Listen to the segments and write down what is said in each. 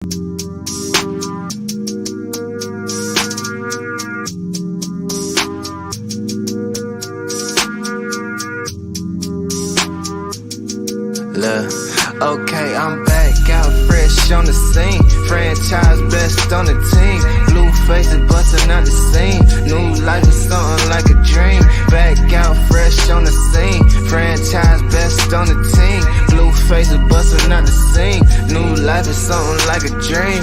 Look, okay, I'm back out fresh on the scene. Franchise best on the team. Blue faces busting out the scene. New life is something like a dream. Back out fresh on the scene. Franchise best on the team. Blue faces busting out the scene. New life is something like a dream.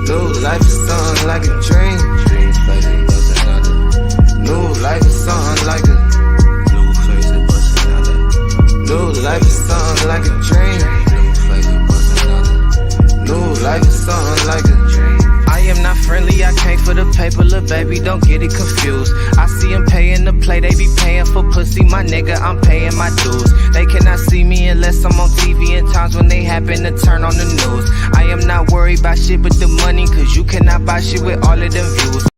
New life is something like a dream. New life is something like a New life is something like a dream. New life is something like a dream. I am not friendly, I came for the paper, little baby, don't get it confused. I see them paying to play, they be paying for pussy, my nigga, I'm paying my dues. They cannot see me unless I'm on TV in times when they happen to turn on the news. I am not worried about shit but the money, cause you cannot buy shit with all of them views.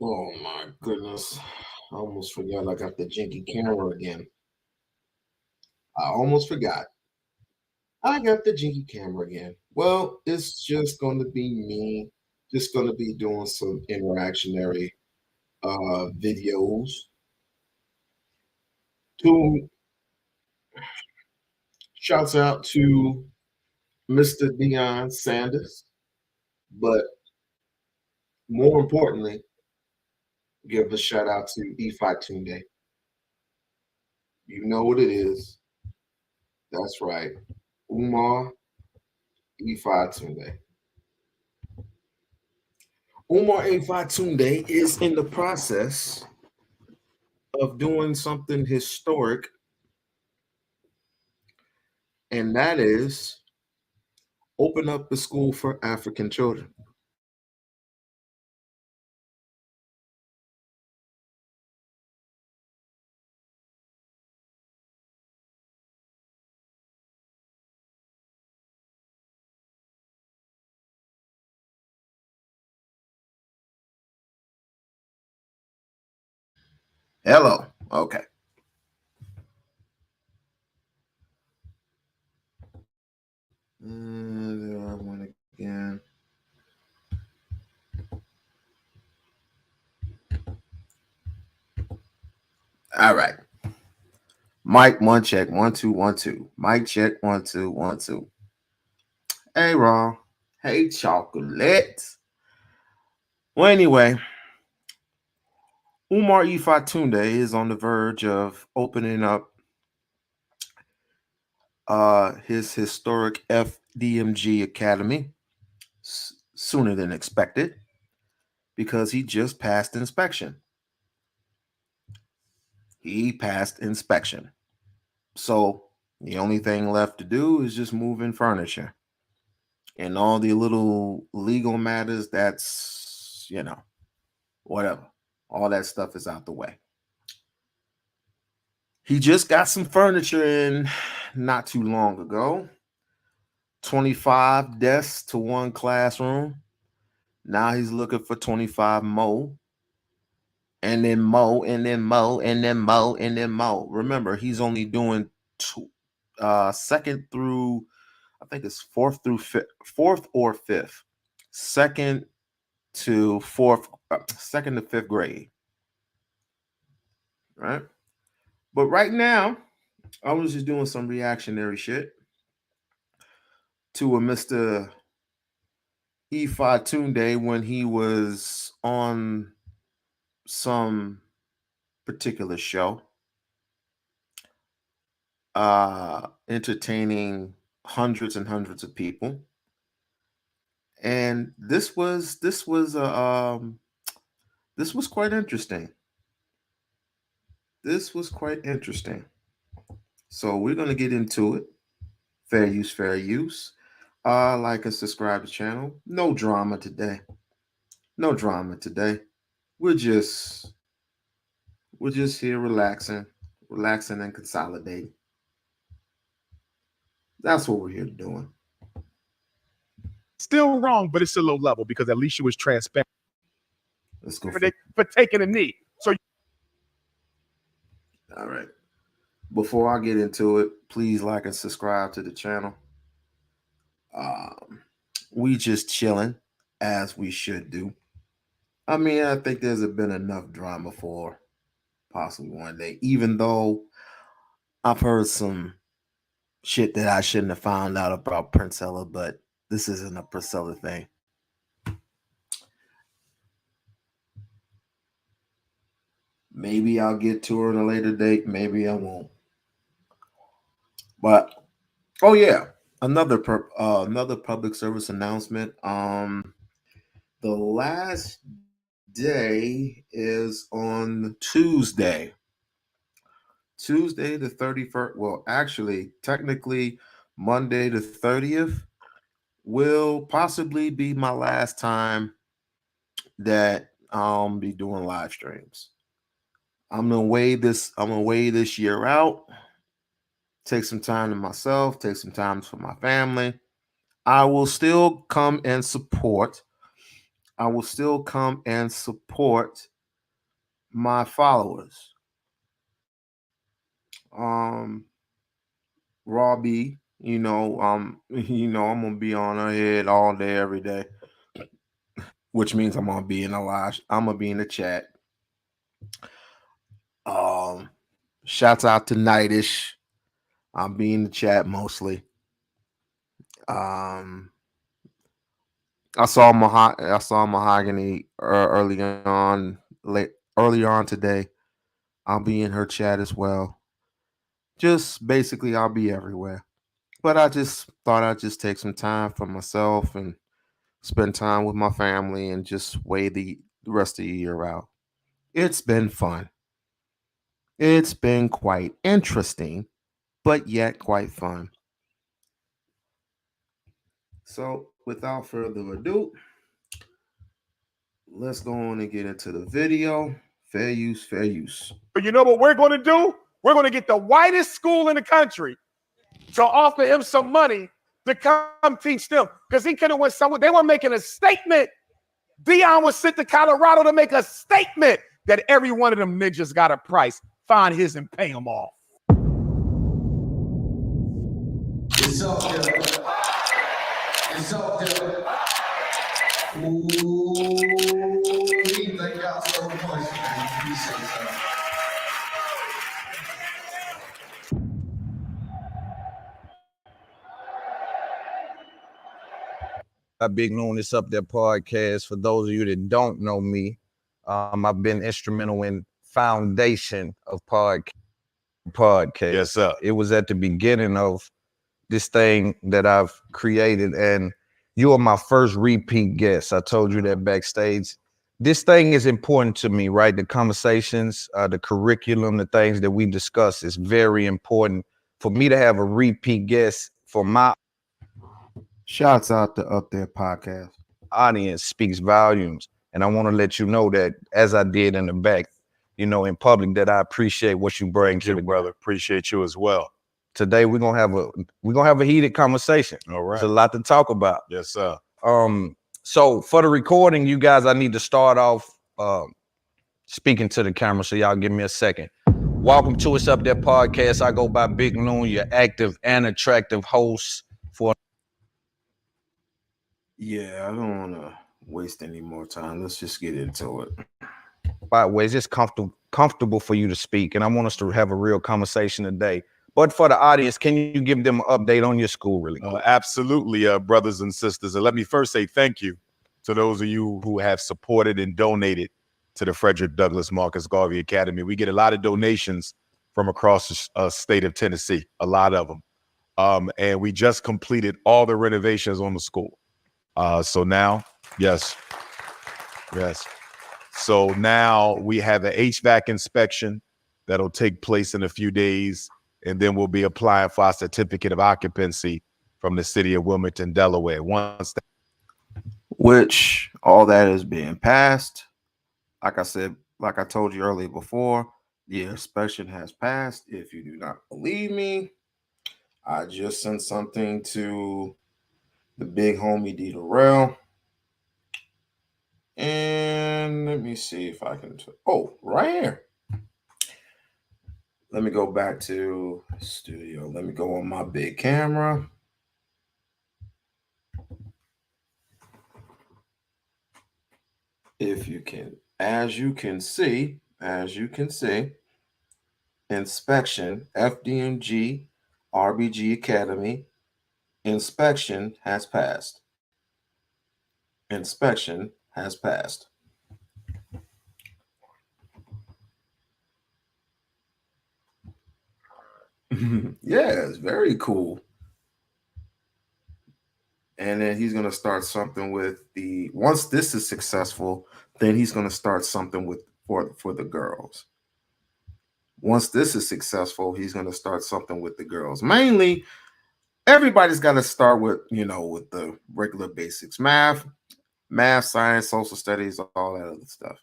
Oh my goodness. I almost forgot I got the janky camera again. I almost forgot. I got the jinky camera again. Well, it's just going to be me, just going to be doing some interactionary videos. To shouts out to Mr. Deion Sanders, but more importantly, give a shout out to Ifatunde. You know what it is. That's right. Umar Ifatunde. Umar Ifatunde is in the process of doing something historic, and that is open up a school for African children. Hello. Okay. There I went again. All right. Mike, one check, 1 2 1 2. Mike check, 1 2 1 2. Hey, Ron. Hey, chocolate. Well, anyway, Umar Ifatunde is on the verge of opening up his historic FDMG Academy sooner than expected because he just passed inspection. He passed inspection. So the only thing left to do is just move in furniture and all the little legal matters. That's, whatever. All that stuff is out the way. He just got some furniture in not too long ago. 25 desks to one classroom. Now he's looking for 25 more. And then mo, and then mo, and then mo, and then mo. Remember, he's only doing second through, I think it's fourth through fourth or fifth. Second to fourth, second to fifth grade. Right? But right now, I was just doing some reactionary shit to a Mr. Ifatunde when he was on some particular show, entertaining hundreds and hundreds of people. And this was quite interesting. This was quite interesting. So we're gonna get into it. Fair use, fair use. Like and subscribe to the channel. No drama today. No drama today. We're just we're just here relaxing and consolidating. That's what we're here doing. Still wrong, but it's a low level because at least you was transparent. Let's go for taking a knee. So all right. Before I get into it, please like and subscribe to the channel. We just chilling as we should do. I mean, I think there's been enough drama for possibly one day, even though I've heard some shit that I shouldn't have found out about Princella, but this isn't a Priscilla thing. Maybe I'll get to her at a later date. Maybe I won't. But oh yeah, another public service announcement. The last day is on Tuesday. Tuesday the 31st. Well, actually, technically, Monday the 30th will possibly be my last time that I'll be doing live streams. I'm gonna weigh this year out. Take some time to myself, take some time for my family. I will still come and support. I will still come and support my followers. Raw B, I'm gonna be on her head all day, every day, which means I'm gonna be in a live. I'm gonna be in the chat. Um, Shouts out to Nightish. I'll be in the chat mostly. Um, I saw Mahogany earlier on today. I'll be in her chat as well. Just basically, I'll be everywhere. But I just thought I'd just take some time for myself and spend time with my family and just wait the rest of the year out. It's been fun. It's been quite interesting, but yet quite fun. So, without further ado, let's go on and get into the video. Fair use, fair use. But you know what we're going to do? We're going to get the whitest school in the country to offer him some money to come teach them. Because he could have went somewhere. They were making a statement. Deion was sent to Colorado to make a statement that every one of them ninjas got a price. Find his and pay them off. It's up there. It's up there. Ooh, thank y'all so much, man. Appreciate y'all. Big Noon It's Up There podcast. For those of you that don't know me, I've been instrumental in foundation of podcast. Yes, sir. It was at the beginning of this thing that I've created, and you are my first repeat guest. I told you that backstage. This thing is important to me, right? The conversations, the curriculum, the things that we discuss is very important. For me to have a repeat guest for my Shouts out to Up There Podcast. audience speaks volumes. And I want to let you know that, as I did in the back, in public, that I appreciate what you bring Thank to you, the brother. Appreciate you as well. Today we're gonna have a heated conversation. All right. There's a lot to talk about. Yes, sir. So for the recording, you guys, I need to start off speaking to the camera. So y'all give me a second. Welcome to It's Up There podcast. I go by Big Noon, your active and attractive host for. Yeah, I don't want to waste any more time. Let's just get into it. By the way, it's just comfortable for you to speak, and I want us to have a real conversation today. But for the audience, can you give them an update on your school really quick? Absolutely, brothers and sisters. And let me first say thank you to those of you who have supported and donated to the Frederick Douglass Marcus Garvey Academy. We get a lot of donations from across the state of Tennessee, a lot of them. And we just completed all the renovations on the school. So now, yes. So now we have an HVAC inspection that'll take place in a few days, and then we'll be applying for our certificate of occupancy from the city of Wilmington, Delaware. Which all that is being passed. Like I told you earlier before, the inspection has passed. If you do not believe me, I just sent something to the big homie D Darrell. And let me see if I can. Right here. Let me go back to studio. Let me go on my big camera. If you can, as you can see, inspection, FDMG, RBG Academy, inspection has passed. Inspection has passed. Yeah, it's very cool. And then he's going to start something with once this is successful, then he's going to start something for the girls. Once this is successful, he's going to start something with the girls. Mainly, everybody's got to start with the regular basics: math, science, social studies, all that other stuff.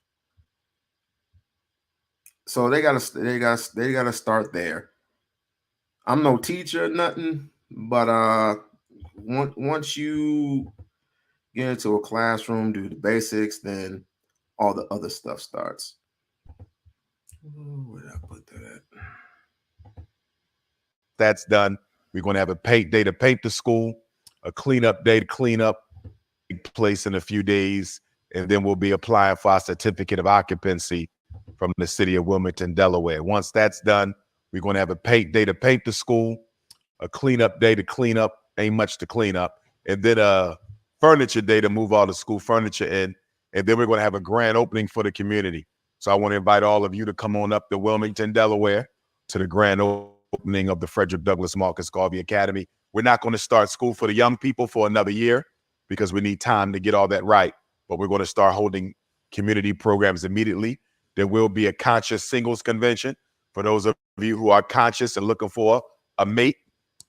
So they got to start there. I'm no teacher or nothing, but once you get into a classroom, do the basics, then all the other stuff starts. Where did I put that at? That's done. We're going to have a paint day to paint the school, a cleanup day to clean up, take place in a few days, and then we'll be applying for our certificate of occupancy from the city of Wilmington, Delaware. Once that's done, we're going to have a paint day to paint the school, a cleanup day to clean up, ain't much to clean up, and then a furniture day to move all the school furniture in, and then we're going to have a grand opening for the community. So I want to invite all of you to come on up to Wilmington, Delaware, to the grand opening of the Frederick Douglass Marcus Garvey Academy. We're not going to start school for the young people for another year because we need time to get all that right, but we're going to start holding community programs immediately. There will be a conscious singles convention for those of you who are conscious and looking for a mate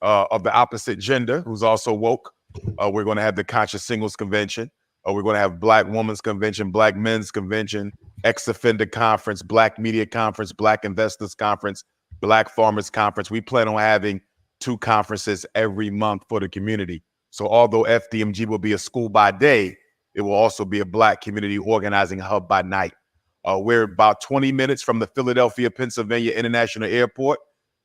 of the opposite gender who's also woke. We're going to have the conscious singles convention. We're going to have Black women's convention, Black men's convention, ex-offender conference, Black media conference, Black investors conference, Black farmers conference. We plan on having 2 conferences every month for the community. So although FDMG will be a school by day, it will also be a Black community organizing hub by night. We're about 20 minutes from the Philadelphia, Pennsylvania International Airport,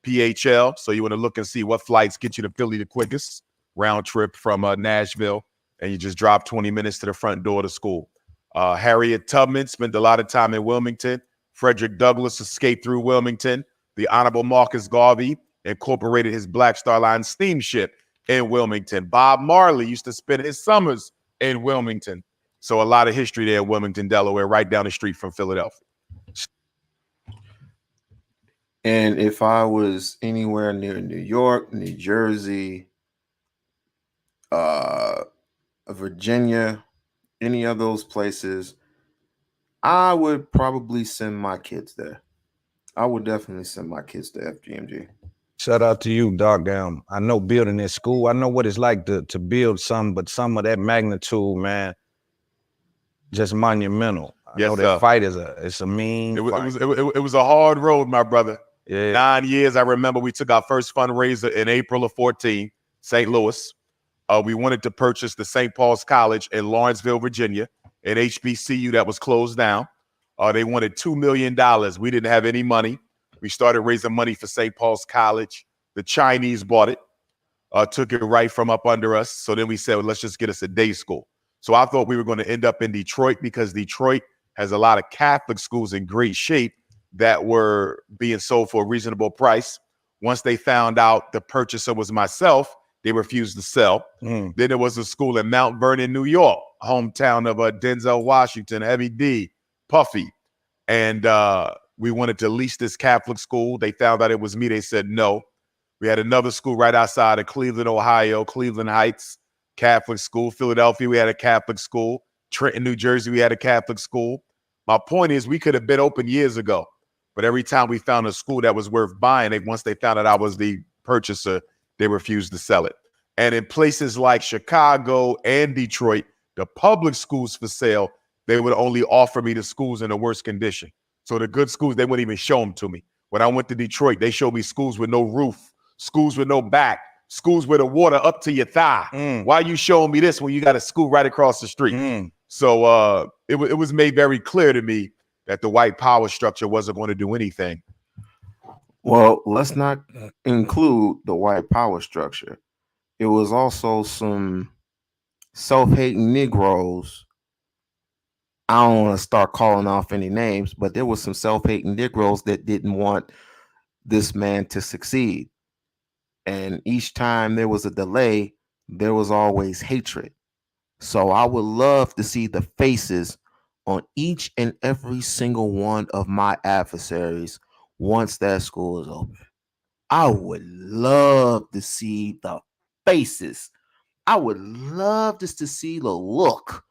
PHL. So you want to look and see what flights get you to Philly the quickest, round trip from Nashville, and you just drop 20 minutes to the front door of the school. Harriet Tubman spent a lot of time in Wilmington. Frederick Douglass escaped through Wilmington. The Honorable Marcus Garvey incorporated his Black Star Line steamship in Wilmington. Bob Marley used to spend his summers in Wilmington. So a lot of history there in Wilmington, Delaware, right down the street from Philadelphia. And if I was anywhere near New York, New Jersey, Virginia, any of those places, I would probably send my kids there. I would definitely send my kids to FGMG. Shout out to you, Doc. I know building this school. I know what it's like to build some, but some of that magnitude, man, just monumental. I know that fight it's a mean fight. It was a hard road, my brother. Yeah. 9 years. I remember we took our first fundraiser in April of 14, St. Louis. We wanted to purchase the St. Paul's College in Lawrenceville, Virginia, an HBCU that was closed down. They wanted $2 million. We didn't have any money. We started raising money for St. Paul's College. The Chinese bought it, took it right from up under us. So then we said, well, let's just get us a day school. So I thought we were going to end up in Detroit because Detroit has a lot of Catholic schools in great shape that were being sold for a reasonable price. Once they found out the purchaser was myself, they refused to sell. Then there was a school in Mount Vernon, New York, hometown of Denzel Washington, Heavy D, Puffy. And we wanted to lease this Catholic school. They found out it was me. They said no. We had another school right outside of Cleveland, Ohio, Cleveland Heights Catholic school. Philadelphia, we had a Catholic school. Trenton, New Jersey, we had a Catholic school. My point is we could have been open years ago. But every time we found a school that was worth buying, once they found out I was the purchaser, they refused to sell it. And in places like Chicago and Detroit, the public schools for sale, they would only offer me the schools in the worst condition. So the good schools, they wouldn't even show them to me. When I went to Detroit, they showed me schools with no roof, schools with no back, schools with the water up to your thigh. Why are you showing me this when you got a school right across the street? So it was made very clear to me that the white power structure wasn't going to do anything. Well, let's not include the white power structure. It was also some self-hating Negroes. I don't want to start calling off any names, but there was some self-hating Negroes that didn't want this man to succeed. And each time there was a delay, there was always hatred. So I would love to see the faces on each and every single one of my adversaries once that school is open. I would love to see the faces. I would love just to see the look,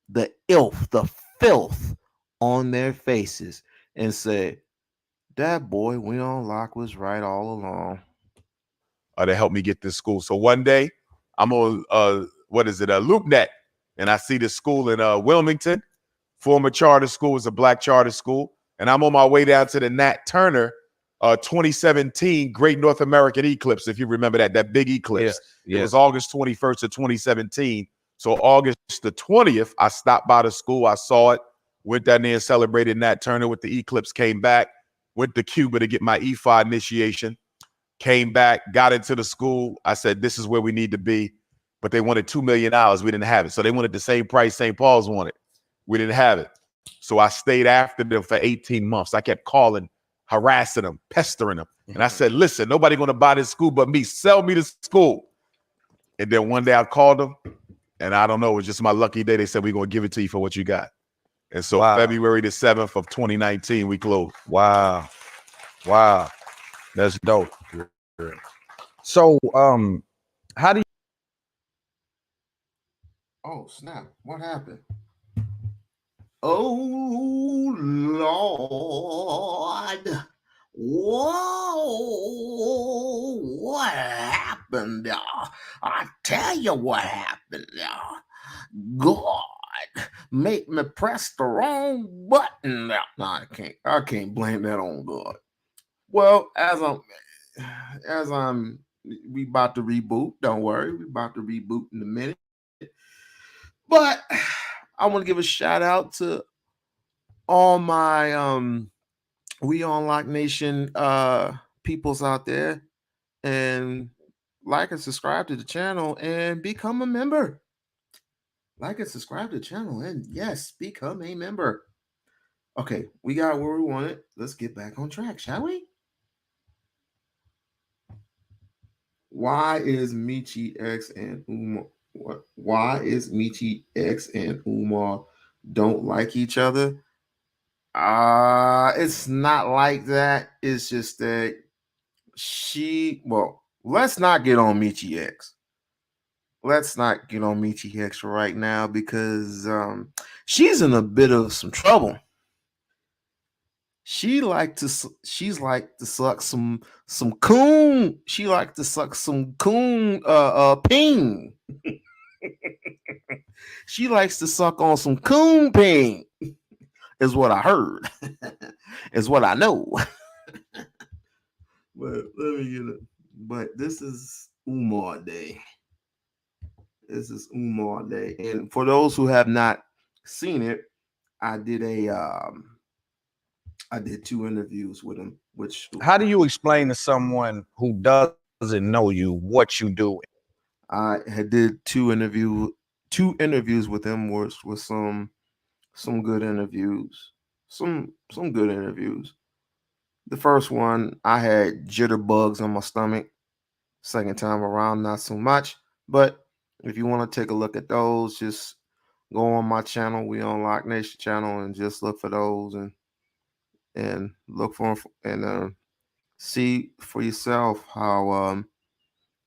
the ilth, the filth on their faces and say, that boy We-On-Loc was right all along. To help me get this school. So one day I'm on, LoopNet, and I see this school in Wilmington, former charter school, is a Black charter school. And I'm on my way down to the Nat Turner 2017 Great North American Eclipse, if you remember that big eclipse. It was August 21st of 2017. So August the 20th, I stopped by the school. I saw it, went down there and celebrated Nat Turner with the eclipse, came back, went to Cuba to get my EFI initiation, came back, got into the school. I said, this is where we need to be. But they wanted $2 million. We didn't have it. So they wanted the same price St. Paul's wanted. We didn't have it. So I stayed after them for 18 months. I kept calling, harassing them, pestering them. And I said, listen, nobody going to buy this school but me. Sell me the school. And then one day I called them, and I don't know, it was just my lucky day. They said, we're going to give it to you for what you got. And so February the 7th of 2019, we closed. Wow. Wow. That's dope. So how do you Oh, snap. What happened? Oh, Lord. Whoa. What happened there? I tell you what happened there. God, make me press the wrong button there. No, I can't blame that on God. Well, we about to reboot. Don't worry. We about to reboot in a minute. But I want to give a shout out to all my We-On-Loc Nation peoples out there, and like and subscribe to the channel and become a member. Like and subscribe to the channel, and yes, become a member. Okay, we got where we wanted. Let's get back on track, shall we? Why is Michi X and Umar? Why is Michi X and Umar don't like each other? It's not like that. It's just that let's not get on Michi X. Let's not get on Michi X right now because she's in a bit of some trouble. She's like to suck some coon. She like to suck some coon ping. She likes to suck on some coon ping. Is what I heard. Is what I know. But let me get it. But this is Umar Day. This is Umar Day. And for those who have not seen it, I did two interviews with him. How do you explain to someone who doesn't know you what you do? I did two interviews with him, with some good interviews. Some good interviews. The first one, I had jitterbugs on my stomach. Second time around, not so much. But if you want to take a look at those, just go on my channel, We-On-Loc Nation channel, and just look for those and look for them and see for yourself how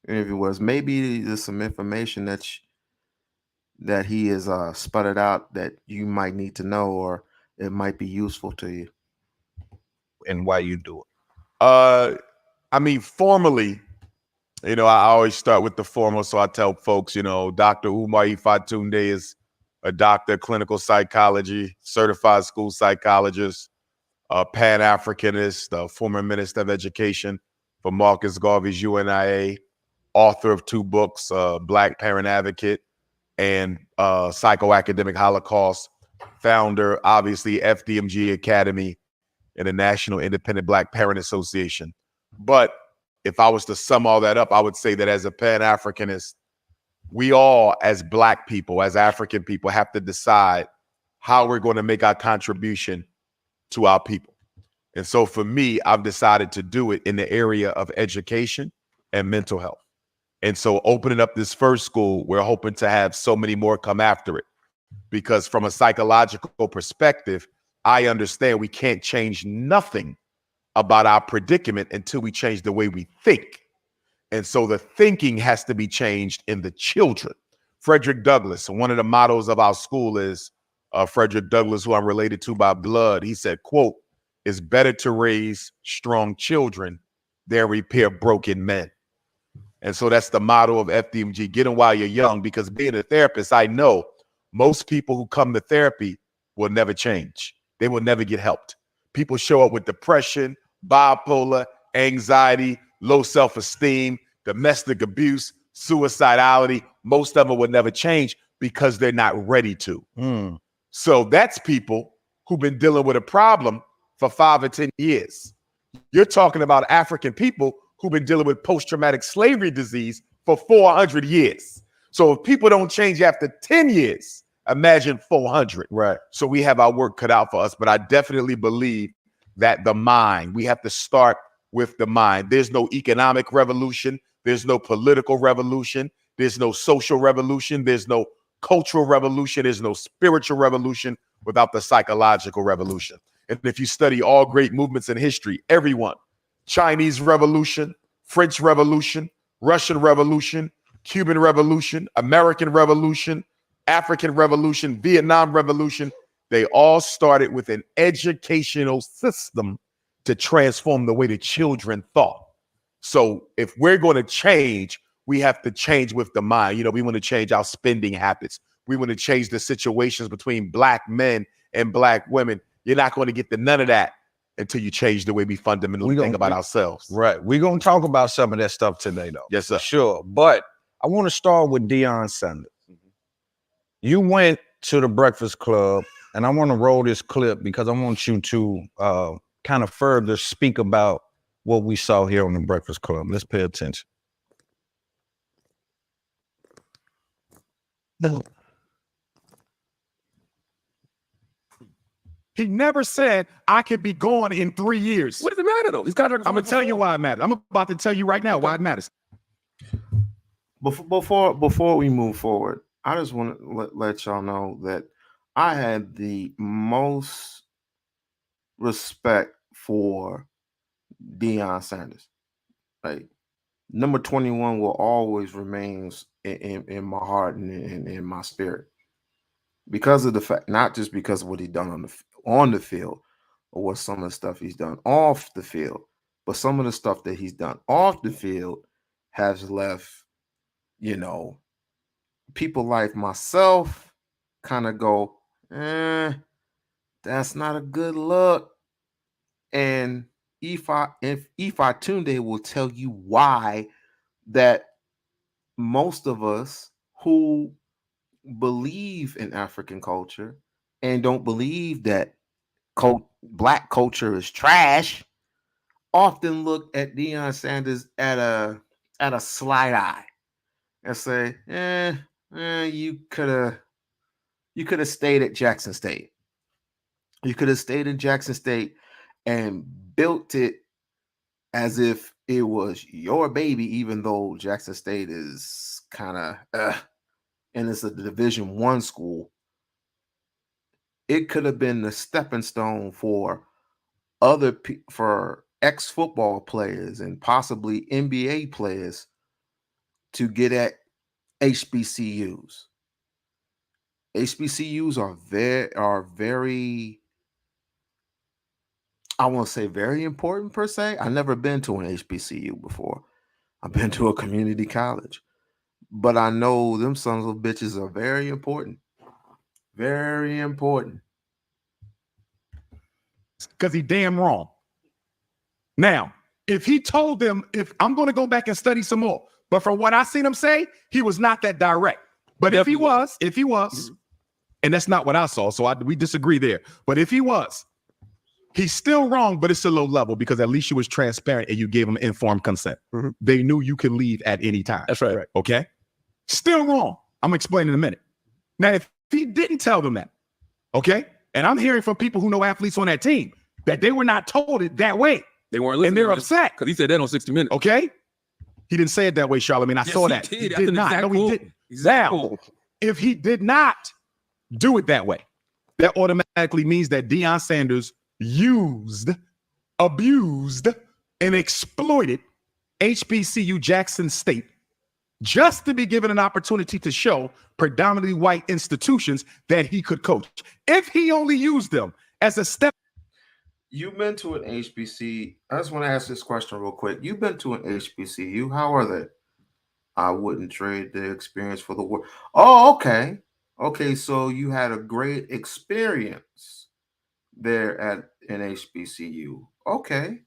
interview was. Maybe there's some information that he has sputtered out that you might need to know, or it might be useful to you. And why you do it? I mean, formally, I always start with the formal. So I tell folks, Dr. Umar Ifatunde is a doctor of clinical psychology, certified school psychologist, a Pan-Africanist, a former minister of education for Marcus Garvey's UNIA, author of 2 books, Black Parent Advocate and Psychoacademic Holocaust, founder, obviously, FDMG Academy and the National Independent Black Parent Association. But if I was to sum all that up, I would say that as a Pan-Africanist, we all, as Black people, as African people, have to decide how we're going to make our contribution to our people. And so for me, I've decided to do it in the area of education and mental health. And so opening up this first school, we're hoping to have so many more come after it. Because from a psychological perspective, I understand we can't change nothing about our predicament until we change the way we think. And so the thinking has to be changed in the children. Frederick Douglass, one of the mottos of our school is, Frederick Douglass, who I'm related to by blood, he said, quote, "It's better to raise strong children than repair broken men." And so that's the motto of FDMG, get them while you're young, because being a therapist, I know most people who come to therapy will never change. They will never get helped. People show up with depression, bipolar, anxiety, low self-esteem, domestic abuse, suicidality. Most of them will never change because they're not ready to. So that's people who've been dealing with a problem for 5 or 10 years. You're talking about African people who've been dealing with post-traumatic slavery disease for 400 years. So if people don't change after 10 years, imagine 400. Right. So we have our work cut out for us. But I definitely believe that the mind, we have to start with the mind. There's no economic revolution. There's no political revolution. There's no social revolution. There's no cultural revolution. There's no spiritual revolution without the psychological revolution. And if you study all great movements in history, everyone, Chinese Revolution, French Revolution, Russian Revolution, Cuban Revolution, American Revolution, African Revolution, Vietnam Revolution, they all started with an educational system to transform the way the children thought. So if we're going to change, we have to change with the mind. You know, we want to change our spending habits. We want to change the situations between black men and black women. You're not going to get to none of that until you change the way we fundamentally think about ourselves. Right. We're going to talk about some of that stuff today, though. Yes, sir. Sure. But I want to start with Deion Sanders. You went to the Breakfast Club, and I want to roll this clip because I want you to kind of further speak about what we saw here on the Breakfast Club. Let's pay attention. No. He never said I could be gone in 3 years. What does it matter though? I'm gonna tell you why it matters. I'm about to tell you right now why it matters. Before we move forward, I just want to let y'all know that I had the most respect for Deion Sanders. Like, number 21 will always remains in my heart and in my spirit, because of the fact, not just because of what he done on the field, or what some of the stuff he's done off the field, but some of the stuff that he's done off the field has left, you know, people like myself kind of go, that's not a good look. And if Ifatunde will tell you why that most of us who believe in African culture and don't believe that black culture is trash often look at Deion Sanders at a slight eye and say, you could have stayed at Jackson State. You could have stayed in Jackson State and built it as if it was your baby, even though Jackson State is kind of and it's a Division I school. It could have been the stepping stone for for ex-football players and possibly NBA players to get at HBCUs. HBCUs are very, I won't say very important per se. I've never been to an HBCU before. I've been to a community college. But I know them sons of bitches are very important. Very important. Because he damn wrong. Now, if he told them, if I'm going to go back and study some more, but from what I seen him say, he was not that direct. But if he was, and that's not what I saw, so we disagree there. But if he was, he's still wrong, but it's a low level because at least you was transparent and you gave him informed consent. Mm-hmm. They knew you could leave at any time. That's right. Okay? Still wrong. I'm going to explain in a minute. Now, if he didn't tell them that, okay? And I'm hearing from people who know athletes on that team that they were not told it that way. They weren't listening. And they're upset. Because he said that on 60 Minutes. Okay? He didn't say it that way, Charlamagne. I saw that. He did not. No, he didn't. Now, if he did not do it that way, that automatically means that Deion Sanders used, abused, and exploited HBCU Jackson State just to be given an opportunity to show predominantly white institutions that he could coach. If he only used them as a step. You've been to an HBC. I just want to ask this question real quick. You've been to an HBCU. How are they? I wouldn't trade the experience for the world. Oh, okay. Okay, so you had a great experience there at an HBCU. Okay.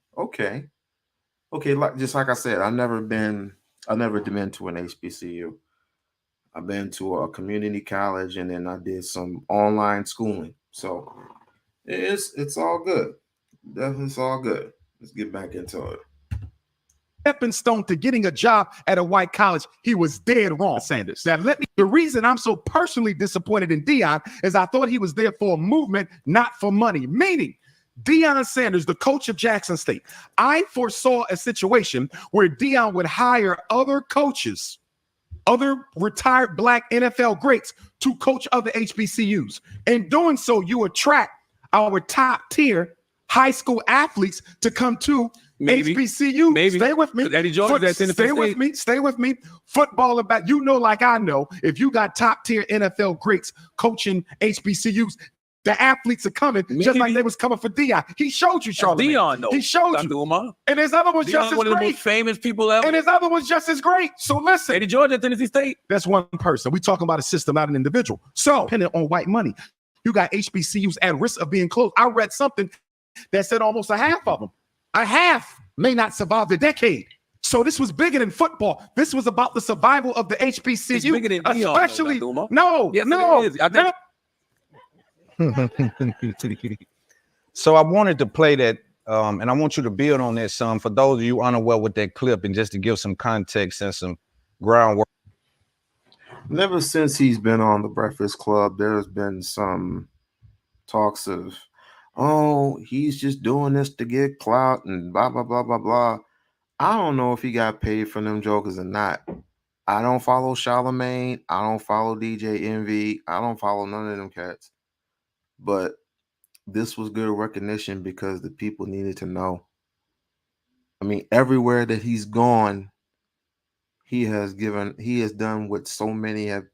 Just like I said, I've never been to an HBCU. I've been to a community college, and then I did some online schooling. So it's all good. It's all good. Let's get back into it. stepping stone to getting a job at a white college, he was dead wrong. Sanders. Now, the reason I'm so personally disappointed in Deion is I thought he was there for a movement, not for money. Meaning, Deion Sanders, the coach of Jackson State, I foresaw a situation where Deion would hire other coaches, other retired black NFL greats to coach other HBCUs. In doing so, you attract our top tier high school athletes to come to HBCU. Maybe. Stay with me. Eddie George, that's in the Stay with me. Stay with me. Football about, you know, like I know, if you got top tier NFL greats coaching HBCUs, the athletes are coming just like they was coming for Deion. He showed you, Charlamagne. Deion, though. He showed Dr. you. Umar. And his other was just as one of the great. most famous people ever. And his other was just as great. So listen. Eddie George at Tennessee State. That's one person. We talking about a system, not an individual. So, depending on white money, you got HBCUs at risk of being closed. I read something that said almost a half of them. A half may not survive the decade. So this was bigger than football. This was about the survival of the HBCU. It's bigger than Deion, especially though, Dr. Umar. no, Yes, no. it is. I think- So I wanted to play that, and I want you to build on that some for those of you unaware with that clip, and just to give some context and some groundwork. Ever since he's been on the Breakfast Club, there's been some talks of, oh, he's just doing this to get clout and blah, blah, blah, blah, blah. I don't know if he got paid for them jokers or not. I don't follow Charlamagne. I don't follow DJ Envy. I don't follow none of them cats. But this was good recognition because the people needed to know. I mean, everywhere that he's gone, he has done what so many of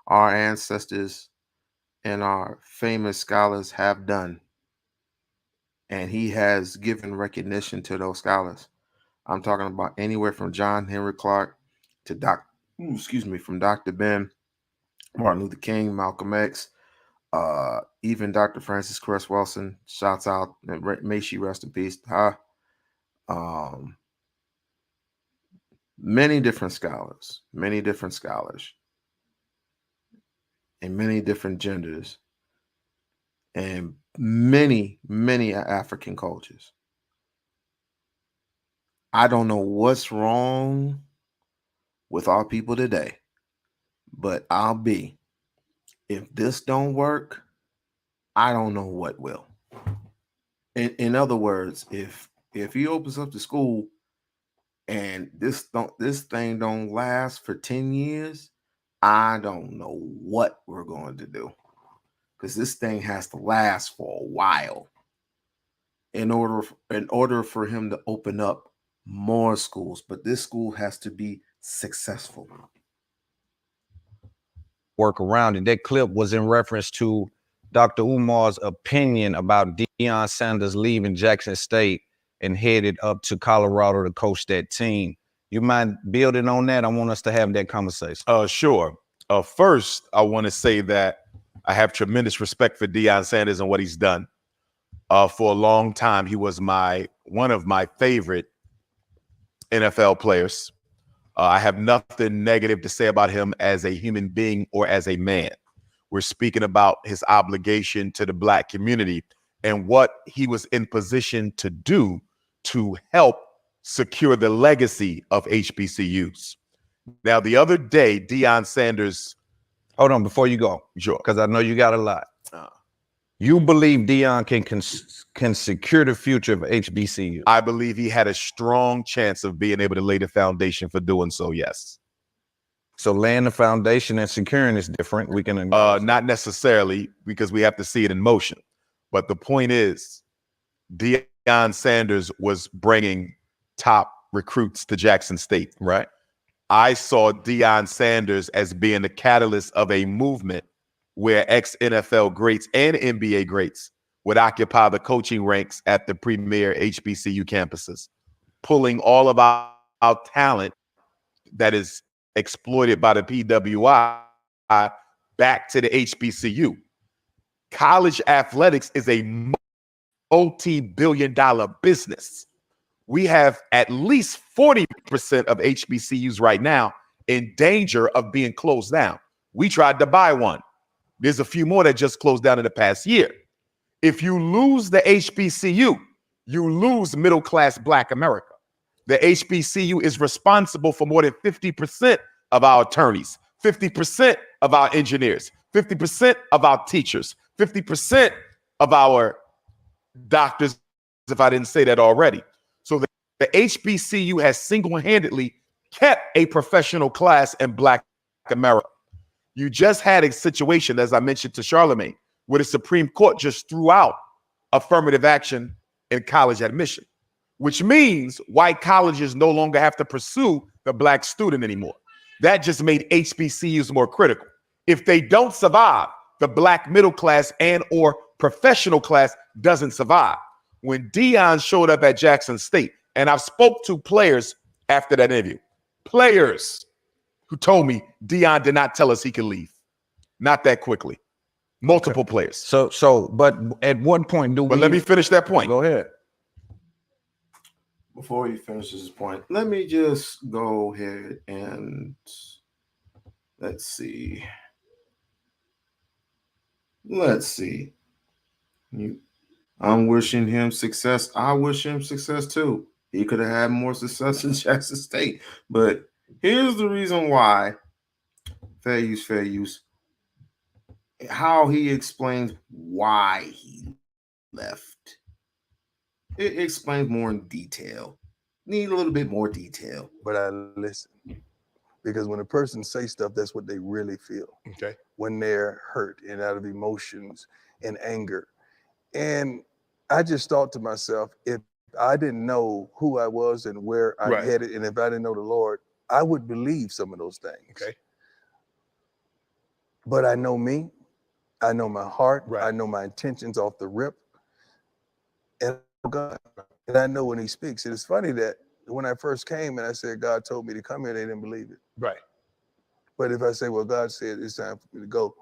our ancestors and our famous scholars have done. And he has given recognition to those scholars. I'm talking about anywhere from John Henry Clark to from Dr. Ben, Martin Luther King, Malcolm X, even Dr. Frances Cress Welsing. Shouts out, and may she rest in peace. Many different scholars, and many different genders, and many African cultures. I don't know what's wrong with our people today, but if this don't work, I don't know what will. In other words, if he opens up the school and this thing don't last for 10 years, I don't know what we're going to do, because this thing has to last for a while in order for him to open up more schools. But this school has to be successful. Work around it. That clip was in reference to Dr. Umar's opinion about Deion Sanders leaving Jackson State and headed up to Colorado to coach that team. You mind building on that? I want us to have that conversation. Sure. First, I want to say that I have tremendous respect for Deion Sanders and what he's done. For a long time, he was one of my favorite NFL players. I have nothing negative to say about him as a human being or as a man. We're speaking about his obligation to the Black community and what he was in position to do to help secure the legacy of HBCUs. Now, the other day, Deion Sanders. Hold on, before you go. Sure. Because I know you got a lot. You believe Deion can secure the future of HBCU? I believe he had a strong chance of being able to lay the foundation for doing so, yes. So laying the foundation and securing is different. We can not necessarily, because we have to see it in motion. But the point is, Deion Sanders was bringing top recruits to Jackson State. Right. I saw Deion Sanders as being the catalyst of a movement where ex-NFL greats and NBA greats would occupy the coaching ranks at the premier HBCU campuses, pulling all of our talent that is exploited by the PWI back to the HBCU. College athletics is a multi-billion-dollar business. We have at least 40% of HBCUs right now in danger of being closed down. We tried to buy one. There's a few more that just closed down in the past year. If you lose the HBCU, you lose middle-class Black America. The HBCU is responsible for more than 50% of our attorneys, 50% of our engineers, 50% of our teachers, 50% of our doctors, if I didn't say that already. So the HBCU has single-handedly kept a professional class in Black America. You just had a situation, as I mentioned to Charlemagne, where the Supreme Court just threw out affirmative action in college admission, which means white colleges no longer have to pursue the Black student anymore. That just made HBCUs more critical. If they don't survive, the Black middle class and or professional class doesn't survive. When Deion showed up at Jackson State, and I've spoke to players after that interview, players who told me Deion did not tell us he could leave. Not that quickly. Multiple players. But at one point, But let me finish that point. Go ahead. Before he finishes his point, let me just go ahead and let's see. I'm wishing him success. I wish him success too. He could have had more success in Jackson State. But here's the reason why. Fair use. How he explains why he left. It explains more in detail. Need a little bit more detail. But I listen. Because when a person says stuff, that's what they really feel. Okay. When they're hurt and out of emotions and anger. And I just thought to myself, if I didn't know who I was and where I headed, and if I didn't know the Lord, I would believe some of those things. Okay. But I know me. I know my heart. Right. I know my intentions off the rip. And I know God. And I know when he speaks. And it's funny that when I first came and I said, God told me to come here, they didn't believe it. Right. But if I say, well, God said it's time for me to go,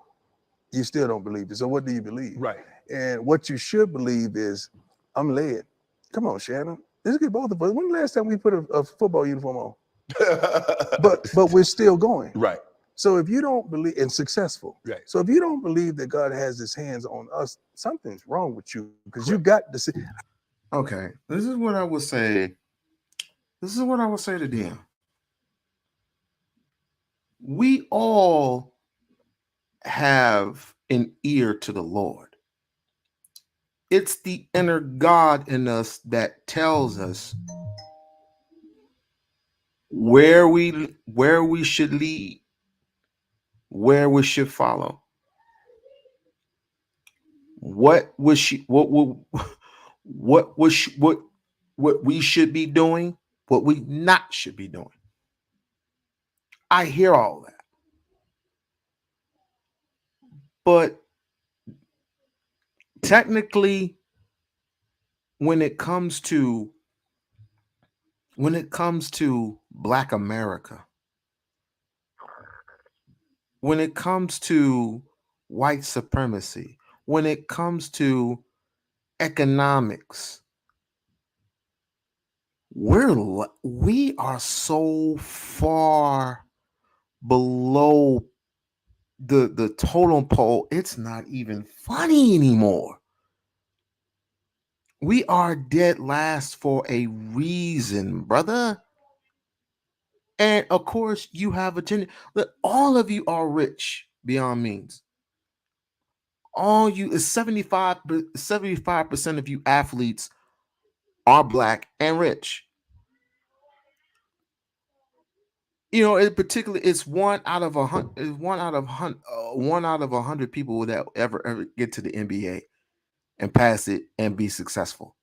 you still don't believe it. So what do you believe? Right. And what you should believe is, I'm led. Come on, Shannon. Let's get both of us. When the last time we put a football uniform on? but we're still going. Right. So if you don't believe, and successful. Right. So if you don't believe that God has his hands on us, something's wrong with you, because you got to see. Okay. This is what I would say. This is what I would say to them. We all have an ear to the Lord. It's the inner God in us that tells us where we should lead, where we should follow, what we should be doing, what we not should be doing. I hear all that. But technically, when it comes to Black America, when it comes to white supremacy, when it comes to economics, we are so far below the totem pole, it's not even funny anymore. We are dead last for a reason, brother. And of course, you have a tendency. Look, all of you are rich beyond means. All you is 75% of you athletes are Black and rich. You know, in particular, it's one out of 100 people that ever get to the NBA and pass it and be successful.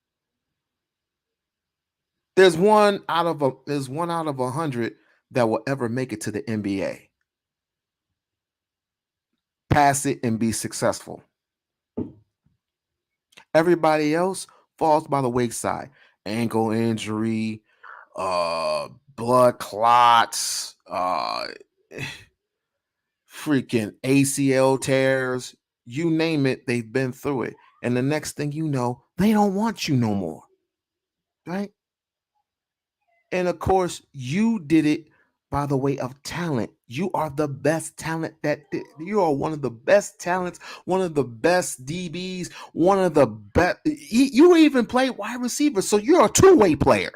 There's one out of 100 that will ever make it to the NBA, pass it and be successful. Everybody else falls by the wayside. Ankle injury, blood clots, freaking ACL tears, you name it, they've been through it. And the next thing you know, they don't want you no more. Right? And of course, you did it by the way of talent. You are the best talent you are one of the best talents, one of the best DBs, one of the best. You even play wide receiver, so you're a two-way player.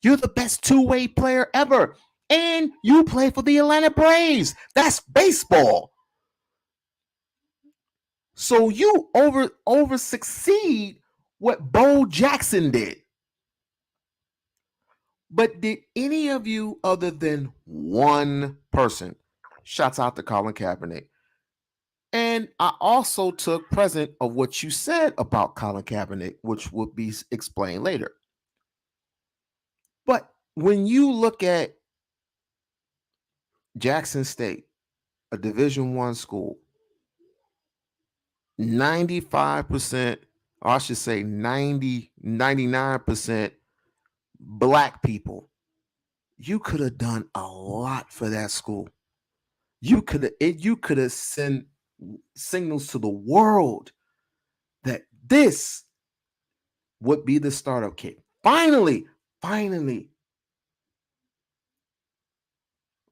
You're the best two-way player ever. And you play for the Atlanta Braves. That's baseball. So you over succeed what Bo Jackson did. But did any of you, other than one person, shouts out to Colin Kaepernick? And I also took present of what you said about Colin Kaepernick, which will be explained later. But when you look at Jackson State, a Division I school, 95%, or I should say 99% black people, you could have done a lot for that school. You could have sent signals to the world that this would be the startup kit. Finally,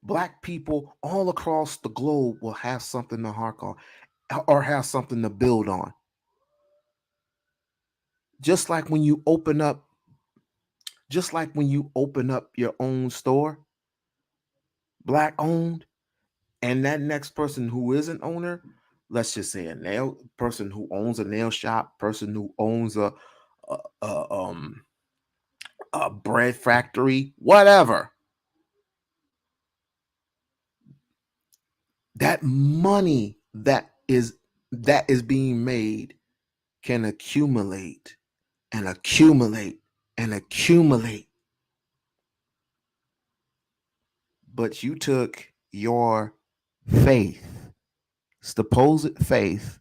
black people all across the globe will have something to hark on or have something to build on. Just like when you open up your own store, black owned, and that next person who is an owner, let's just say a person who owns a nail shop, person who owns a a, um, a bread factory, whatever. That money that is being made can accumulate and accumulate and accumulate. But you took your faith, supposed faith,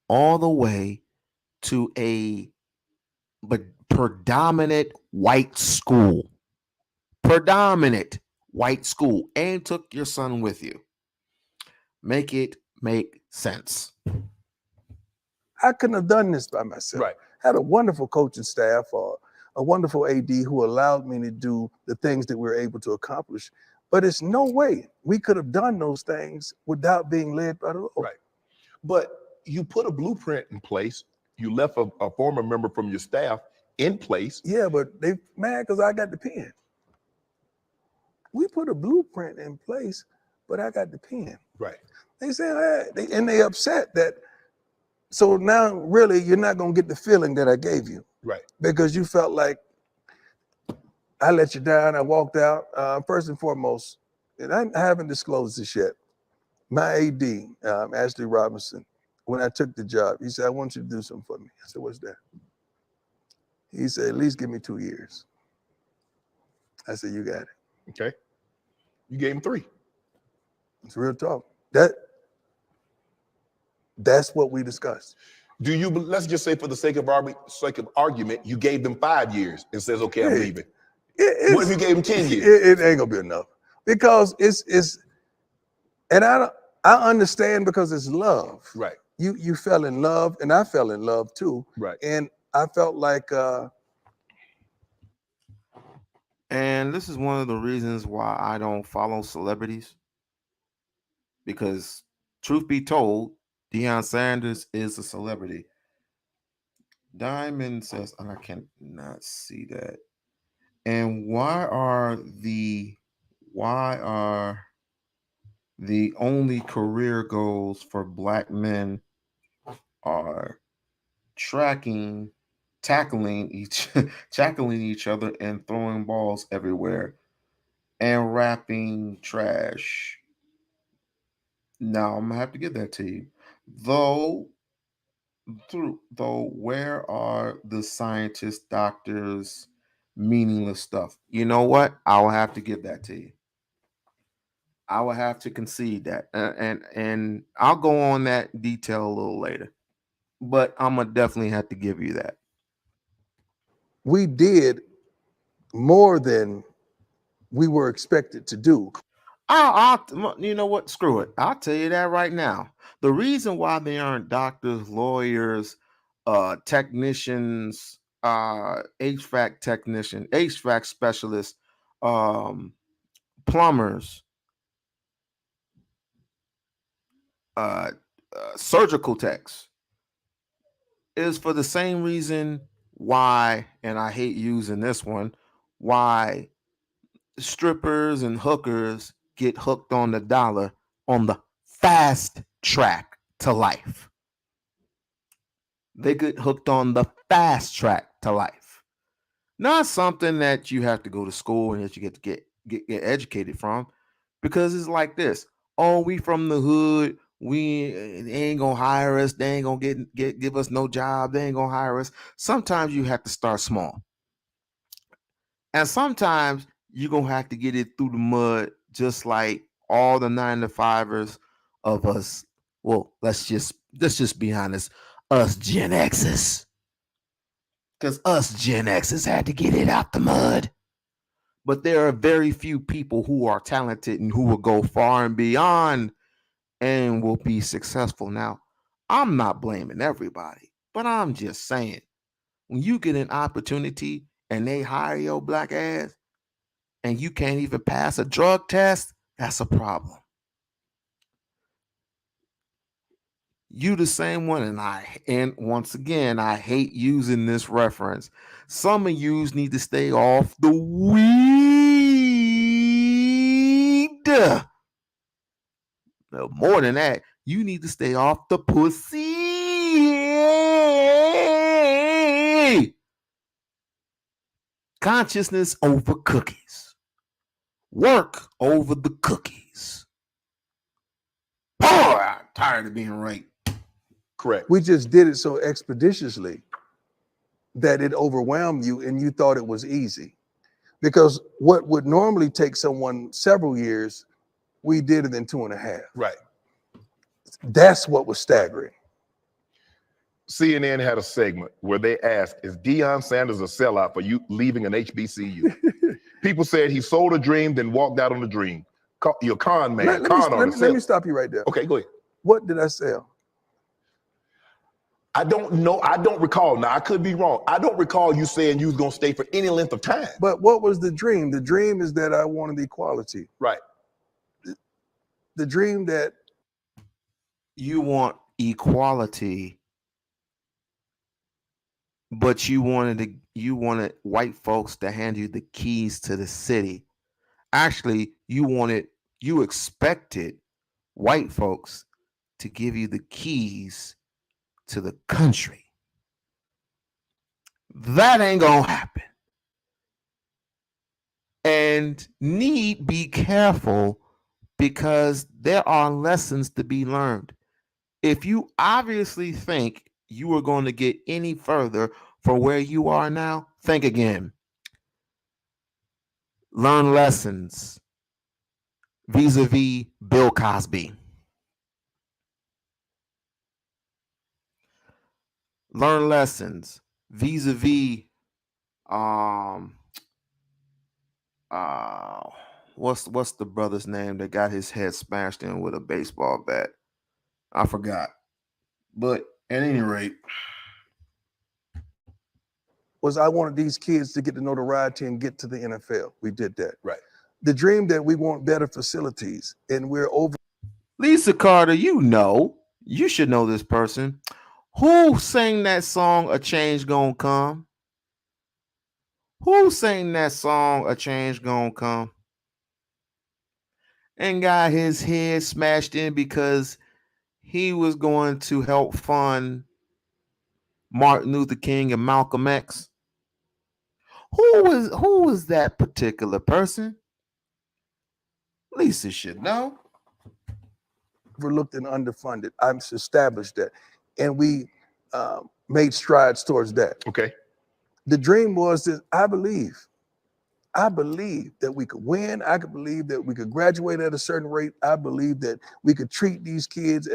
all the way to a predominant white school. Predominant white school, and took your son with you. Make it make sense. I couldn't have done this by myself. Right. Had a wonderful coaching staff or a wonderful AD who allowed me to do the things that we were able to accomplish. But it's no way we could have done those things without being led by the Lord. Right. But you put a blueprint in place. You left a former member from your staff in place. Yeah, but they mad because I got the pen. We put a blueprint in place, but I got the pen. Right. They say, and they upset that. So now, really, you're not going to get the feeling that I gave you. Right. Because you felt like I let you down. I walked out. First and foremost, and I haven't disclosed this yet. My AD, Ashley Robinson, when I took the job, he said, I want you to do something for me. I said, what's that? He said, at least give me 2 years. I said, you got it. Okay. You gave him 3. It's real talk. That's what we discussed. Do you? Let's just say, for the sake of argument, you gave them 5 years and says, "Okay, I'm leaving." What if you gave them 10 years? It ain't gonna be enough because it's, and I understand because it's love. Right. You fell in love, and I fell in love too. Right. And I felt like. And this is one of the reasons why I don't follow celebrities. Because, truth be told, Deion Sanders is a celebrity. Diamond says, and I cannot see that. And why are the only career goals for black men are tackling each other and throwing balls everywhere and rapping trash? Now I'm gonna have to give that to you. Though, where are the scientists, doctors, meaningless stuff? You know what? I will have to give that to you. I will have to concede that, and I'll go on that detail a little later. But I'm gonna definitely have to give you that. We did more than we were expected to do. You know what? Screw it. I'll tell you that right now. The reason why they aren't doctors, lawyers, technicians, HVAC specialists, plumbers, surgical techs is for the same reason why, and I hate using this one, why strippers and hookers get hooked on the dollar on the fast track to life. They get hooked on the fast track to life. Not something that you have to go to school and that you get to get educated from, because it's like this. Oh, we from the hood. They ain't gonna hire us. They ain't gonna give us no job. They ain't gonna hire us. Sometimes you have to start small. And sometimes you're gonna have to get it through the mud, just like all the 9-to-5ers of us. Well, let's just be honest, us Gen X's. Because us Gen X's had to get it out the mud. But there are very few people who are talented and who will go far and beyond and will be successful. Now, I'm not blaming everybody, but I'm just saying, when you get an opportunity and they hire your black ass and you can't even pass a drug test, that's a problem. You the same one, and once again, I hate using this reference. Some of yous need to stay off the weed. No, more than that, you need to stay off the pussy. Consciousness over cookies. Work over the cookies. Oh, I'm tired of being right. Correct. We just did it so expeditiously that it overwhelmed you and you thought it was easy. Because what would normally take someone several years, we did it in 2.5. Right. That's what was staggering. CNN had a segment where they asked, is Deion Sanders a sellout for you leaving an HBCU? People said he sold a dream, then walked out on the dream. You're a con man. Let me stop you right there. Okay, go ahead. What did I sell? I don't know. I don't recall. Now, I could be wrong. I don't recall you saying you was going to stay for any length of time. But what was the dream? The dream is that I wanted equality. Right. The dream that you want equality, but you wanted white folks to hand you the keys to the city. Actually, you expected white folks to give you the keys to the country. That ain't gonna happen. And need be careful, because there are lessons to be learned. If you obviously think you are going to get any further from where you are now, think again. Learn lessons vis-a-vis Bill Cosby. Learn lessons vis-a-vis what's the brother's name that got his head smashed in with a baseball bat? I forgot. But at any rate, was I wanted these kids to get the notoriety and get to the NFL. We did that. Right. The dream that we want better facilities, and we're over. Lisa Carter, you should know this person. Who sang that song, A Change Gonna Come? Who sang that song, A Change Gonna Come? And got his head smashed in because he was going to help fund Martin Luther King and Malcolm X. Who was that particular person? Lisa should know. Overlooked and underfunded. I'm established that, and we made strides towards that. Okay. The dream was that I believe that we could win. I could believe that we could graduate at a certain rate. I believe that we could treat these kids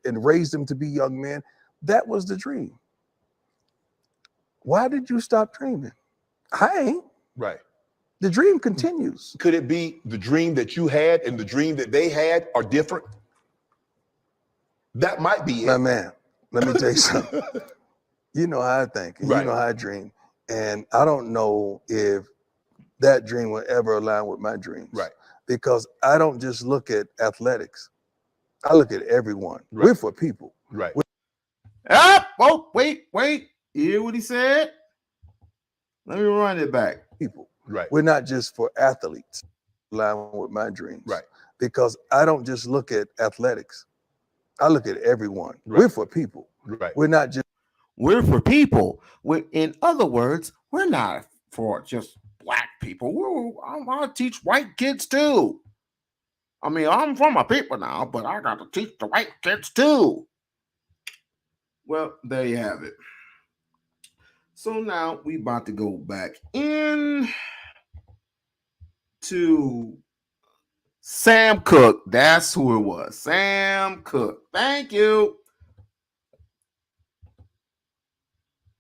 and raise them to be young men. That was the dream. Why did you stop dreaming? I ain't. Right. The dream continues. Could it be the dream that you had and the dream that they had are different? That might be it. My man, let me tell you something. You know how I think, and Right. you know how I dream. And I don't know if that dream will ever align with my dreams. Right. Because I don't just look at athletics. I look at everyone. Right. We're for people. Right. Oh, wait. You hear what he said? Let me run it back. People. Right. We're not just for athletes. Line with my dreams. Right. Because I don't just look at athletics. I look at everyone. Right. We're for people. Right. We're not just. We're for people. In other words, we're not for just black people. I want to teach white kids too. I mean, I'm for my people now, but I got to teach the white kids too. Well, there you have it. So now we about to go back in to Sam Cooke. That's who it was. Sam Cooke. Thank you.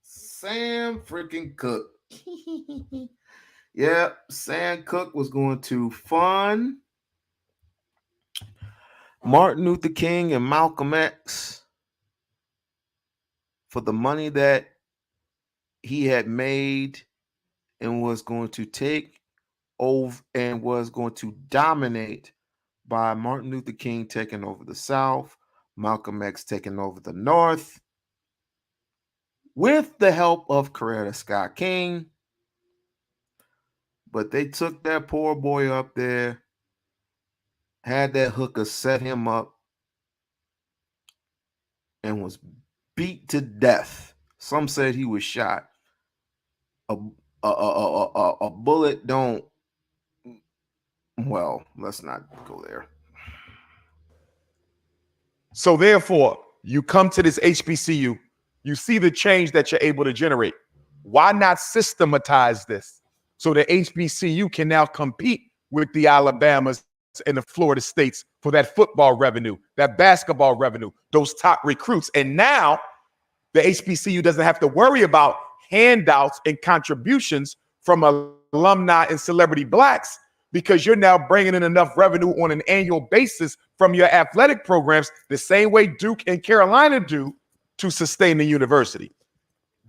Sam freaking Cooke. Yep, Sam Cooke was going to fund Martin Luther King and Malcolm X for the money that he had made and was going to take over and was going to dominate by Martin Luther King taking over the South, Malcolm X taking over the North, with the help of Coretta Scott King. But they took that poor boy up there, had that hooker set him up, and was beat to death. Some said he was shot. A bullet don't. Well, let's not go there. So therefore, you come to this HBCU, you see the change that you're able to generate. Why not systematize this so the HBCU can now compete with the Alabamas and the Florida States for that football revenue, that basketball revenue, those top recruits. And now the HBCU doesn't have to worry about handouts and contributions from alumni and celebrity blacks, because you're now bringing in enough revenue on an annual basis from your athletic programs, the same way Duke and Carolina do, to sustain the university.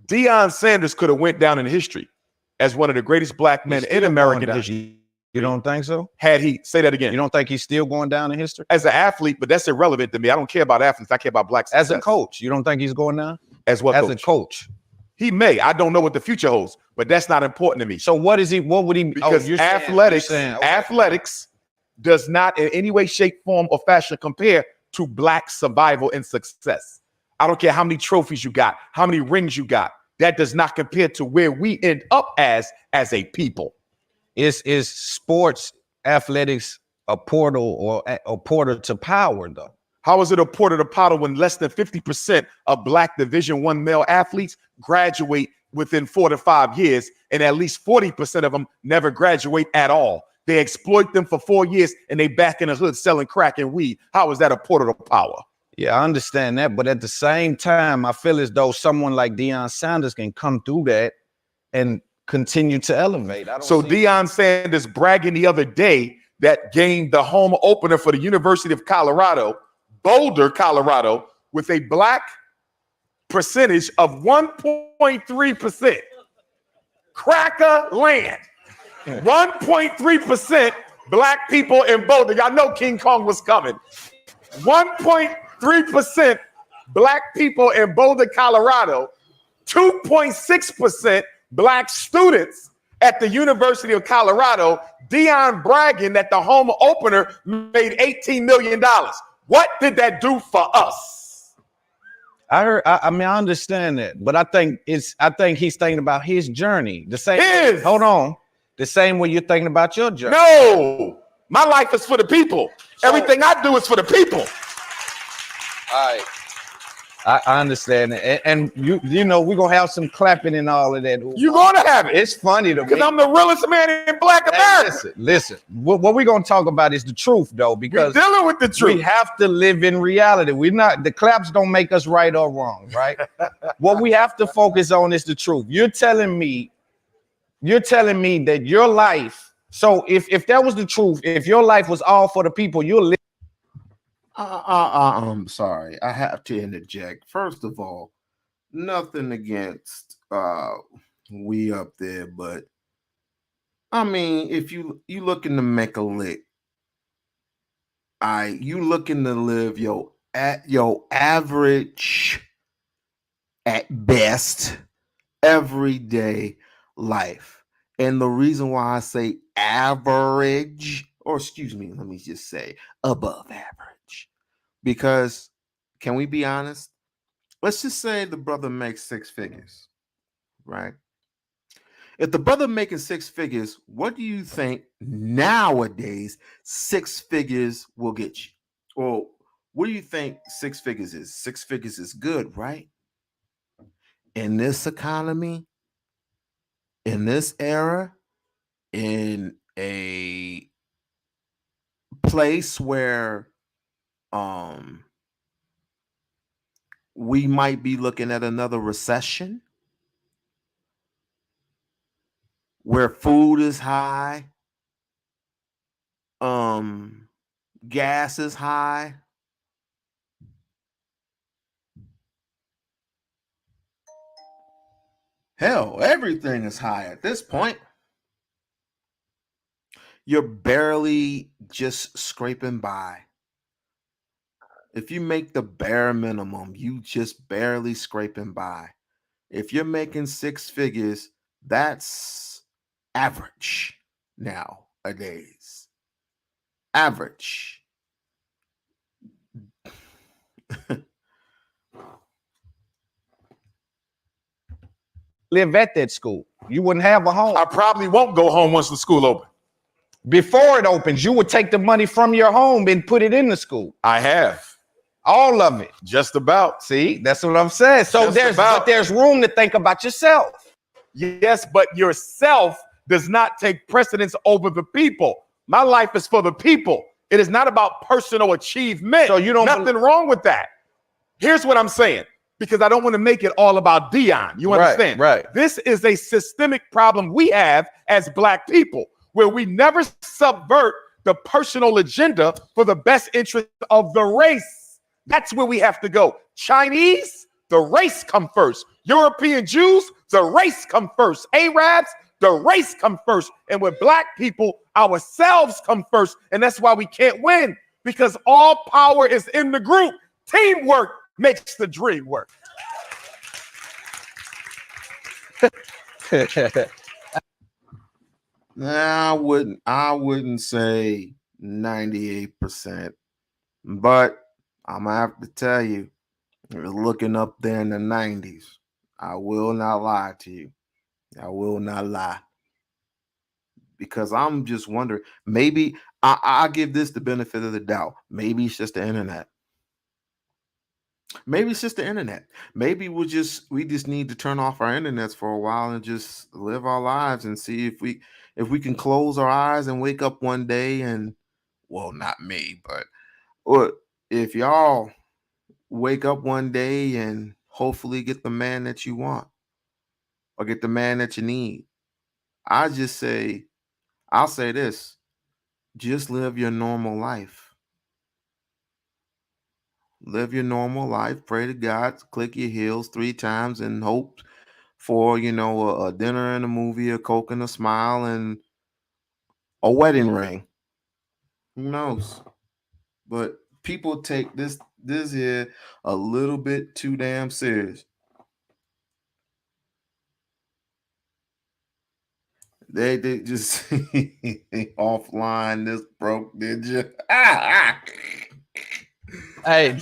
Deion Sanders could have went down in history as one of the greatest black men in American history. You don't think so? Had he, say that again. You don't think he's still going down in history? As an athlete, but that's irrelevant to me. I don't care about athletes. I care about black success. As a coach, you don't think he's going down? As what As coach? a coach. He may. I don't know what the future holds, but that's not important to me. So what is he? What would he? Because you're athletics, saying, okay. athletics does not in any way, shape, form, or fashion compare to black survival and success. I don't care how many trophies you got, how many rings you got. That does not compare to where we end up as a people. Is sports athletics a portal or a portal to power though? How is it a portal to power when less than 50% of black Division I male athletes graduate within 4 to 5 years, and at least 40% of them never graduate at all? They exploit them for 4 years and they back in the hood selling crack and weed. How is that a portal to power? Yeah, I understand that. But at the same time, I feel as though someone like Deion Sanders can come through that and continue to elevate. So Deion Sanders bragging the other day that gained the home opener for the University of Colorado, Boulder, Colorado, with a black percentage of 1.3%. Cracker land. 1.3% black people in Boulder. Y'all know King Kong was coming. 1.3% black people in Boulder, Colorado. 2.6% black students at the University of Colorado. Deion bragging that the home opener made $18 million. What did that do for us? I mean, I understand that, but I think he's thinking about his journey. The same. Hold on. The same way you're thinking about your journey. No, my life is for the people. Everything I do is for the people. All right. I understand it. And you know, we're gonna have some clapping and all of that. You're gonna have it. It's funny to me. Because I'm the realest man in black America. Listen. What we're gonna talk about is the truth, though, because we're dealing with the truth. We have to live in reality. We're not, the claps don't make us right or wrong, right? What we have to focus on is the truth. You're telling me that your life, so if that was the truth, if your life was all for the people, you'll live. I'm sorry. I have to interject. First of all, nothing against we up there, but I mean, if you looking to make a lick, you looking to live your average, at best, everyday life. And the reason why I say average, or excuse me, let me just say above average, because can we be honest? Let's just say the brother makes 6 figures, right? If the brother making 6 figures, what do you think nowadays 6 figures will get you? Or what do you think 6 figures is? 6 figures is good, right? In this economy, in this era, in a place where we might be looking at another recession, where food is high, gas is high. Hell, everything is high at this point. You're barely just scraping by. If you make the bare minimum, you just barely scraping by. If you're making 6 figures, that's average nowadays. Average. Live at that school. You wouldn't have a home. I probably won't go home once the school opens. Before it opens, you would take the money from your home and put it in the school. I have. All of it. Just about. See, that's what I'm saying. So there's room to think about yourself. Yes, but yourself does not take precedence over the people. My life is for the people. It is not about personal achievement. So you don't nothing wrong with that. Here's what I'm saying, because I don't want to make it all about Deion. You understand? Right. This is a systemic problem we have as Black people, where we never subvert the personal agenda for the best interest of the race. That's where we have to go. Chinese, the race come first. European Jews, the race come first. Arabs, the race come first. And with Black people, ourselves come first. And that's why we can't win, because all power is in the group. Teamwork makes the dream work. Nah, I wouldn't say 98%, but I'm gonna have to tell you, you're looking up there in the 90s. I will not lie to you. I will not lie. Because I'm just wondering, maybe I give this the benefit of the doubt. Maybe it's just the internet. Maybe it's just the internet. Maybe we just need to turn off our internets for a while and just live our lives and see if we can close our eyes and wake up one day and, well, not me, but if y'all wake up one day and hopefully get the man that you want or get the man that you need. I'll say this: just live your normal life. Live your normal life. Pray to God, click your heels 3 times and hope for, a dinner and a movie, a Coke and a smile, and a wedding ring. Who knows? But people take this here a little bit too damn serious. They just offline this broke, did you? Hey,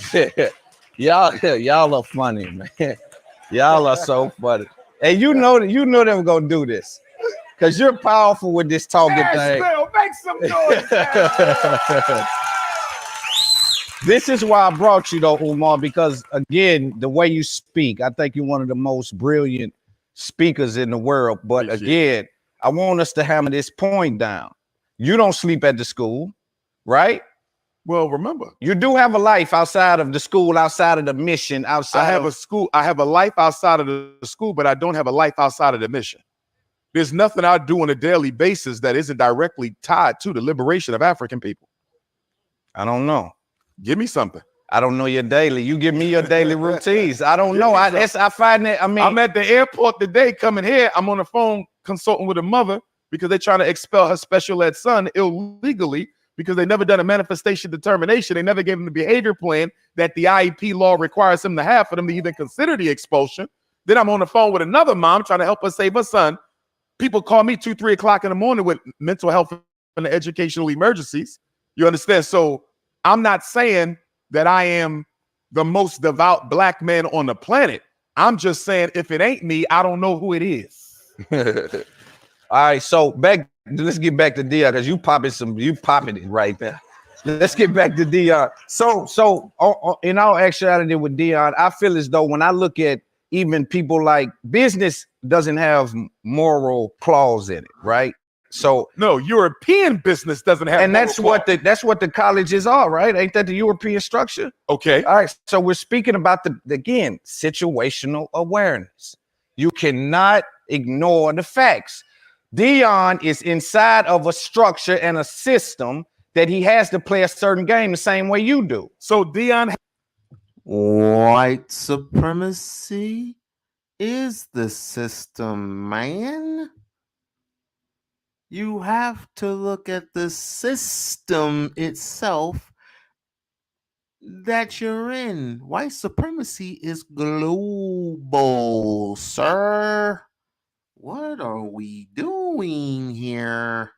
y'all are funny, man. Y'all are so funny. Hey, you know them gonna do this, because you're powerful with this talking thing. Make some noise. This is why I brought you though, Umar, because again, the way you speak, I think you're one of the most brilliant speakers in the world. But again, I want us to hammer this point down. You don't sleep at the school, right? Well, remember, you do have a life outside of the school, outside of the mission, outside. I have a life outside of the school, but I don't have a life outside of the mission. There's nothing I do on a daily basis that isn't directly tied to the liberation of African people. I don't know. Give me something. I don't know your daily. You give me your daily routines. I don't know. I find that. I mean, I'm at the airport today coming here. I'm on the phone consulting with a mother because they're trying to expel her special ed son illegally because they never done a manifestation determination. They never gave him the behavior plan that the IEP law requires him to have for them to even consider the expulsion. Then I'm on the phone with another mom trying to help her save her son people call me 2, 3 o'clock in the morning with mental health and educational emergencies. You understand? So I'm not saying that I am the most devout black man on the planet. I'm just saying if it ain't me, I don't know who it is. All right, so let's get back to Deion because you popping it right there. Let's get back to Deion. So in all actuality with Deion, I feel as though when I look at even people like business doesn't have moral clause in it, right? So no, European business doesn't have, and that's what the colleges are, right? Ain't that the European structure? Okay. All right. So we're speaking about again situational awareness. You cannot ignore the facts. Deion is inside of a structure and a system that he has to play a certain game the same way you do. So Deion, white supremacy is the system, man. You have to look at the system itself that you're in. White supremacy is global, sir. What are we doing here?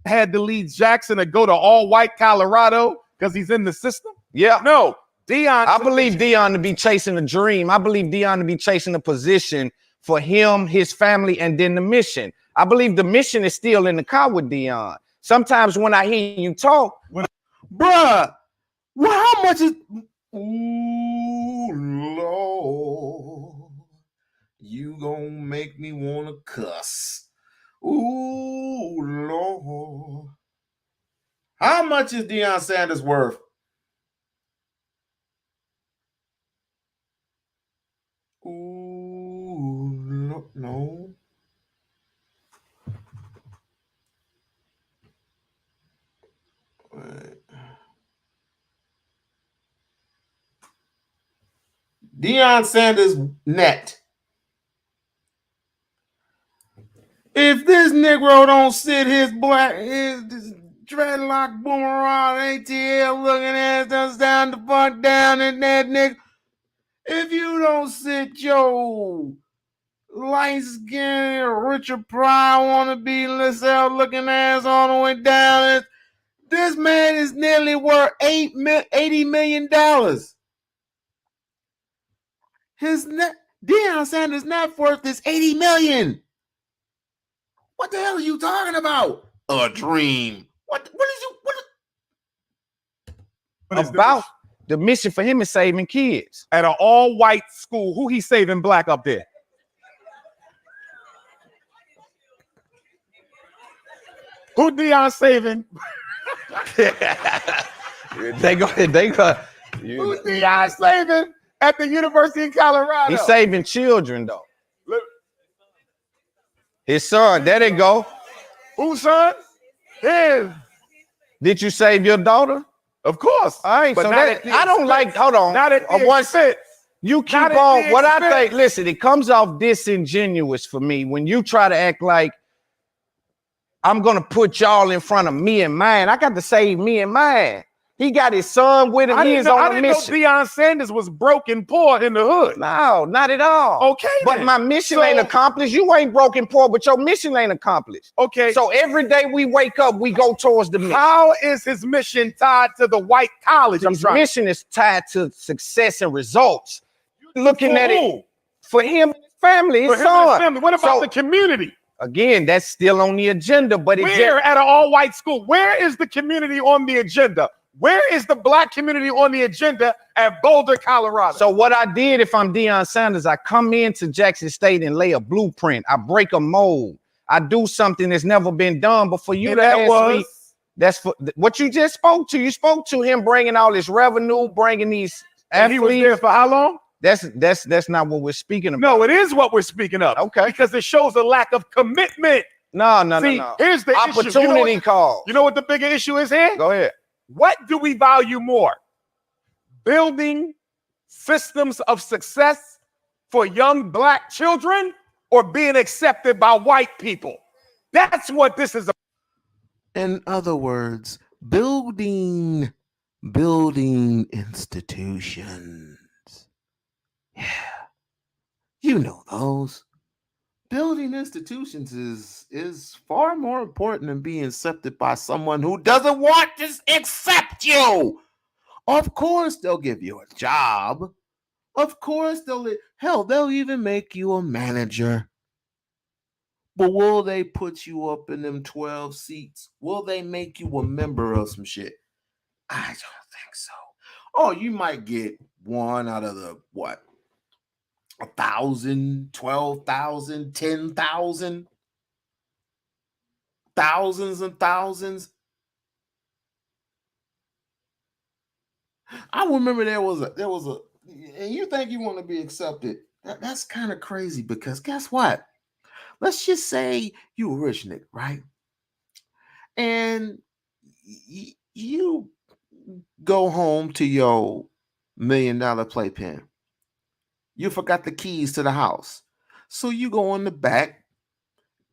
had to lead Jackson to go to all white Colorado because he's in the system? Yeah. No, Deion. I believe Deion to be chasing a dream. I believe Deion to be chasing a position for him, his family, and then the mission. I believe the mission is still in the car with Deion. Sometimes when I hear you talk, bruh, well, how much is? Ooh, Lord, you gonna make me wanna cuss. Ooh, Lord, how much is Deion Sanders worth? Ooh, no. Deion Sanders net. If this Negro don't sit his dreadlock boomerang ATL looking ass down the fuck down in that nigga. If you don't sit your light skinned Richard Pryor wannabe LaSalle looking ass all the way down, this man is nearly worth $80 million. Deion Sanders' net worth is $80 million. What the hell are you talking about? A dream. What is about the mission for him is saving kids. At an all-white school, who he saving black up there? Who Deion saving? They go. Who Deion saving at the University of Colorado? He's saving children though. His son. There they go. Whose son? His. Did you save your daughter? Of course. All right. But So that I don't like. Hold on. Not at the expense. You keep on. What I think. Listen, it comes off disingenuous for me when you try to act like I'm gonna put y'all in front of me and mine. I got to save me and mine. He got his son with him. He is on a mission. Know Deion Sanders was broken poor in the hood. No, not at all. Okay, but my mission ain't accomplished. You ain't broken poor, but your mission ain't accomplished. Okay. So every day we wake up, we go towards the mission. How is his mission tied to the white college? His mission is tied to success and results. You're looking at it for him, his family, his son. What about the community? Again, that's still on the agenda, but where at an all-white school? Where is the community on the agenda? Where is the black community on the agenda at Boulder, Colorado? So what I did, if I'm Deion Sanders, I come into Jackson State and lay a blueprint. I break a mold. I do something that's never been done. But for you to ask me, that's for what you just spoke to. You spoke to him bringing all this revenue, bringing these athletes. He was there for how long? That's not what we're speaking about. No, it is what we're speaking of. Okay. Because it shows a lack of commitment. No. Here's the opportunity issue. call. You know what the bigger issue is here? Go ahead. What do we value more? Building systems of success for young black children or being accepted by white people? That's what this is about. In other words, building institutions. Yeah. You know those. building institutions is far more important than being accepted by someone who doesn't want to accept you. Of course, they'll give you a job. Of course, they'll even make you a manager. But will they put you up in them 12 seats? Will they make you a member of some shit? I don't think so. Oh, you might get one out of the what? 1,000, 12,000, 10,000, thousands and thousands. I remember there was a, and you think you want to be accepted. That's kind of crazy because guess what? Let's just say you a rich nigga, right? And you go home to your $1 million playpen. You forgot the keys to the house. So you go on the back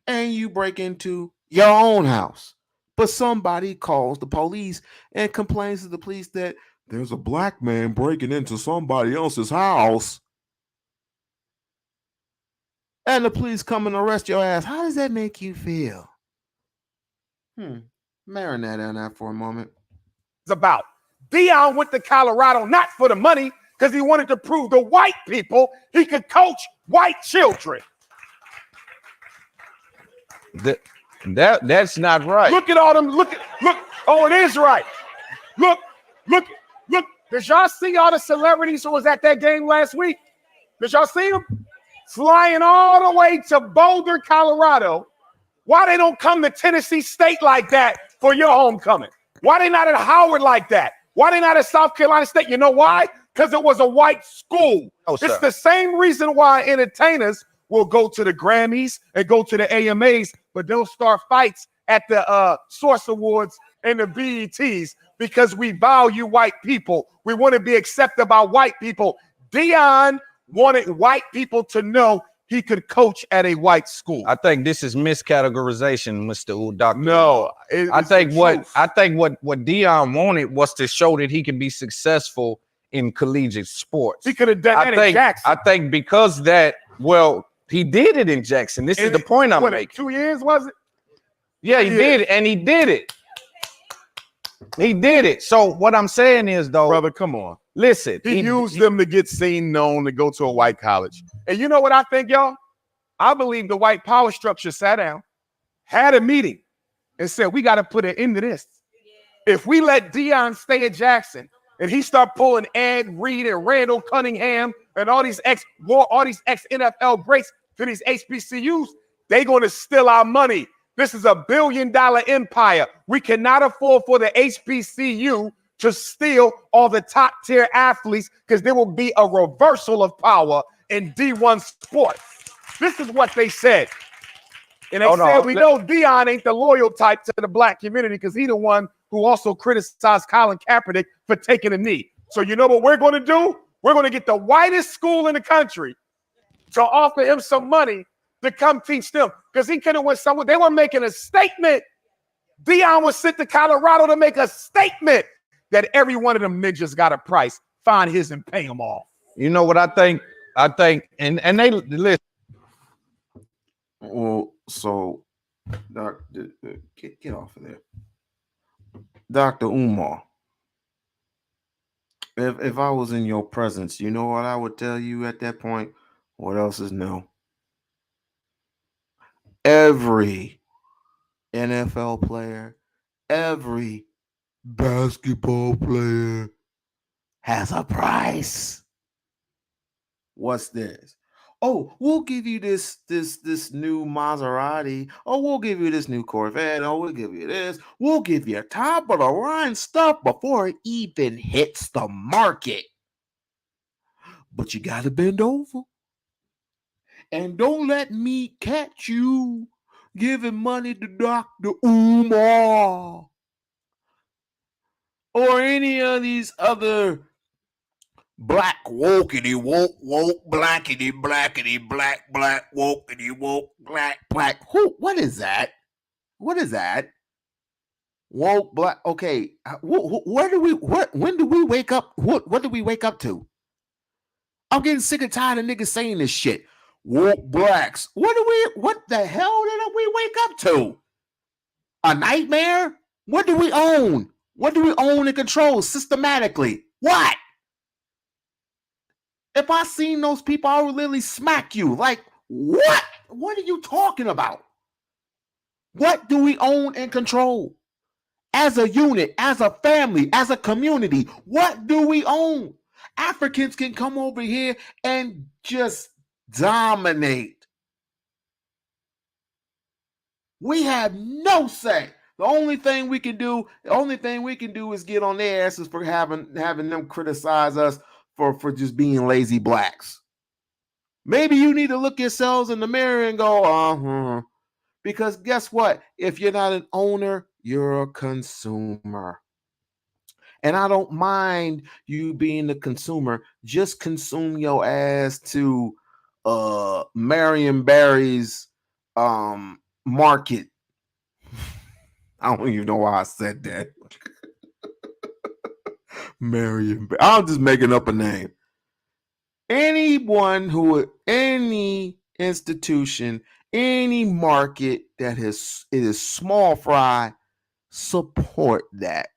and you break into your own house. But somebody calls the police and complains to the police that there's a black man breaking into somebody else's house. And the police come and arrest your ass. How does that make you feel? Marinate on that for a moment. It's about Deion went to Colorado not for the money, because he wanted to prove to white people he could coach white children. That's not right. Look at all them. Look. Oh, it is right. Look. Did y'all see all the celebrities who was at that game last week? Did y'all see them flying all the way to Boulder, Colorado? Why they don't come to Tennessee State like that for your homecoming? Why they not at Howard like that? Why they not at South Carolina State? You know why? Because it was a white school. Oh, it's the same reason why entertainers will go to the Grammys and go to the AMAs, but they'll start fights at the Source Awards and the BETs because we value white people. We want to be accepted by white people. Deion wanted white people to know he could coach at a white school. I think this is miscategorization, Mr. Dr. No, I think what Deion wanted was to show that he can be successful in collegiate sports. He could have done that in Jackson. I think because he did it in Jackson. This is the point I'm making. 2 years, was it? Yeah, he did it, and he did it. He did it. So what I'm saying is, though, brother, come on. Listen, he used them to get seen, known, to go to a white college. And you know what I think, y'all? I believe the white power structure sat down, had a meeting, and said, we got to put an end to this. If we let Deion stay at Jackson and he start pulling Ed Reed and Randall Cunningham and all these ex-NFL greats to these HBCUs, they're going to steal our money. This is $1 billion empire. We cannot afford for the HBCU to steal all the top tier athletes because there will be a reversal of power in D1 sports. This is what they said. And they said, we know Deion ain't the loyal type to the black community because he's the one who also criticized Colin Kaepernick for taking a knee. So you know what we're going to do? We're going to get the whitest school in the country to offer him some money to come teach them because he could have went somewhere. They were making a statement. Deion was sent to Colorado to make a statement that every one of them ninjas got a price. Find his and pay them all. You know what I think, and they listen. Well, so, get off of there, Dr. Umar. If I was in your presence, you know what I would tell you at that point? What else is new? Every NFL player, every basketball player has a price. What's this? Oh, we'll give you this new Maserati. Oh, we'll give you this new Corvette. Oh, we'll give you this. We'll give you top of the line stuff before it even hits the market. But you gotta bend over. And don't let me catch you giving money to Dr. Umar or any of these other black wokety woke blackety blackety black wokety woke black. Who? What is that? What is that? Woke black. Okay, when do we wake up? What do we wake up to? I'm getting sick and tired of niggas saying this shit. woke blacks. What the hell did we wake up to? A nightmare? What do we own? What do we own and control systematically? What? If I seen those people, I would literally smack you. Like, what? What are you talking about? What do we own and control? As a unit, as a family, as a community, what do we own? Africans can come over here and just dominate. We have no say. The only thing we can do is get on their asses for having them criticize us for just being lazy blacks. Maybe you need to look yourselves in the mirror and go, because guess what? If you're not an owner, you're a consumer. And I don't mind you being the consumer. Just consume your ass to Marion Barry's market. I don't even know why I said that. Marion Barry. I'm just making up a name. Any institution, any market that is small fry, support that.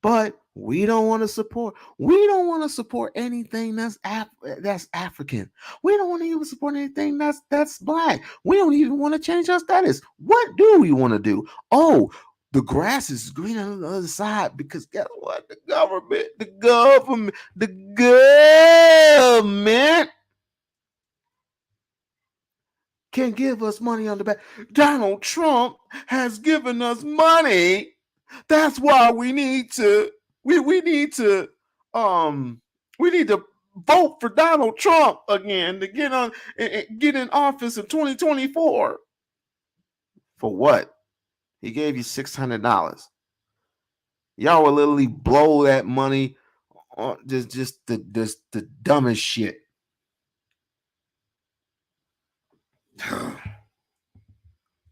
But we don't want to support. We don't want to support anything that's African. We don't want to even support anything that's black. We don't even want to change our status. What do we want to do? Oh, the grass is green on the other side because guess what? The government can give us money on the back. Donald Trump has given us money. That's why we need to vote for Donald Trump again to get in office in 2024. For what? He gave you $600. Y'all will literally blow that money on just the dumbest shit.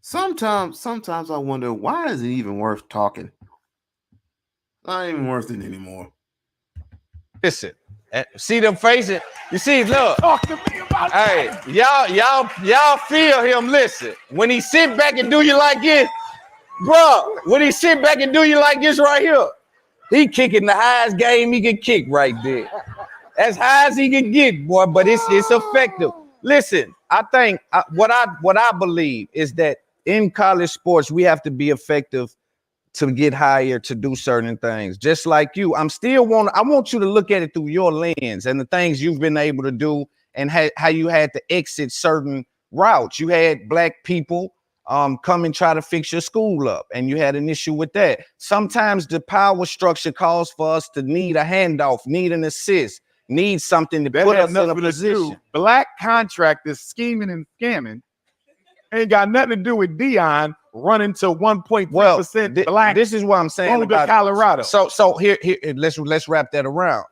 Sometimes I wonder, why is it even worth talking? Not even worth it anymore. Listen, see them faces? You see, look. Talk to me about that. Hey, y'all feel him. Listen, when he sit back and do you like this, bro, when he sit back and do you like this right here, he kicking the highest game he can kick right there. As high as he can get, boy, but it's effective. Listen, I think what I believe is that in college sports, we have to be effective to get hired to do certain things. Just like you, I want you to look at it through your lens and the things you've been able to do and how you had to exit certain routes. You had black people come and try to fix your school up, and you had an issue with that. Sometimes the power structure calls for us to need a handoff, need an assist, need something to put us in a position. Black contractors scheming and scamming ain't got nothing to do with Deion running to 1.3% black. This is what I'm saying about Colorado. So here let's wrap that around.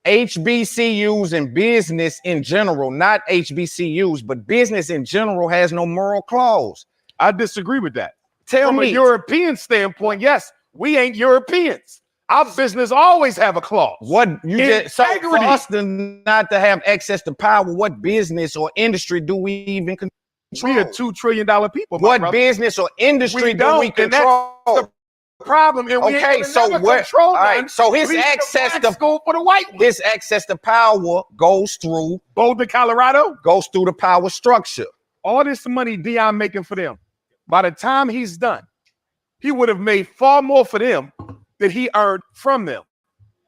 HBCUs and business in general, not HBCUs, but business in general has no moral clause. I disagree with that. From a European standpoint, yes, we ain't Europeans. Our business always have a clause. What you just so for us not to have access to power, what business or industry do we even control? We are $2 trillion people. What business or industry do we control? That's the problem. And we okay, so what? All right, so his access to school for the white his access to power goes through Boulder, Colorado, goes through the power structure. All this money Deion making for them, by the time he's done, he would have made far more for them than he earned from them.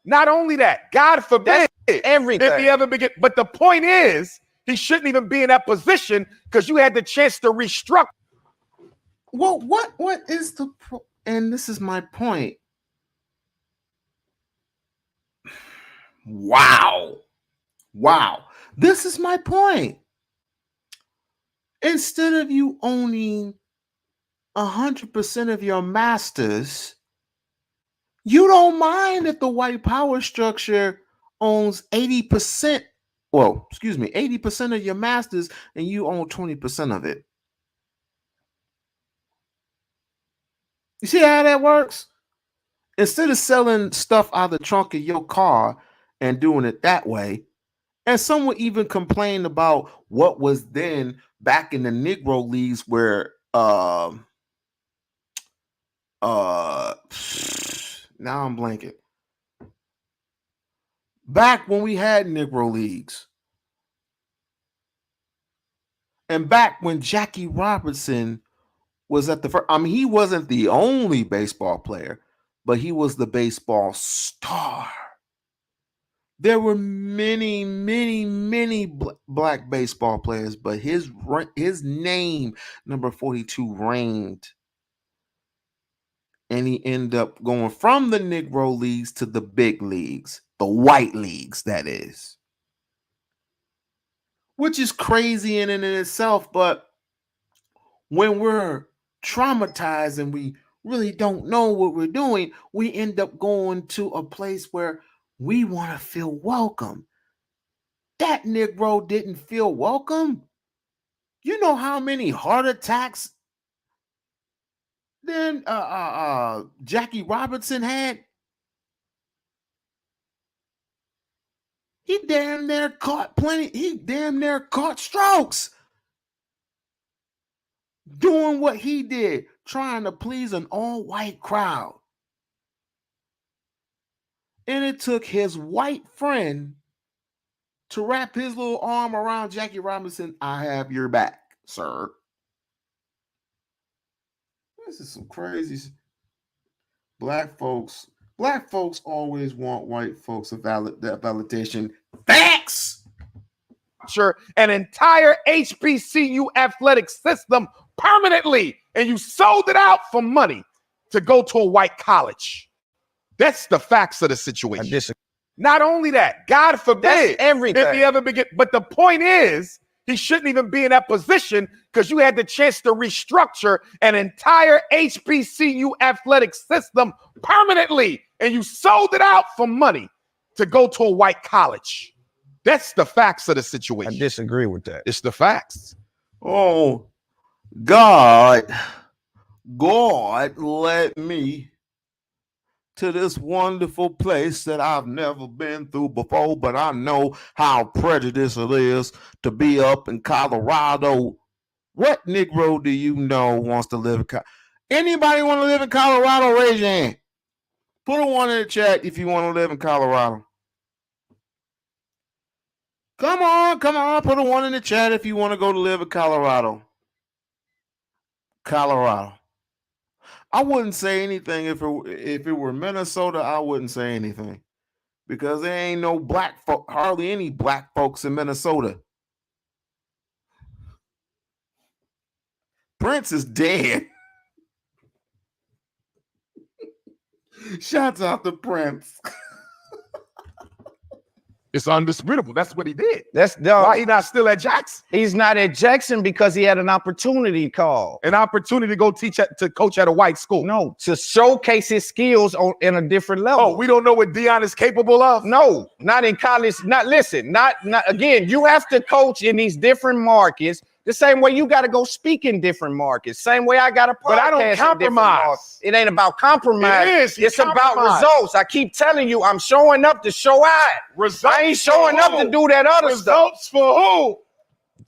Not only that, God forbid everything. If he ever begin. But the point is, he shouldn't even be in that position because you had the chance to restructure. Well, what is the and this is my point. Wow. This is my point. Instead of you owning 100% of your masters, you don't mind if the white power structure owns 80%. Well, 80% of your masters and you own 20% of it. You see how that works? Instead of selling stuff out of the trunk of your car and doing it that way, And someone even complained about what was then back in the Negro leagues where now I'm blanking. Back when we had Negro leagues. And back when Jackie Robinson was at the first, I mean, he wasn't the only baseball player, but he was the baseball star. There were many, many, many black baseball players, but his name, number 42, reigned. And he ended up going from the Negro leagues to the big leagues, the white leagues, that is. Which is crazy in and in itself, but when we're traumatized and we really don't know what we're doing, we end up going to a place where we want to feel welcome. That Negro didn't feel welcome. You know how many heart attacks then Jackie Robinson had? He damn near caught strokes doing what he did, trying to please an all-white crowd. And it took his white friend to wrap his little arm around Jackie Robinson. I have your back, sir. This is some crazy. Black folks always want white folks that validation. Facts. Sure, an entire HBCU athletic system permanently, and you sold it out for money to go to a white college. That's the facts of the situation. Not only that, God forbid, everything. if he ever begin. But the point is, he shouldn't even be in that position because you had the chance to restructure an entire HBCU athletic system permanently, and you sold it out for money to go to a white college. That's the facts of the situation. I disagree with that. It's the facts. Oh, God led me to this wonderful place that I've never been through before, but I know how prejudiced it is to be up in Colorado. What Negro do you know wants to live in Colorado? Anybody want to live in Colorado? Raise your hand. Put a one in the chat if you want to live in Colorado. Come on. Put a one in the chat if you want to go to live in Colorado. Colorado. I wouldn't say anything if it were Minnesota. I wouldn't say anything because there ain't no hardly any black folks in Minnesota. Prince is dead. Shouts out to Prince. It's undisputable. That's what he did. That's why he not still at Jackson. He's not at Jackson because he had an opportunity call. An opportunity to go to coach at a white school. No, to showcase his skills in a different level. Oh, we don't know what Deion is capable of? No, not in college. Not again, you have to coach in these different markets. The same way you got to go speak in different markets. Same way I got to podcast. But I don't compromise. It ain't about compromise. It is. It's about results. I keep telling you, I'm showing up to show out. Results. I ain't showing up to do that other stuff. Results for who?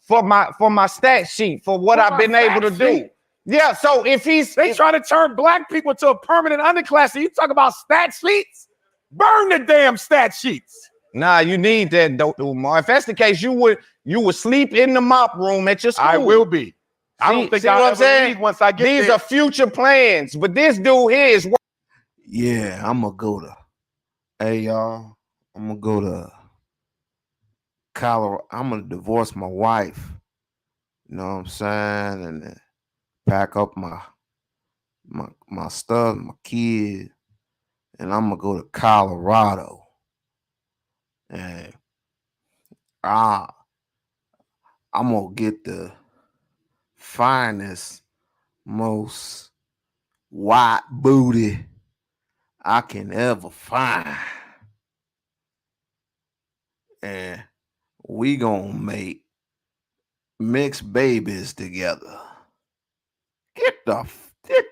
For my stat sheet, for what I've been able to do. Yeah, so if they trying to turn black people to a permanent underclass, and you talk about stat sheets, burn the damn stat sheets. Nah, you need that, Umar. If that's the case, you would sleep in the mop room at your school. I will be. I don't think I'll ever leave once I get there. These are future plans, but this dude here is. Yeah, I'm gonna go to. Hey y'all, I'm gonna go to Colorado. I'm gonna divorce my wife. You know what I'm saying, and then pack up my stuff, my kid, and I'm gonna go to Colorado. And I'm gonna get the finest, most white booty I can ever find. And we gonna make mixed babies together. Get the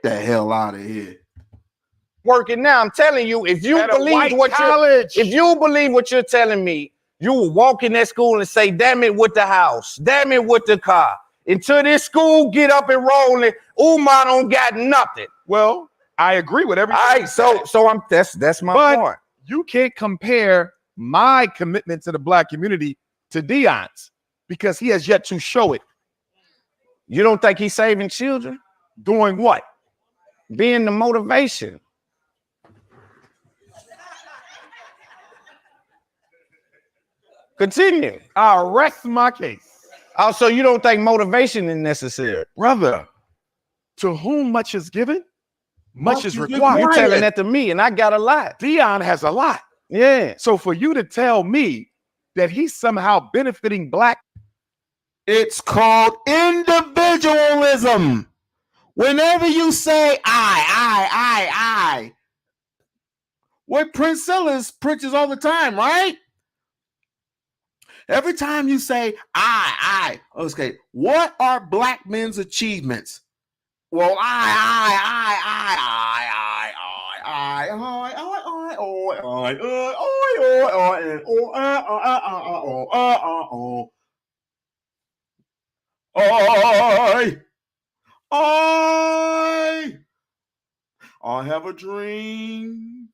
hell out of here. Working now. I'm telling you, if you believe what you're telling me, You will walk in that school and say, damn it with the house, damn it with the car. Until this school get up and rolling, Umar don't got nothing. Well, I agree with everything. All right, so that's my point. You can't compare my commitment to the black community to Deion's because he has yet to show it. You don't think he's saving children? Doing what? Being the motivation. Continue. I'll rest my case. Also, you don't think motivation is necessary? Brother, to whom much is given, much is required. You're telling that to me, and I got a lot. Deion has a lot. Yeah. So for you to tell me that he's somehow benefiting black, It's called individualism. Whenever you say I, what Prince Silas preaches all the time, right? Every time you say I, okay, what are black men's achievements? Well, I have a dream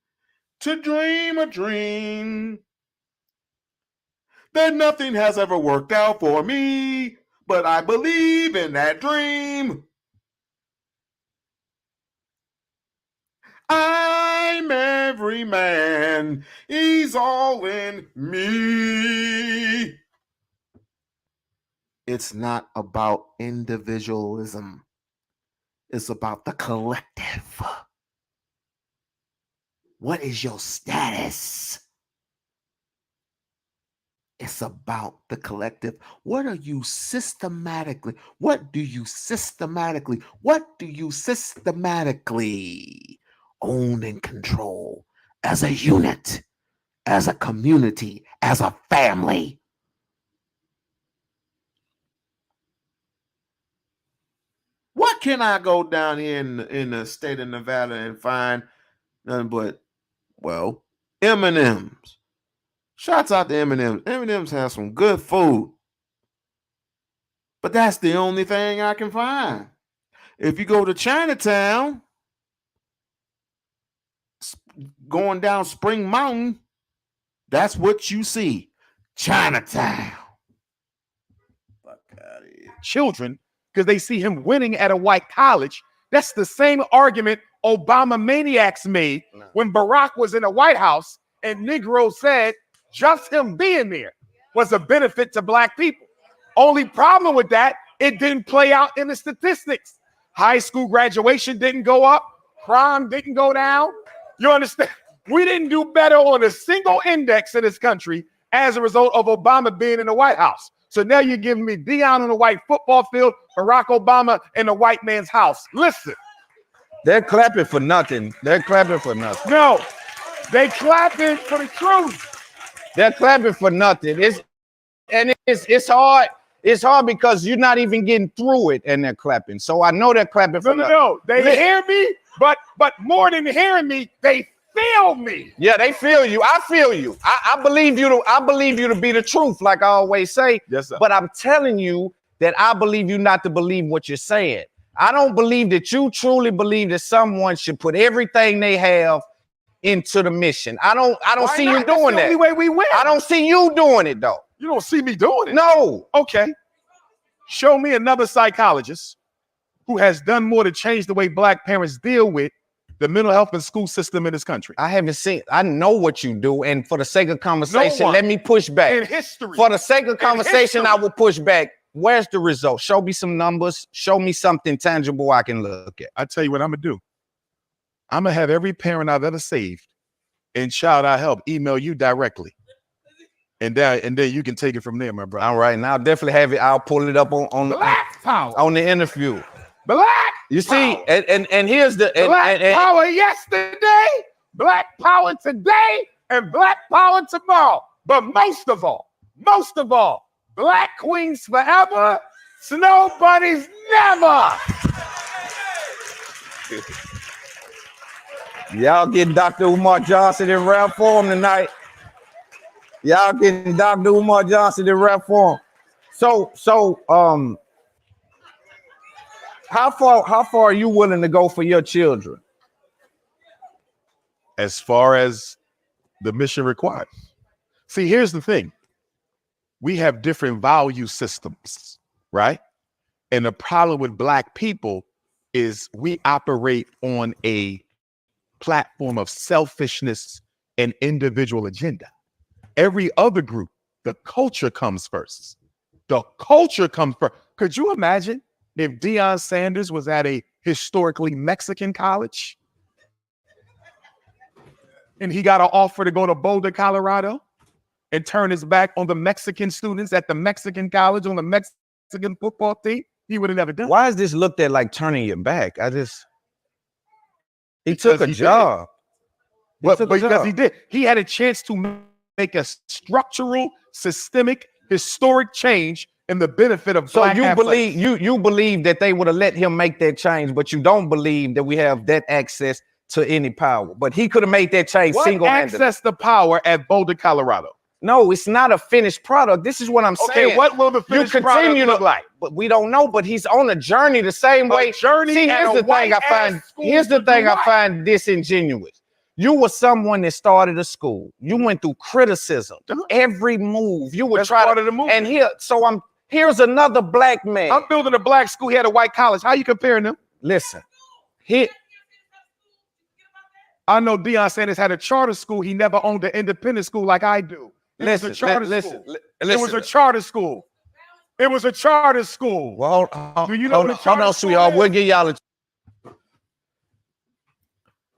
to dream a dream that nothing has ever worked out for me, but I believe in that dream. I'm every man, he's all in me. It's not about individualism. It's about the collective. What is your status? It's about the collective. What do you systematically own and control as a unit, as a community, as a family? What can I go down here in the state of Nevada and find nothing but, well, M&M's. Shouts out to M&M's. M&M's has some good food. But that's the only thing I can find. If you go to Chinatown, going down Spring Mountain, that's what you see. Chinatown. Fuck out of here. children, because they see him winning at a white college. That's the same argument Obama maniacs made when Barack was in the White House and Negroes said just him being there was a benefit to black people. Only problem with that, it didn't play out in the statistics. High school graduation didn't go up. Crime didn't go down. You understand? We didn't do better on a single index in this country as a result of Obama being in the White House. So now you're giving me Deion on the white football field, Barack Obama in the white man's house. Listen. They're clapping for nothing. They're clapping for nothing. No, they clapping for the truth. They're clapping for nothing. It's hard. It's hard because you're not even getting through it and they're clapping. So I know they're clapping for nothing. No, they hear me, but more than hearing me, they feel me. Yeah, they feel you. I feel you. I believe you to be the truth, like I always say. Yes, sir. But I'm telling you that I believe you not to believe what you're saying. I don't believe that you truly believe that someone should put everything they have into the mission. I don't see you doing that. That's the only way we win. I don't see you doing it though. You don't see me doing it. No. Okay. Show me another psychologist who has done more to change the way black parents deal with the mental health and school system in this country. I haven't seen. I know what you do, and for the sake of conversation, one. let me push back. In history. For the sake of conversation, history. I will push back. Where's the result? Show me some numbers. Show me something tangible I can look at. I tell you what I'm gonna do. I'm gonna have every parent I've ever saved and child I help email you directly. And then you can take it from there, my brother. All right, now definitely have it. I'll pull it up on Black power. on the interview. Black You see, power. and here's the Black power yesterday, black power today, and black power tomorrow. But most of all, black queens forever, snow bunnies never. Y'all get Dr. Umar Johnson in rap form tonight. Y'all getting Dr. Umar Johnson in rap form. So how far are you willing to go for your children? As far as the mission required. See, here's the thing. We have different value systems, right? And the problem with Black people is we operate on a platform of selfishness and individual agenda. Every other group, the culture comes first. The culture comes first. Could you imagine if Deion Sanders was at a historically Mexican college and he got an offer to go to Boulder, Colorado and turn his back on the Mexican students at the Mexican college on the Mexican football team? He would have never done it. Why is this looked at like turning your back? He took a job. Because he did. He had a chance to make a structural, systemic, historic change in the benefit of So Black you athletes. believe you believe that they would have let him make that change, but you don't believe that we have that access to any power. But he could have made that change What single-handedly. access to power at Boulder, Colorado? No, it's not a finished product. This is what I'm saying. Okay, what will the finished product look like? But we don't know. But he's on a journey the same way. Journey. See, here's the thing I find. Here's the thing I find disingenuous. You were someone that started a school. You went through criticism. Every move you would try to. And here's another Black man. I'm building a Black school. He had a white college. How you comparing them? Listen, I know Deion Sanders had a charter school. He never owned an independent school like I do. It was a charter school. It was a charter school. It was a charter school. Well, do you know hold on, sweetheart. We'll give y'all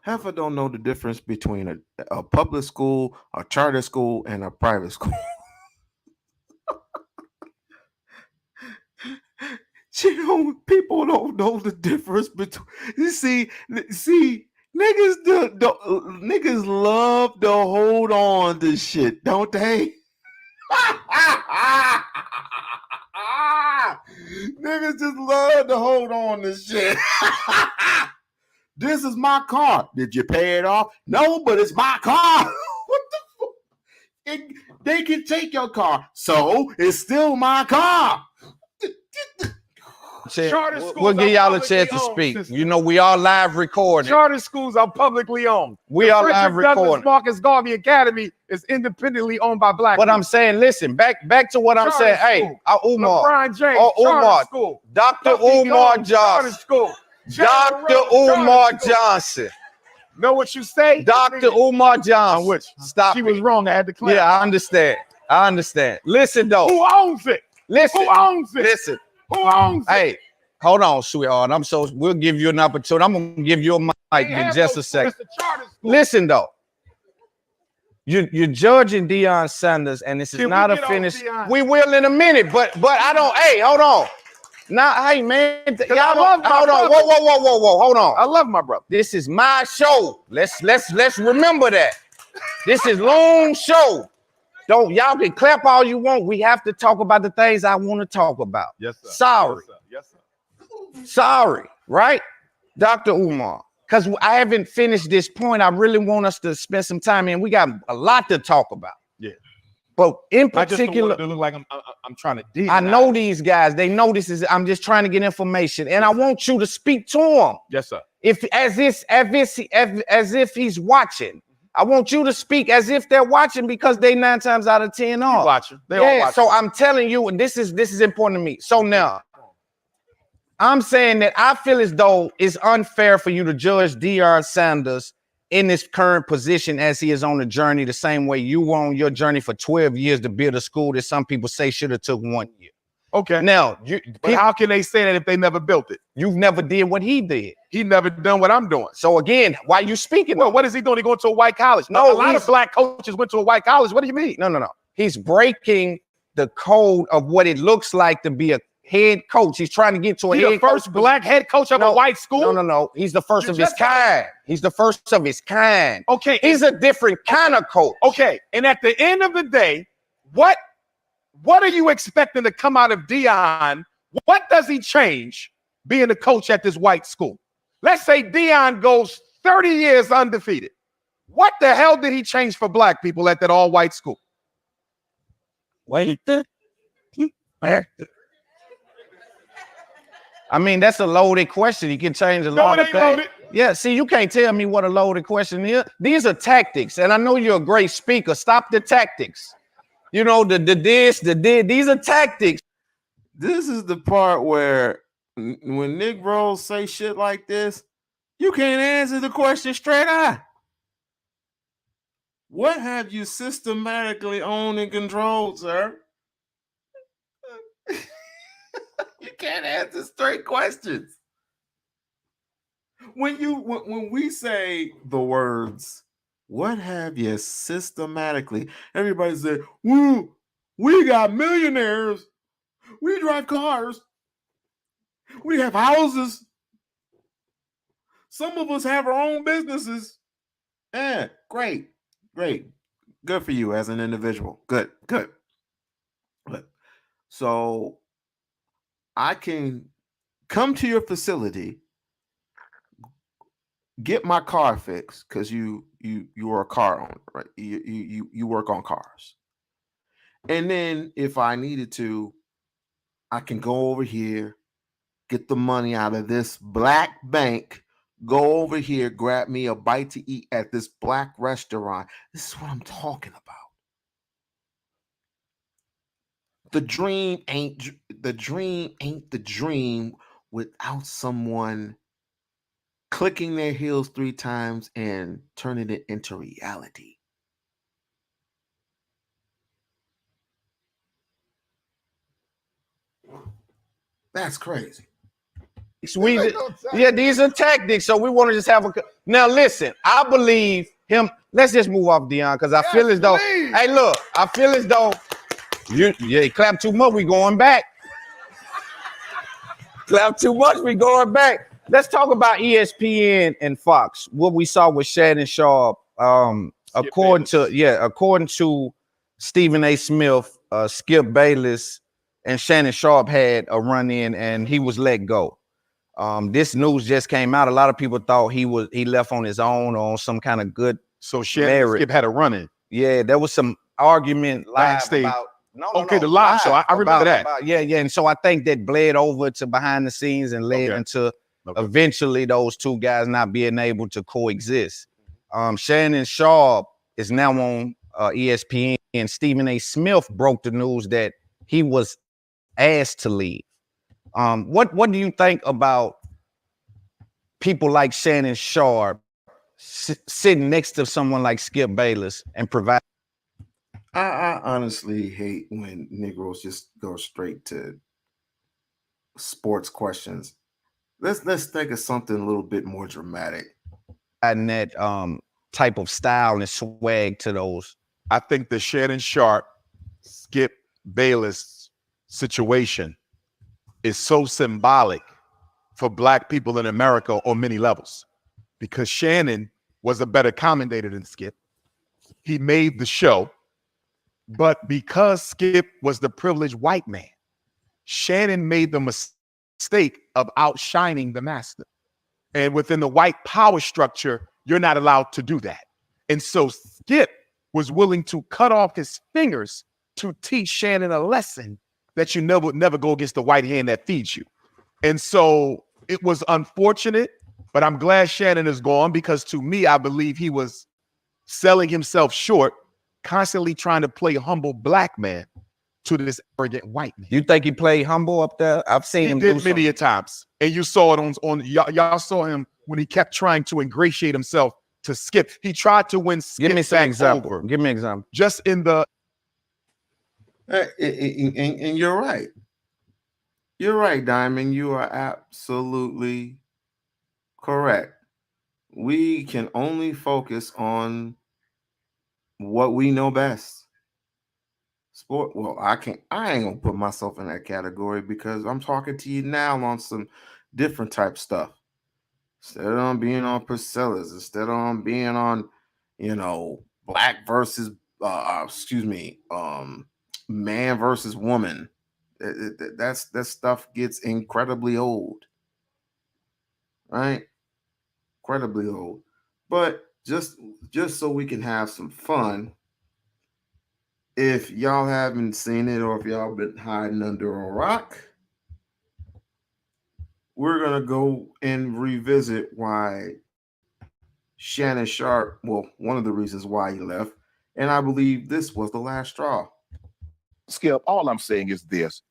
Heifer don't know the difference between a public school, a charter school, and a private school. People don't know the difference between. You see, niggas love to hold on to shit, don't they? Niggas just love to hold on to shit. This is my car. Did you pay it off? No, but it's my car. What the fuck? They can take your car, so it's still my car. We'll give y'all a chance to speak. You know, we are live recording. Charter schools are publicly owned. We are live recording. Marcus Garvey Academy is independently owned by Black But people. I'm saying, listen, back to what I'm saying. Hey, Umar. LeBron James, Umar. school. Dr. Umar Johnson. Dr. Umar Johnson. Know what you say? Dr. Umar Johnson. Which? Stop. She was wrong. I had to clap. Yeah, I understand. Listen, though. Who owns it? Listen. Who owns it? Listen. Who owns it? Hey, hold on, sweetheart. We'll give you an opportunity. I'm gonna give you a mic in just a second. Listen, though. You're judging Deion Sanders, and this is not a finish. We will in a minute, but I don't. Hey, hold on. Now, hey man, y'all don't. Hold on. Whoa. Hold on. I love my brother. This is my show. Let's remember that. This is long show. Y'all can clap all you want. We have to talk about the things I want to talk about. Yes, sir. Sorry. Yes, sir. Sorry, right? Dr. Umar. Because I haven't finished this point. I really want us to spend some time in. We got a lot to talk about. Yeah. But in I just don't particular, want it to look like I'm trying to dig. I know these guys. They know this is. I'm just trying to get information, and I want you to speak to them. Yes, sir. As if he's watching. I want you to speak as if they're watching, because they 9 times out of 10 are watching. They all watching. So I'm telling you, and this is important to me. So now, I'm saying that I feel as though it's unfair for you to judge Deion Sanders in this current position as he is on the journey, the same way you were on your journey for 12 years to build a school that some people say should have took 1 year. Okay. Now, but how can they say that if they never built it? You've never did what he did. He never done what I'm doing. So again, why you speaking? Well, what is he doing? He going to a white college? No, a lot of Black coaches went to a white college. What do you mean? No. He's breaking the code of what it looks like to be a head coach. He's trying to get to a head the first coach. Black head coach of a white school? No. He's the first of his kind. He's the first of his kind. Okay. He's a different kind of coach. Okay. And at the end of the day, what are you expecting to come out of Deion? What does he change being a coach at this white school? Let's say Deion goes 30 years undefeated. What the hell did he change for Black people at that all-white school? Wait. I mean, that's a loaded question. You can change a lot of things. Yeah, see, you can't tell me what a loaded question is. These are tactics, and I know you're a great speaker. Stop the tactics. You know, the this, the did. These are tactics. This is the part where when Negroes say shit like this, you can't answer the question straight out. What have you systematically owned and controlled, sir? You can't answer straight questions. When we say the words, what have you systematically? Everybody said, "Woo, we got millionaires. We drive cars. We have houses. Some of us have our own businesses." Yeah, great. Good for you as an individual. Good. So I can come to your facility, get my car fixed because you are a car owner, right? You work on cars, and then if I needed to, I can go over here, get the money out of this black bank, go over here, grab me a bite to eat at this black restaurant. This is what I'm talking about. The dream ain't the dream without someone clicking their heels 3 times and turning it into reality. That's crazy. These are tactics. So we want to just have a. Now listen, I believe him. Let's just move off Deion because I feel as though. Hey, look, I feel as though you clap too much. We going back. Clap too much. We going back. Let's talk about ESPN and Fox. What we saw with Shannon Sharp. According to Stephen A. Smith, Skip Bayless and Shannon Sharp had a run-in and he was let go. This news just came out. A lot of people thought he left on his own or on some kind of good. So Shannon Skip had a run-in. Yeah, there was some argument backstage. About the live show. I remember that. And so I think that bled over to behind the scenes and led into eventually those two guys not being able to coexist. Shannon Sharp is now on ESPN, and Stephen A. Smith broke the news that he was asked to leave. What do you think about people like Shannon Sharp sitting next to someone like Skip Bayless and provide? I honestly hate when Negroes just go straight to sports questions. Let's think of something a little bit more dramatic. And that type of style and swag to those. I think the Shannon Sharp, Skip Bayless situation is so symbolic for Black people in America on many levels, because Shannon was a better commentator than Skip. He made the show, but because Skip was the privileged white man, Shannon made the mistake of outshining the master. And within the white power structure, you're not allowed to do that. And so Skip was willing to cut off his fingers to teach Shannon a lesson that you never go against the white hand that feeds you. And so it was unfortunate, but I'm glad Shannon is gone, because to me, I believe he was selling himself short, constantly trying to play a humble Black man to this arrogant white man. You think he played humble up there? I've seen him do many a times. And you saw it on y'all saw him when he kept trying to ingratiate himself to Skip. He tried to win Skip. Give me some example. Give me an example. Just in the and you're right. You're right, Diamond. You are absolutely correct. We can only focus on what we know best. Sport. Well, I ain't gonna put myself in that category because I'm talking to you now on some different type stuff. Instead of being on Priscilla's, instead of being on, Black versus man versus woman. That stuff gets incredibly old, right? Incredibly old. But just so we can have some fun, If y'all haven't seen it or if y'all been hiding under a rock, we're going to go and revisit why Shannon Sharp, well, one of the reasons why he left. And I believe this was the last straw. Skip, all I'm saying is this.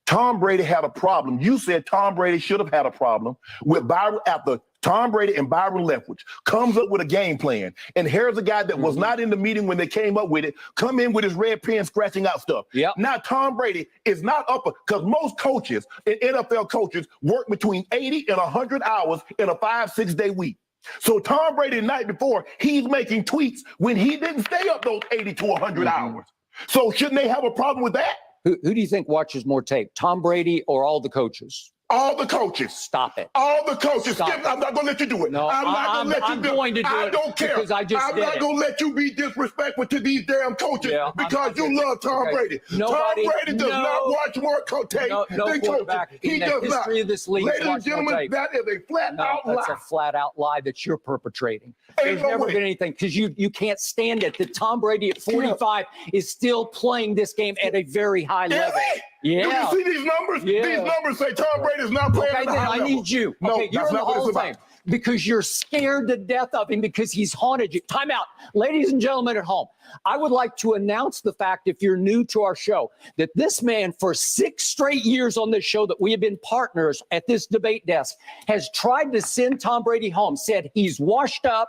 Tom Brady had a problem. You said Tom Brady should have had a problem with Byron after Tom Brady and Byron Leftwich comes up with a game plan. And here's a guy that was not in the meeting when they came up with it, come in with his red pen scratching out stuff. Yep. Now Tom Brady is not up because most coaches and NFL coaches work between 80 and 100 hours in a 5-6 day week. So Tom Brady the night before, he's making tweets when he didn't stay up those 80 to 100 hours. So shouldn't they have a problem with that? Who do you think watches more tape, Tom Brady or all the coaches? All the coaches. Stop it. All the coaches. Stop Skip, I'm not going to let you do it. No, I'm not going to let you I'm do going to do I it don't care. because I just I'm did not it. going to let you be disrespectful to these damn coaches because you love Tom Brady. Nobody, Tom Brady does not watch more tape than quarterback coaches. He in the does history not. of this league Ladies and watched more gentlemen, tape. that is a flat out That's lie. a flat out lie that you're perpetrating. There's no never way. been anything because you can't stand it that Tom Brady at 45 is still playing this game at a very high level. Yeah. Do you see these numbers? Yeah. These numbers say Tom Brady is not playing Okay, at a then high I level. need you. No, Okay, you're that's in the not what Hall it's of Fame about. because you're scared to death of him because he's haunted you. Time out. Ladies and gentlemen at home, I would like to announce the fact, if you're new to our show, that this man for 6 straight years on this show that we have been partners at this debate desk has tried to send Tom Brady home, said he's washed up.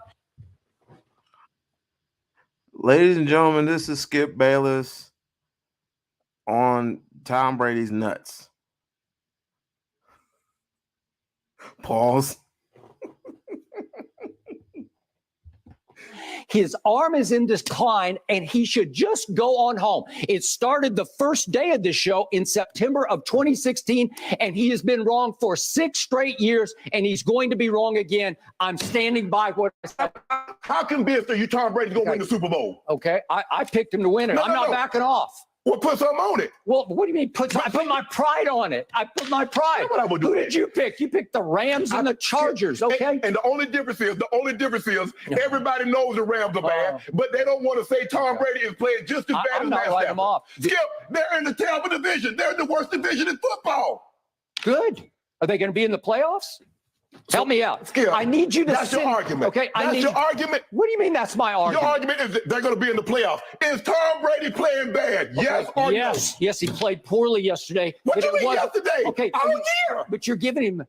Ladies and gentlemen, this is Skip Bayless on Tom Brady's nuts. Pause. His arm is in decline, and he should just go on home. It started the first day of the show in September of 2016, and he has been wrong for 6 straight years, and he's going to be wrong again. I'm standing by what I said. How convinced are you Tom Brady's going to win the Super Bowl? Okay, I picked him to win it. I'm not backing off. Well, put something on it. Well, what do you mean I put my pride on it? I put my pride. What I would do. Who did you pick? You picked the Rams and the Chargers, okay? And the only difference is everybody knows the Rams are bad, but they don't want to say Tom Brady is playing just as bad I'm as not Matt writing them Stafford. off. Skip, they're in the Tampa division. They're in the worst division in football. Good. Are they going to be in the playoffs? Help me out. Skip, I need you to That's your argument. Okay, That's your argument. What do you mean that's my argument? Your argument is that they're going to be in the playoffs. Is Tom Brady playing bad? Yes or no? Yes, he played poorly yesterday. What but do you it mean wasn't- yesterday? Okay, All year. but you're giving him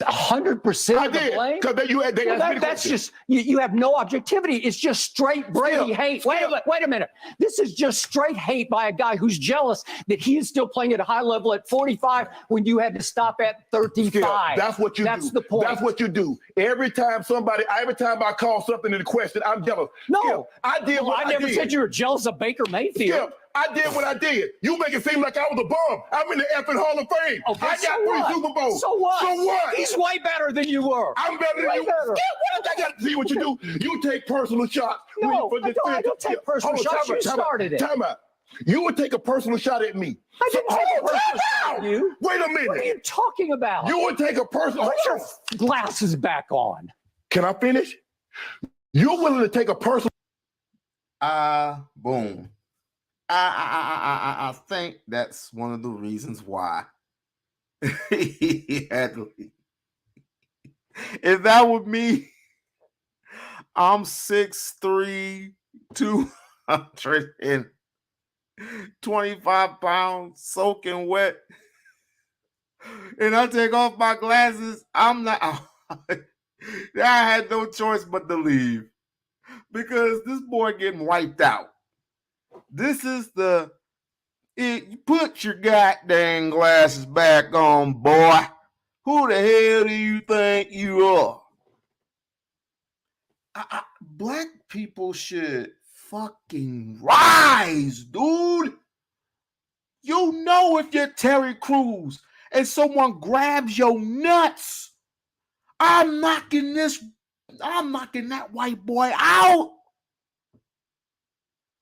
100% I of the did, blame? because they asked me the That's question. just, you have no objectivity. It's just straight Brady hate. Wait a minute. This is just straight hate by a guy who's jealous that he is still playing at a high level at 45 when you had to stop at 35. Skip, that's what you do. That's the point. That's what you do. Every time I call something into question, I'm jealous. No. Skip, I did what I never did. said you were jealous of Baker Mayfield. Skip, I did what I did. You make it seem like I was a bum. I'm in the effing Hall of Fame. Okay, I got 3 Super Bowls. So what? So what? He's way better than you were. I'm better than Way you. better. Skip, what I got to see what you do? You take personal shots. No, I don't take personal shots. You started it. Time out. You would take a personal shot at me. I didn't take a personal time shot out. at you. Wait a minute. What are you talking about? You would take a personal. Put your glasses back on. Can I finish? You're willing to take a personal. Boom. I think that's one of the reasons why he had to leave. If that were me, I'm 6'3", 225 pounds, soaking wet, and I take off my glasses. I'm not. I had no choice but to leave because this boy getting wiped out. This is put your goddamn glasses back on, boy. Who the hell do you think you are? Black people should fucking rise, dude. You know if you're Terry Crews and someone grabs your nuts, I'm knocking that white boy out.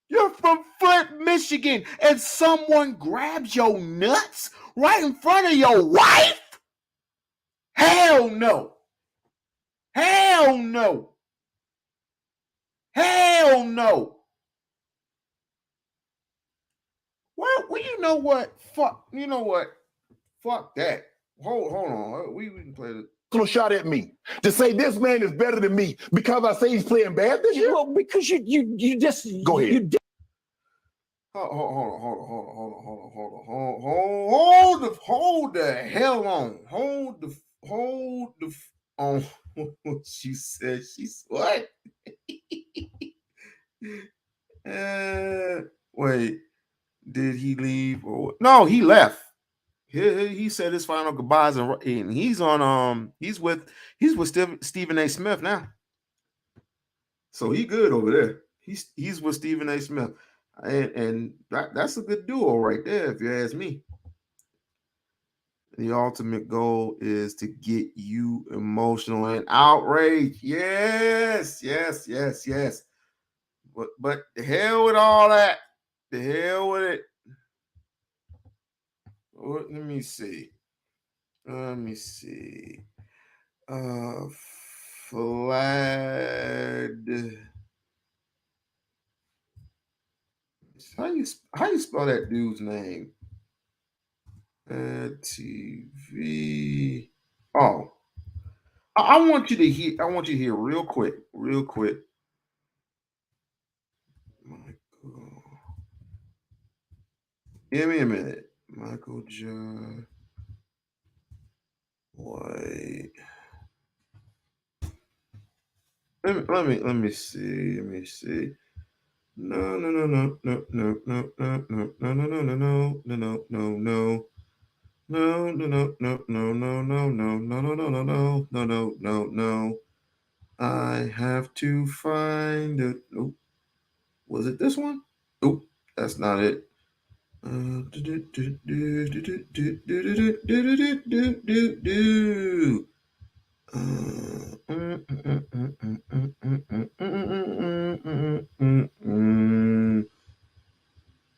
You're from Flint, Michigan, and someone grabs your nuts right in front of your wife? Hell no. Hell no. Hell no. Well, you know what? Fuck. You know what? Fuck that. Hold on. We can play this. Shot at me to say this man is better than me because I say he's playing bad this year. Well, because you just Go ahead. You Hold the hell on. Hold the on. What she said? She's what? Wait, did he leave? No, he left. He said his final goodbyes, and he's on. He's with Stephen A. Smith now. So he good over there. He's with Stephen A. Smith, and that's a good duo right there, if you ask me. The ultimate goal is to get you emotional and outraged. Yes. But the hell with all that. The hell with it. Let me see. Flag. How you spell that dude's name? TV. Oh, I want you to hear. I want you to hear real quick. Michael. Give me a minute. Michael John White. Let me see. No. I have to find it. Nope. Was it this one? Nope, that's not it.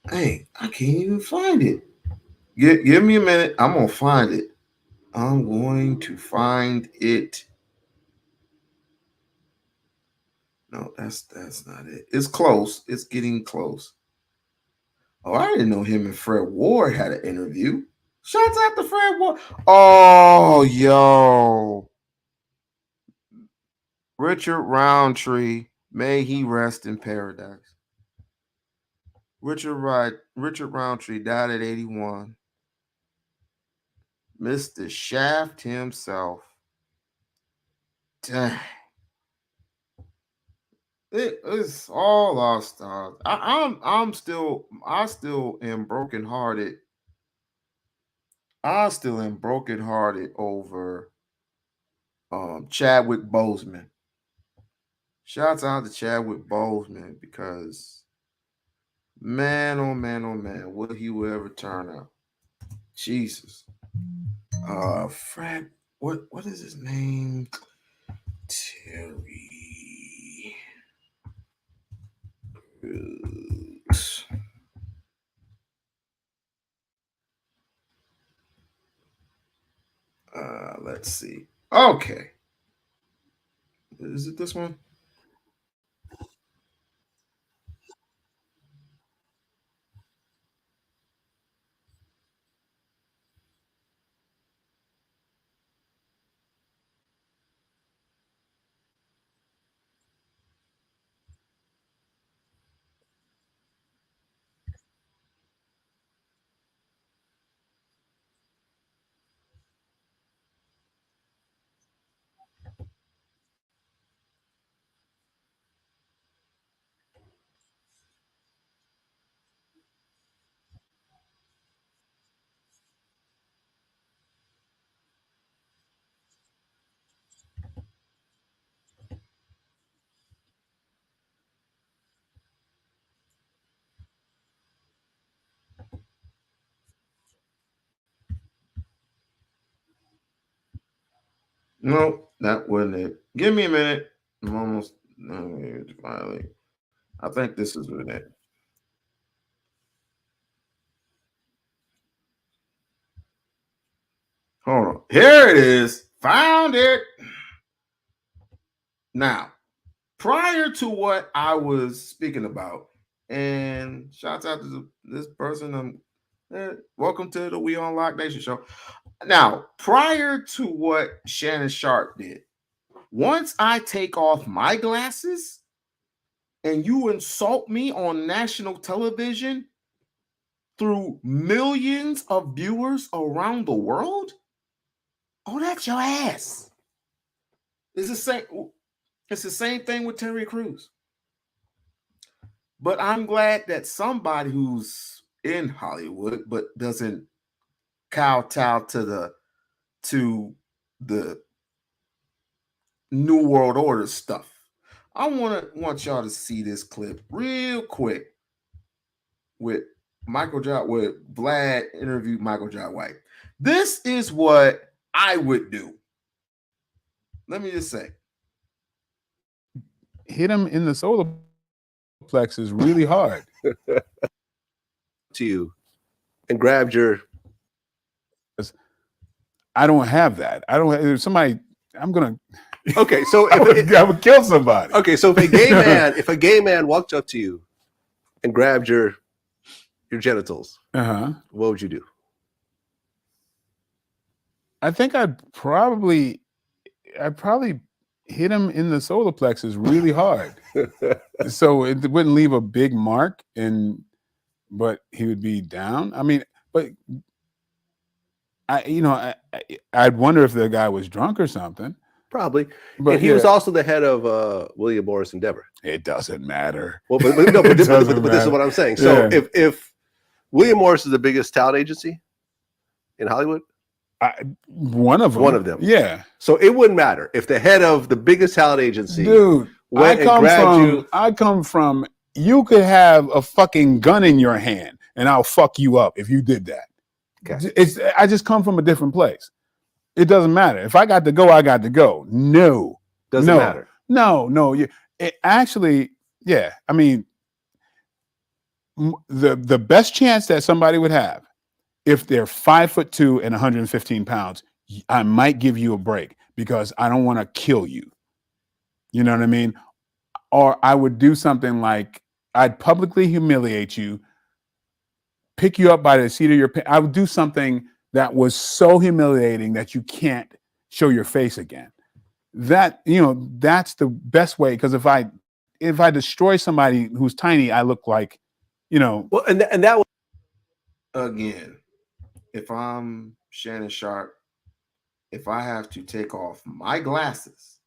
Hey, I can't even find it. Give me a minute. I'm gonna find it. I'm going to find it. No, that's not it. It's close. It's getting close. Oh, I didn't know him and Fred Ward had an interview. Shouts out to Fred Ward. Oh, yo. Richard Roundtree, may he rest in paradise. Richard Roundtree died at 81. Mr. Shaft himself. Dang. It's all our stars. I still am brokenhearted. I still am brokenhearted over Chadwick Boseman. Shouts out to Chadwick Boseman because man, oh man, will he ever turn out? Jesus. Fred, what is his name? Terry. Let's see. Okay. Is it this one? No, that wasn't it. Give me a minute. I'm almost finally. I think this is it. Hold on. Here it is. Found it. Now, prior to what I was speaking about, And shouts out to this person. Welcome to the We-On-Loc Nation show. Now, prior to what Shannon Sharp did, once I take off my glasses and you insult me on national television through millions of viewers around the world, oh, that's your ass. It's the same thing with Terry Crews. But I'm glad that somebody who's in Hollywood but doesn't kowtow to the New World Order stuff. I want y'all to see this clip real quick with Vlad interviewed Michael Jai White. This is what I would do. Let me just say. Hit him in the solar plexus really hard. To you and grabbed your. I don't have that. I don't have somebody. I'm gonna. Okay, so I would kill somebody. Okay, so if a gay man walked up to you and grabbed your genitals, what would you do? I think I'd probably hit him in the solar plexus really hard, so it wouldn't leave a big mark, but he would be down. I mean, but I'd wonder if the guy was drunk or something. Probably, but and he was also the head of William Morris Endeavor. It doesn't matter. Well, but this is what I'm saying. So if William Morris is the biggest talent agency in Hollywood, one of them, yeah. So it wouldn't matter if the head of the biggest talent agency, dude, went and grabbed you. I come from. You could have a fucking gun in your hand, and I'll fuck you up if you did that. Okay. I just come from a different place. It doesn't matter. If I got to go, I got to go. No. Doesn't matter. No. Actually, yeah. I mean, the best chance that somebody would have, if they're 5'2" and 115 pounds, I might give you a break because I don't want to kill you. You know what I mean? Or I would do something like I'd publicly humiliate you, pick you up by the seat of your pants. I would do something that was so humiliating that you can't show your face again. That's the best way. Because if I destroy somebody who's tiny, I look like, Well, and that was again. If I'm Shannon Sharp, if I have to take off my glasses,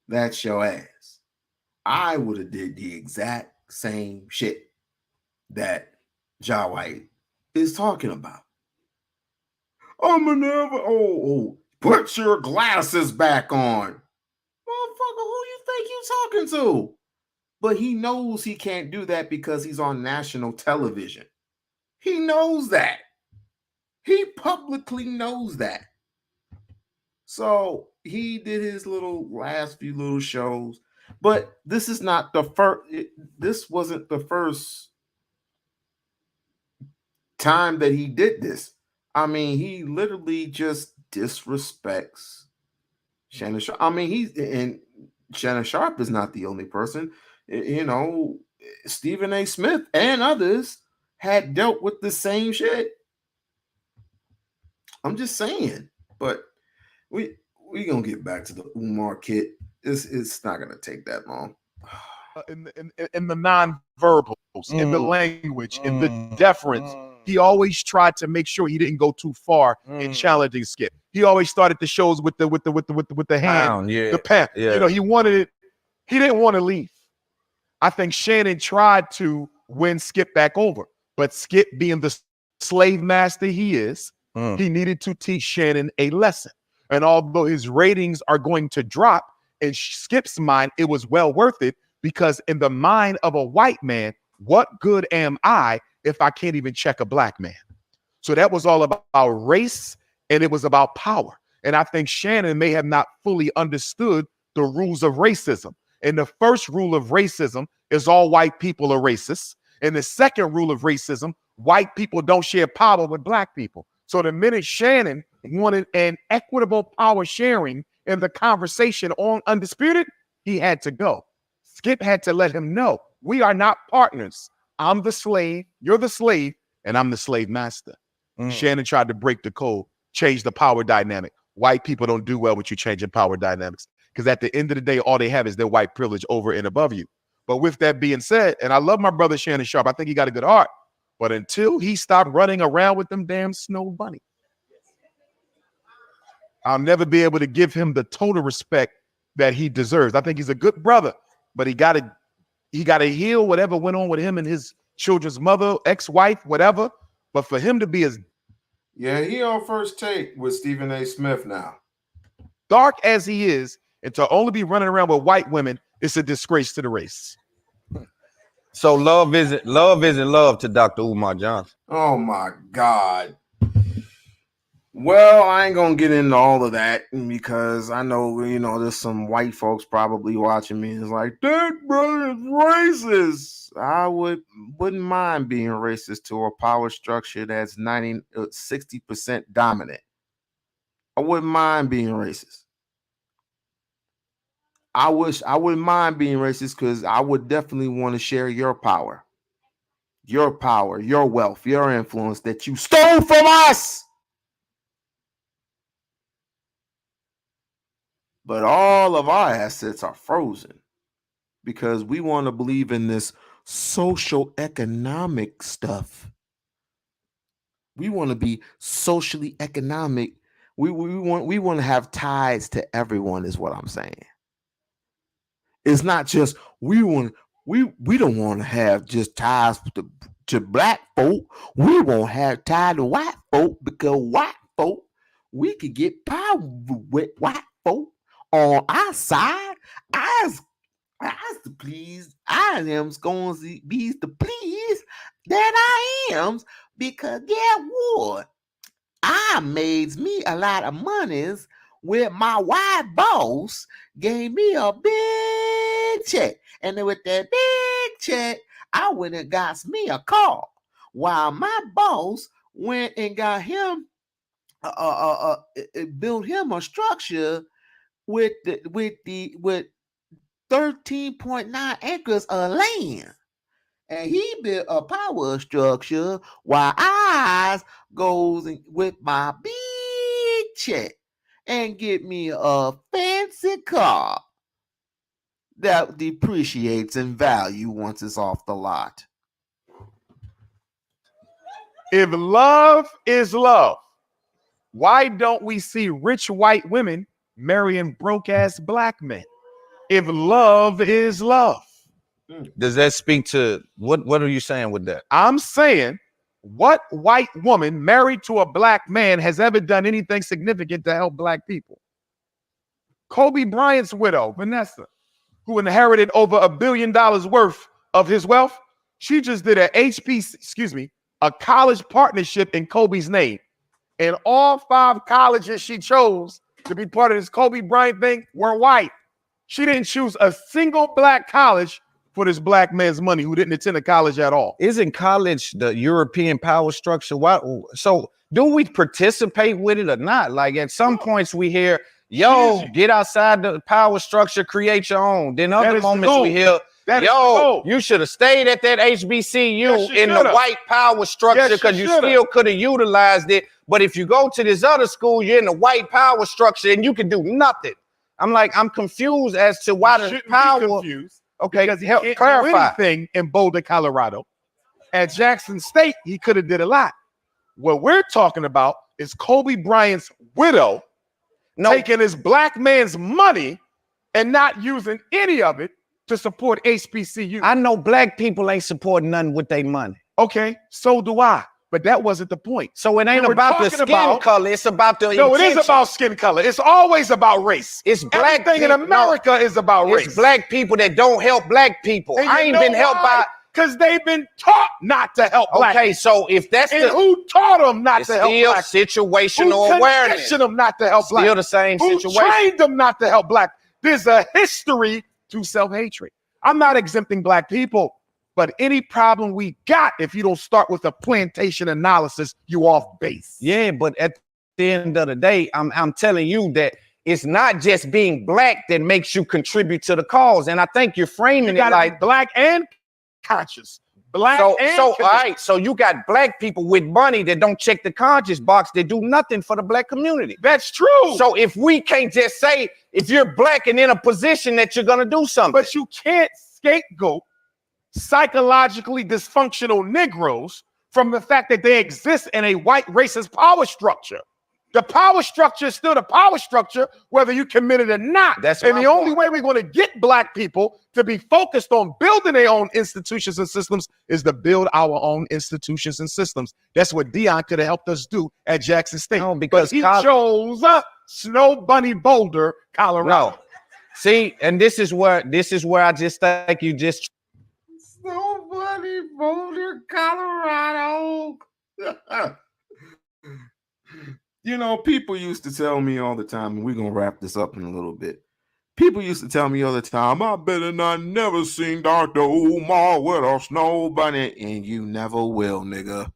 that's your ass. I would have did the exact same shit that Jai White is talking about. I'm gonna never. Put your glasses back on, motherfucker. Who you think you talking to? But he knows he can't do that because he's on national television. He knows that. He publicly knows that. So he did his last few little shows, but this is not the first. This wasn't the first time that he did this. I mean, he literally just disrespects Shannon Sharp. I mean, and Shannon Sharp is not the only person. Stephen A. Smith and others had dealt with the same shit. I'm just saying, but we gonna get back to the Umar kit. It's not gonna take that long. In the non-verbals, in the language, in the deference, he always tried to make sure he didn't go too far in challenging Skip. He always started the shows with the hand, the pen. Yeah. He wanted it. He didn't want to leave. I think Shannon tried to win Skip back over, but Skip, being the slave master he is, he needed to teach Shannon a lesson. And although his ratings are going to drop, in Skip's mind, it was well worth it, because in the mind of a white man, what good am I if I can't even check a black man? So that was all about race, and it was about power. And I think Shannon may have not fully understood the rules of racism. And the first rule of racism is all white people are racist. And the second rule of racism, white people don't share power with black people. So the minute Shannon wanted an equitable power sharing in the conversation on Undisputed, he had to go. Skip had to let him know We are not partners. I'm the slave, you're the slave, and I'm the slave master. Mm. Shannon tried to break the code, change the power dynamic. White people don't do well with you changing power dynamics because at the end of the day, all they have is their white privilege over and above you. But with that being said, and I love my brother Shannon Sharp, I think he got a good heart. But until he stopped running around with them damn snow bunny, I'll never be able to give him the total respect that he deserves. I think he's a good brother, but he got to heal whatever went on with him and his children's mother, ex-wife, whatever. But for him to be as he on First Take with Stephen A. Smith now. Dark as he is, and to only be running around with white women, it's a disgrace to the race. So love isn't love to Dr. Umar Johnson. Oh my God. Well, I ain't gonna get into all of that because I know, there's some white folks probably watching me. It's like, that brother's racist. I wouldn't mind being racist to a power structure that's 60% dominant. I wouldn't mind being racist. I wouldn't mind being racist because I would definitely want to share your power, your wealth, your influence that you stole from us. But all of our assets are frozen because we want to believe in this social economic stuff. We want to be socially economic. We want to have ties to everyone is what I'm saying. It's not just we don't want to have just ties to black folk. We won't have ties to white folk because white folk, we could get power with white folk on our side. I am going to be the please that I am because guess what? I made me a lot of monies with my white boss gave me a big check. And then with that big check, I went and got me a car. While my boss went and got him, built him a structure with 13.9 acres of land. And he built a power structure while I goes with my big check and get me a fancy car that depreciates in value once it's off the lot. If love is love, why don't we see rich white women marrying broke-ass black men? If love is love. Does that speak to what are you saying with that? I'm saying, what white woman married to a black man has ever done anything significant to help black people? Kobe Bryant's widow, Vanessa, who inherited over $1 billion worth of his wealth, she just did a college partnership in Kobe's name. And all 5 colleges she chose to be part of this Kobe Bryant thing were white. She didn't choose a single black college for this black man's money who didn't attend a college at all. Isn't college the European power structure? Why? So do we participate with it or not? Like at some points we hear, yo, get outside the power structure, create your own. Then other moments we hear, yo, you should have stayed at that HBCU in the white power structure because you still could have utilized it. But if you go to this other school, you're in the white power structure and you can do nothing. I'm confused as to why the power. Okay, because he can't clarify do anything in Boulder, Colorado. At Jackson State, he could have did a lot. What we're talking about is Kobe Bryant's widow taking his black man's money and not using any of it to support HBCU. I know black people ain't supporting nothing with their money. Okay, so do I. But that wasn't the point. So it ain't about the skin color. It's about the intention. It is about skin color. It's always about race. It's black Everything in America is about race. It's black people that don't help black people. And I ain't been helped by... Because they've been taught not to help black people. Okay, so if that's who taught them not to help black people? Situational awareness. Who them not to help black Still the same situation. Who trained them not to help black? There's a history to self-hatred. I'm not exempting black people. But any problem we got, if you don't start with a plantation analysis, you off base. Yeah, but at the end of the day, I'm telling you that it's not just being black that makes you contribute to the cause. And I think you're framing it like black and conscious. Black So, and all right. So you got black people with money that don't check the conscious box. They do nothing for the black community. That's true. So if we can't just say if you're black and in a position that you're gonna do something, but you can't scapegoat psychologically dysfunctional Negroes from the fact that they exist in a white racist power structure. The power structure is still the power structure, whether you commit it or not. And the only way we're going to get black people to be focused on building their own institutions and systems is to build our own institutions and systems. That's what Deion could have helped us do at Jackson State. No, because he chose Snow Bunny Boulder, Colorado. No. See, and this is where I just think you just Snow Bunny Boulder, Colorado. You know, people used to tell me all the time, and we're going to wrap this up in a little bit. People used to tell me all the time, I better not never seen Dr. Umar with a snow bunny, and you never will, nigga.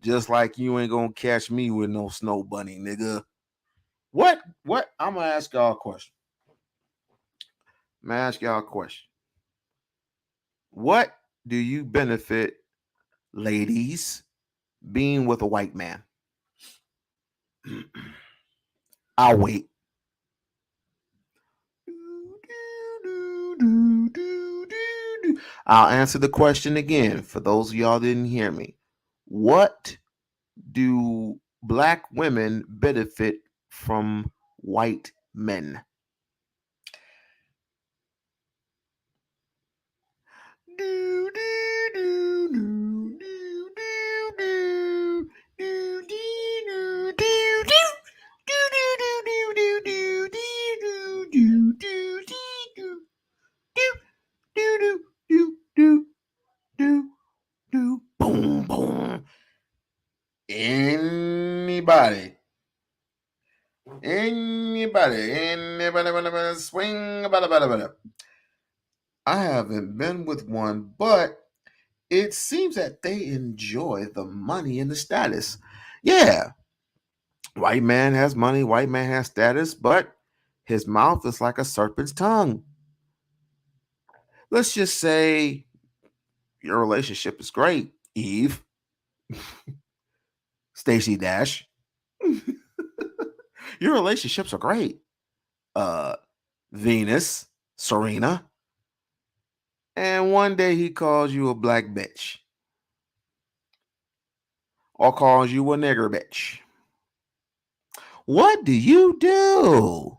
Just like you ain't going to catch me with no snow bunny, nigga. What? I'm going to ask y'all a question. What do you benefit, ladies, being with a white man? I'll wait. I'll answer the question again for those of y'all didn't hear me. What do black women benefit from white men? Boom, boom. Anybody swing about. I haven't been with one, but it seems that they enjoy the money and the status. Yeah. White man has money, white man has status, but his mouth is like a serpent's tongue. Let's just say your relationship is great, Eve. Stacey Dash. Your relationships are great. Venus, Serena. And one day he calls you a black bitch. Or calls you a nigger bitch. What do you do?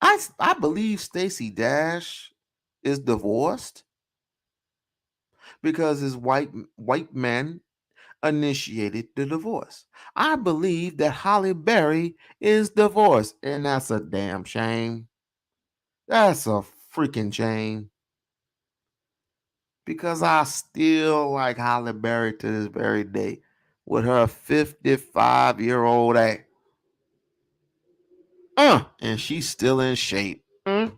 I believe Stacey Dash is divorced because his white man initiated the divorce. I believe that Halle Berry is divorced, and that's a damn shame. That's a freaking shame. Because I still like Halle Berry to this very day with her 55-year-old ass. And she's still in shape. Now,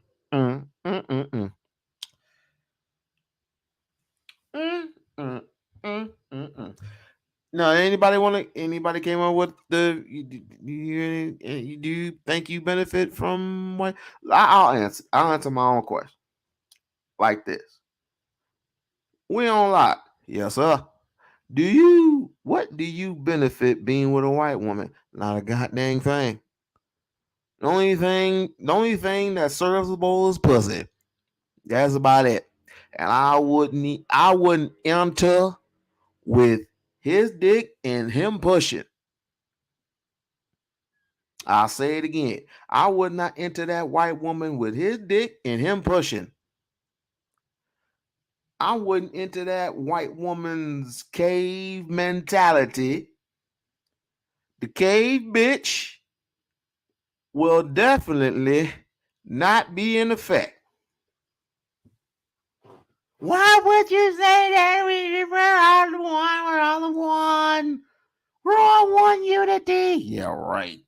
anybody came up with do you think you benefit from what? I'll answer my own question like this. We-On-Loc. Yes, sir. What do you benefit being with a white woman? Not a goddamn thing. The only thing that's serviceable is pussy. That's about it. And I wouldn't enter with his dick and him pushing. I'll say it again. I would not enter that white woman with his dick and him pushing. I wouldn't enter that white woman's cave mentality. The cave bitch will definitely not be in effect. Why would you say that? We're all the one. We're all the one. We're all one unity. Yeah, right.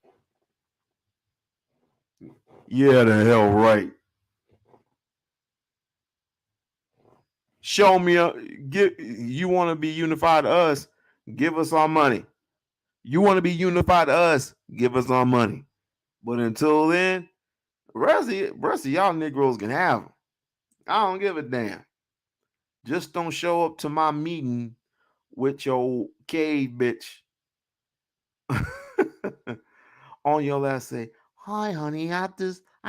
Yeah, the hell right. Show me you want to be unified to us, give us our money. You want to be unified to us, give us our money. But until then, rest of y'all Negroes can have them. I don't give a damn. Just don't show up to my meeting with your cave bitch on your last say, hi, honey, I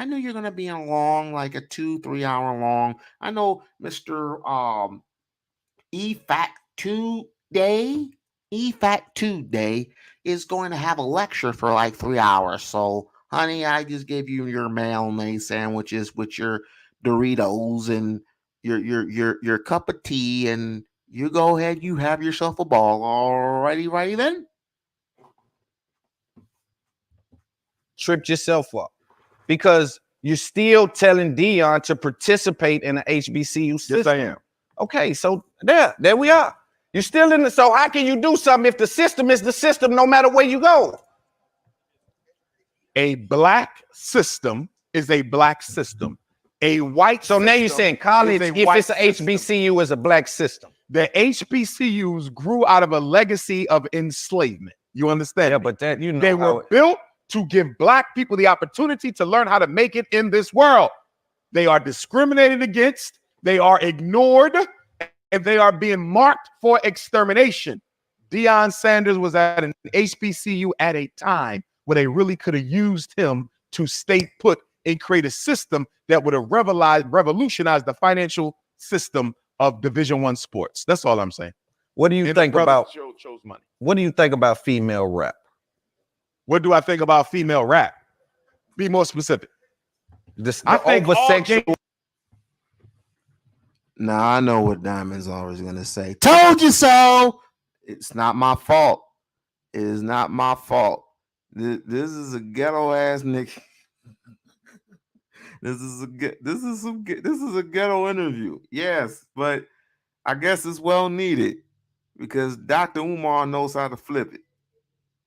knew you're gonna be in long, like a 2-3 hour long. I know Mr. Ifatunde is going to have a lecture for like 3 hours. So, honey, I just gave you your mayonnaise sandwiches with your Doritos and your cup of tea, and you go ahead, you have yourself a ball. Righty then. Tripped yourself up because you're still telling Deion to participate in the HBCU system. Yes, I am. Okay, so there we are. You're still in the, so how can you do something if the system is the system no matter where you go? A black system is a black system. A white So now you're saying college, if it's an HBCU, is a black system. The HBCUs grew out of a legacy of enslavement. You understand? Yeah, but that, you know, they were built to give black people the opportunity to learn how to make it in this world. They are discriminated against, they are ignored, and they are being marked for extermination. Deion Sanders was at an HBCU at a time where they really could have used him to stay put and create a system that would have revolutionized the financial system of Division I sports. That's all I'm saying. What do you think about chose money? What do you think about female rap? What do I think about female rap? Be more specific. I think over-sexual. Now I know what Diamond's always gonna say. Told you so. It's not my fault. It is not my fault. This is a ghetto ass nigga. This is a ghetto interview. Yes, but I guess it's well needed because Dr. Umar knows how to flip it.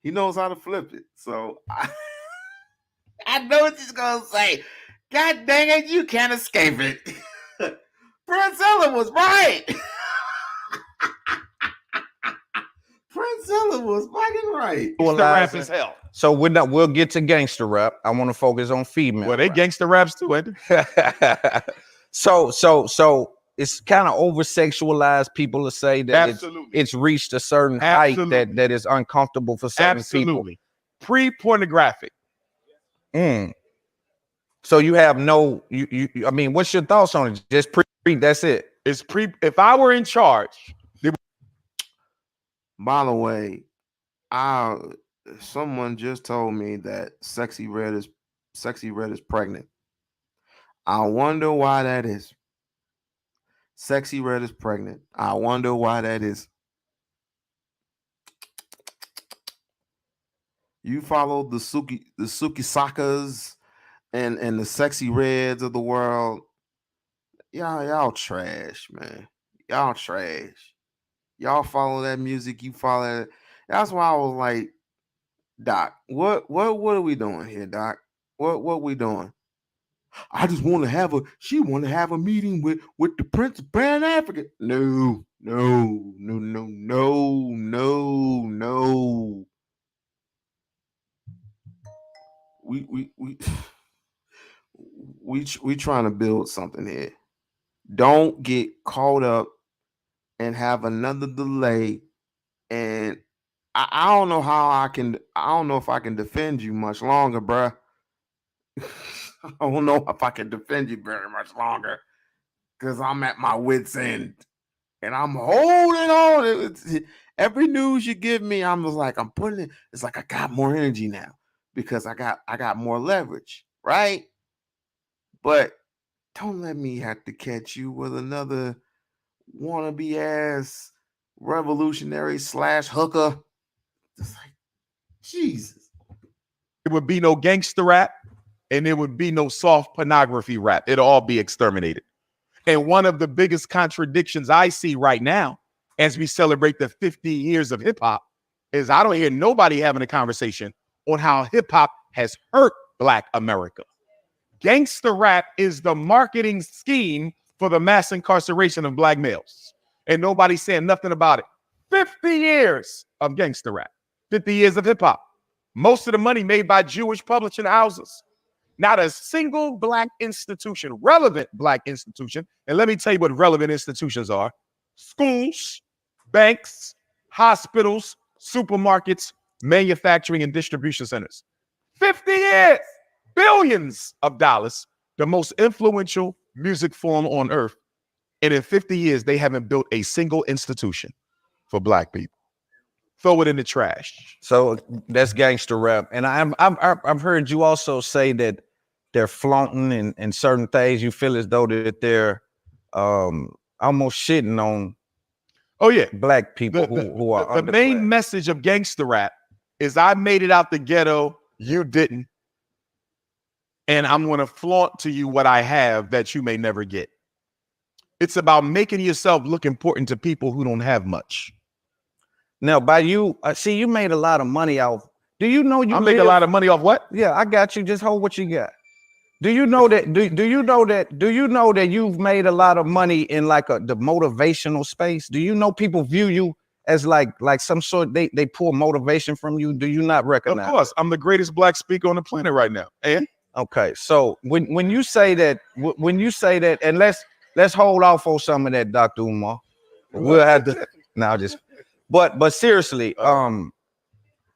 He knows how to flip it. So I know what he's gonna say. God dang it, you can't escape it. Prince Ellen was right. Prince Ellen was fucking right. Gangster rap is hell. So we'll get to gangster rap. I want to focus on female. Well, they rap. gangster raps too, ain't they? So it's kind of over sexualized. People to say that it's reached a certain height that is uncomfortable for certain people. Pre-pornographic. So you have no, I mean, what's your thoughts on it? Just pre, that's it. It's if I were in charge. By the way, someone just told me that Sexy Red is pregnant. I wonder why that is. Sexy Red is pregnant. I wonder why that is. You follow the Suki Sakas and the Sexy Reds of the world. Y'all trash, man. Y'all trash. Y'all follow that music. You follow it. That's why I was like, Doc, what are we doing here, Doc? What we doing? I just want to have a meeting with the Prince of Pan Africa. No. We trying to build something here. Don't get caught up and have another delay. And I don't know if I can defend you much longer, bruh. I don't know if I can defend you very much longer because I'm at my wit's end and I'm holding on. Every news you give me, I'm just like, I'm putting it. It's like I got more energy now because I got more leverage, right? But don't let me have to catch you with another wannabe ass revolutionary / hooker. It's like, Jesus. There would be no gangster rap and there would be no soft pornography rap. It'll all be exterminated. And one of the biggest contradictions I see right now as we celebrate the 50 years of hip hop is I don't hear nobody having a conversation on how hip hop has hurt Black America. Gangster rap is the marketing scheme for the mass incarceration of Black males. And nobody's saying nothing about it. 50 years of gangster rap, 50 years of hip hop. Most of the money made by Jewish publishing houses. Not a single Black institution, relevant Black institution. And let me tell you what relevant institutions are. schools, banks, hospitals, supermarkets, manufacturing, and distribution centers. 50 years, billions of dollars, the most influential music form on earth. And in 50 years, they haven't built a single institution for Black people. Throw it in the trash. So that's gangster rap. And I've heard you also say that they're flaunting in certain things. You feel as though that they're almost shitting on Black people who are the main message of gangster rap is I made it out the ghetto, you didn't. And I'm going to flaunt to you what I have that you may never get. It's about making yourself look important to people who don't have much. Now, by you, see, you made a lot of money off. Do you know you make a lot of money off what? Yeah, I got you. Just hold what you got. Do you know that? Do you know that? Do you know that you've made a lot of money in like the motivational space? Do you know people view you as like some sort? They pull motivation from you. Do you not recognize? Of course, I'm the greatest Black speaker on the planet right now. And okay, so when you say that, and let's hold off on some of that, Dr. Umar. We'll have to now just. But seriously,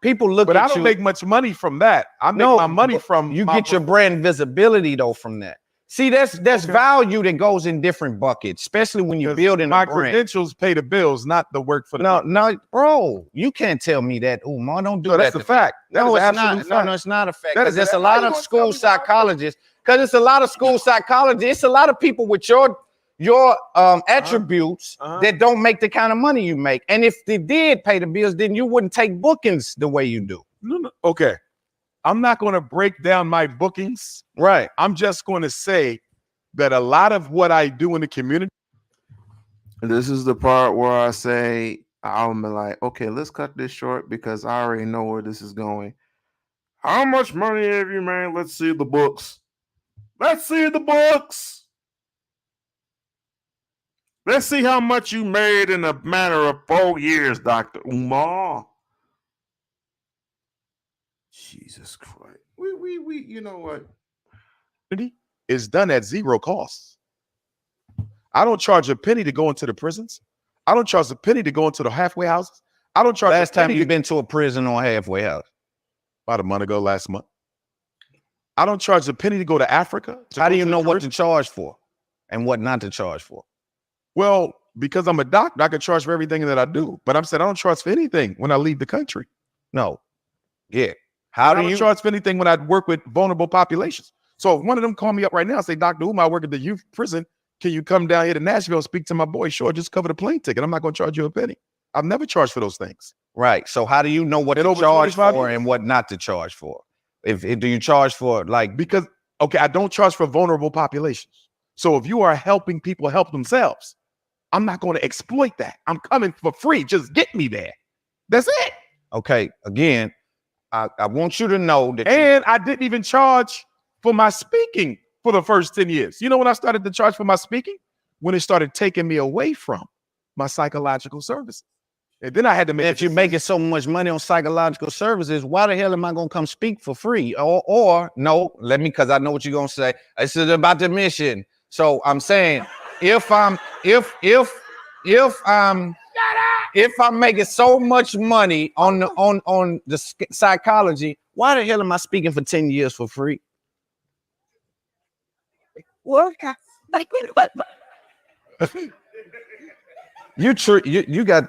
people look but at you. I don't make much money from that. I make my money from you get your brand visibility though from that. See, that's value that goes in different buckets, especially when you're building my a brand. credentials pay the bills, not the work for the no, bro. You can't tell me that, Umar. Don't do that. That's a fact. No, it's not. No, it's not a fact. Because there's a lot of school psychologists. Because it's a lot of school psychologists. It's a lot of people with your attributes that don't make the kind of money you make. And if they did pay the bills, then you wouldn't take bookings the way you do. No. Okay. I'm not going to break down my bookings. Right. I'm just going to say that a lot of what I do in the community. This is the part where I say, I'm like, okay, let's cut this short because I already know where this is going. How much money have you made? Let's see the books. Let's see the books. Let's see how much you made in a matter of 4 years, Dr. Umar. Jesus Christ. We you know what? Is done at zero cost. I don't charge a penny to go into the prisons. I don't charge a penny to go into the halfway houses. I don't charge. Last time you've been to a prison or halfway house? About a month ago, last month. I don't charge a penny to go to Africa. How do you know what to charge for and what not to charge for? Well, because I'm a doctor, I can charge for everything that I do. But I'm saying I don't charge for anything when I leave the country. No. Yeah. I don't charge for anything when I work with vulnerable populations. So if one of them call me up right now and say, Dr. Umar, I work at the youth prison. Can you come down here to Nashville and speak to my boy? Sure, just cover the plane ticket. I'm not going to charge you a penny. I've never charged for those things. Right. So how do you know what to charge for and what not to charge for? If do you charge for because I don't charge for vulnerable populations. So if you are helping people help themselves, I'm not going to exploit that. I'm coming for free. Just get me there. That's it. Okay. Again, I want you to know that. And I didn't even charge for my speaking for the first 10 years. You know when I started to charge for my speaking? When it started taking me away from my psychological services. And then I had to make. If you're making so much money on psychological services, why the hell am I going to come speak for free? Or no, because I know what you're going to say. This is about the mission. So I'm saying, if I'm making so much money on the psychology, why the hell am I speaking for 10 years for free? What? You got.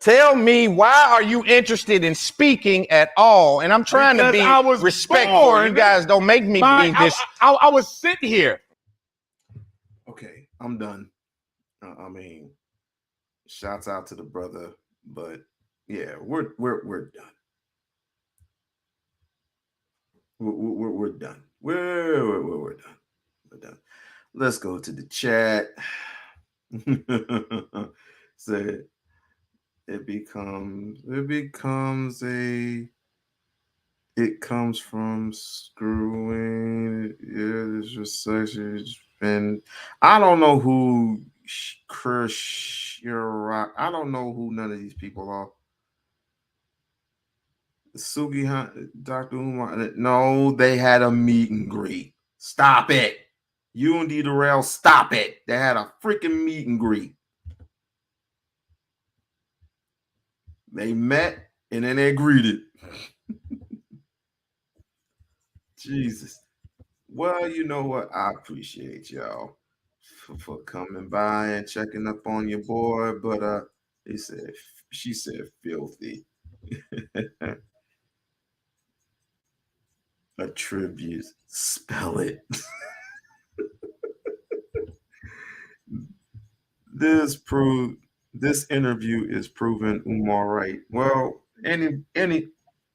Tell me, why are you interested in speaking at all? And I'm trying to be respectful. You guys don't make me be this. I was sitting here. Okay, I'm done. I mean, shouts out to the brother, but yeah, we're done. We're done. We're done. We're done. Let's go to the chat. So it comes from screwing. Yeah, it's just such and I don't know who Chris Rock. I don't know who none of these people are. Sugi, Dr. Umar. No, they had a meet and greet. Stop it. You and D. Darrell, stop it. They had a freaking meet and greet. They met and then they greeted. Jesus. Well, you know what? I appreciate y'all for coming by and checking up on your boy, but she said filthy. Attribute. Spell it. This interview is proving Umar right. Well, any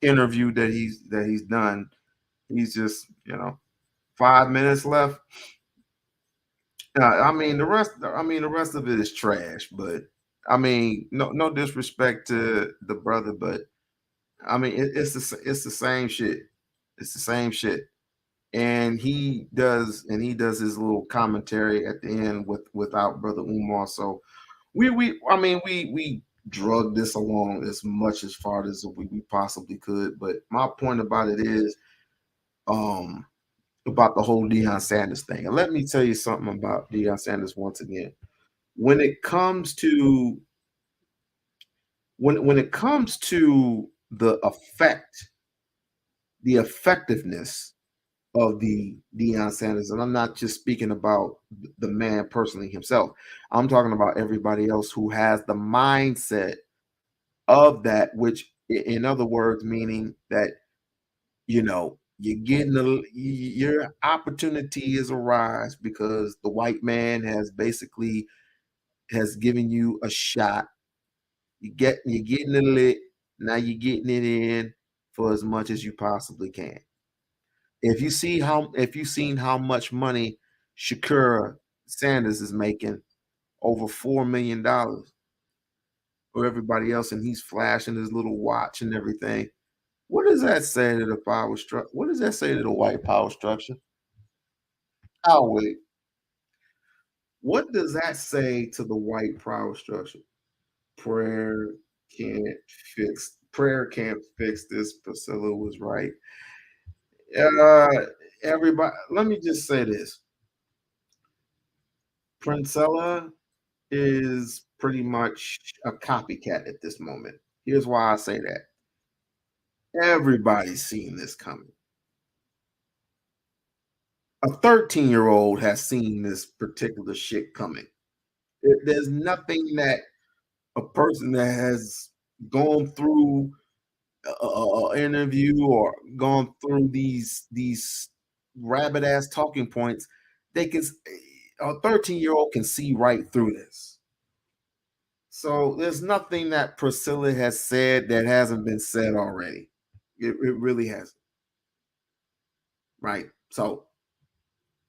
interview that he's done, he's just 5 minutes left. The rest of it is trash. But no disrespect to the brother, but it's the same shit. It's the same shit. And he does his little commentary at the end without Brother Umar. So we drug this along as much as far as we possibly could. But my point about it is about the whole Deion Sanders thing. And let me tell you something about Deion Sanders once again. When it comes to the effectiveness of the Deion Sanders, and I'm not just speaking about the man personally himself. I'm talking about everybody else who has the mindset of that, which, in other words, meaning that you're getting your opportunity is a rise because the white man has given you a shot. You're getting it lit. Now you're getting it in for as much as you possibly can. If you've seen how much money Shakira Sanders is making, over $4 million for everybody else, and he's flashing his little watch and everything. What does that say to the power structure? What does that say to the white power structure? I'll wait. What does that say to the white power structure? Prayer can't fix this. Priscilla was right. Everybody, let me just say this. Princella is pretty much a copycat at this moment. Here's why I say that. Everybody's seen this coming. A 13-year-old has seen this particular shit coming. There's nothing that a person that has gone through an interview or gone through these rabbit ass talking points, a 13-year-old can see right through this. So there's nothing that Priscilla has said that hasn't been said already. It really hasn't. Right. So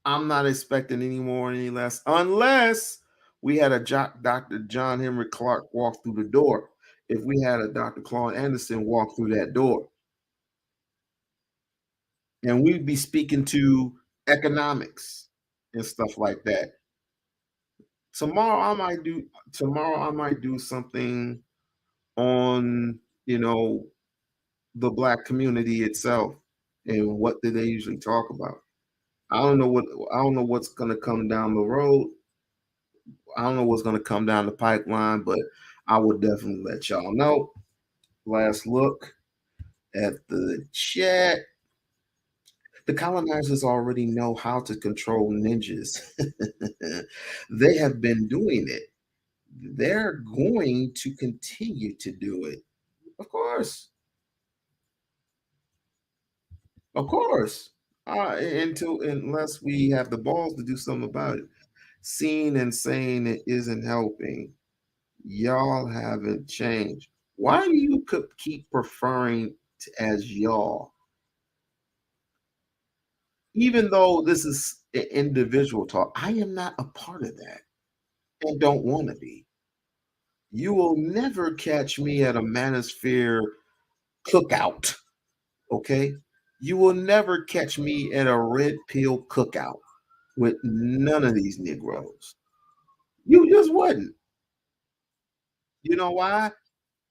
I'm not expecting any more, any less, unless we had a Dr. John Henry Clark walk through the door. If we had a Dr. Claude Anderson walk through that door, and we'd be speaking to economics and stuff like that. Tomorrow I might do something on the Black community itself and what do they usually talk about. I don't know what's going to come down the road. I don't know what's going to come down the pipeline, but I will definitely let y'all know. Last look at the chat. The colonizers already know how to control ninjas. They have been doing it. They're going to continue to do it. Of course. Of course. Unless we have the balls to do something about it. Seeing and saying it isn't helping. Y'all haven't changed. Why do you keep referring to as y'all? Even though this is an individual talk, I am not a part of that and don't want to be. You will never catch me at a Manosphere cookout, okay? You will never catch me at a Red Pill cookout with none of these Negroes. You just wouldn't. You know why?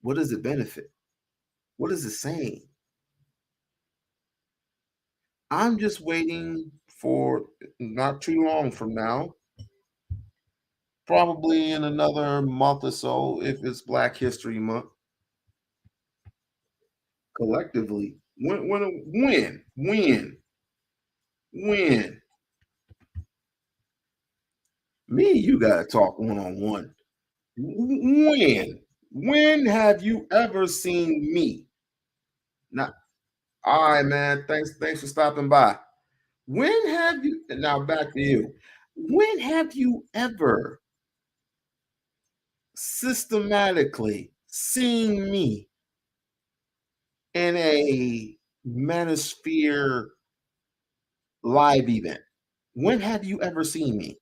What does it benefit? What is it saying? I'm just waiting for not too long from now. Probably in another month or so, if it's Black History Month. Collectively, when? Me, you gotta talk one on one. When have you ever seen me? Now, all right, man. Thanks for stopping by. When have you now back to you? When have you ever systematically seen me in a Manosphere live event? When have you ever seen me?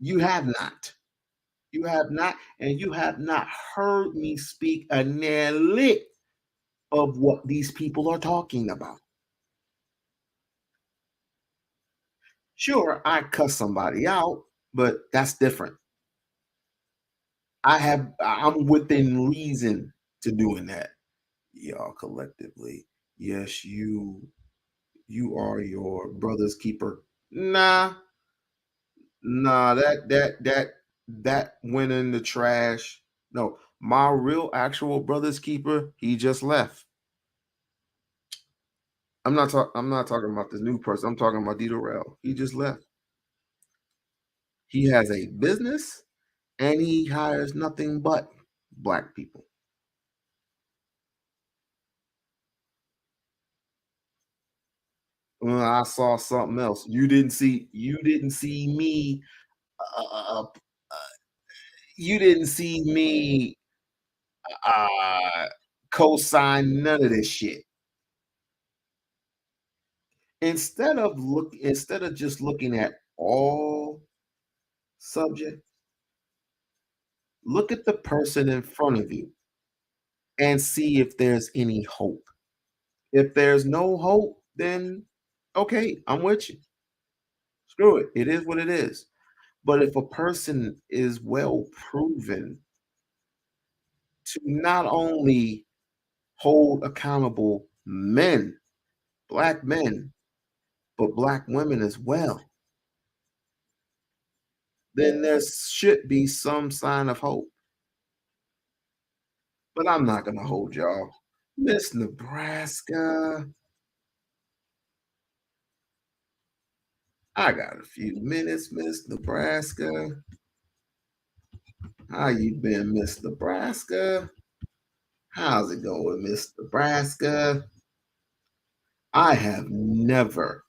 You have not. You have not, and you have not heard me speak a near lick of what these people are talking about. Sure, I cuss somebody out, but that's different. I'm within reason to doing that. Y'all collectively, yes, you are your brother's keeper. Nah, that went in the trash. No, my real actual brother's keeper, he just left. I'm not talking about this new person. I'm talking about Dito. He just left. He has a business and he hires nothing but Black people. I saw something else. You didn't see me. You didn't see me uh, co-sign none of this shit. Instead of just looking at all subjects, look at the person in front of you and see if there's any hope. If there's no hope, then okay, I'm with you. Screw it. It is what it is. But if a person is well proven to not only hold accountable men, Black men, but Black women as well, then there should be some sign of hope. But I'm not going to hold y'all. Miss Nebraska, I got a few minutes, Miss Nebraska. How you been, Miss Nebraska? How's it going, Miss Nebraska? I have never.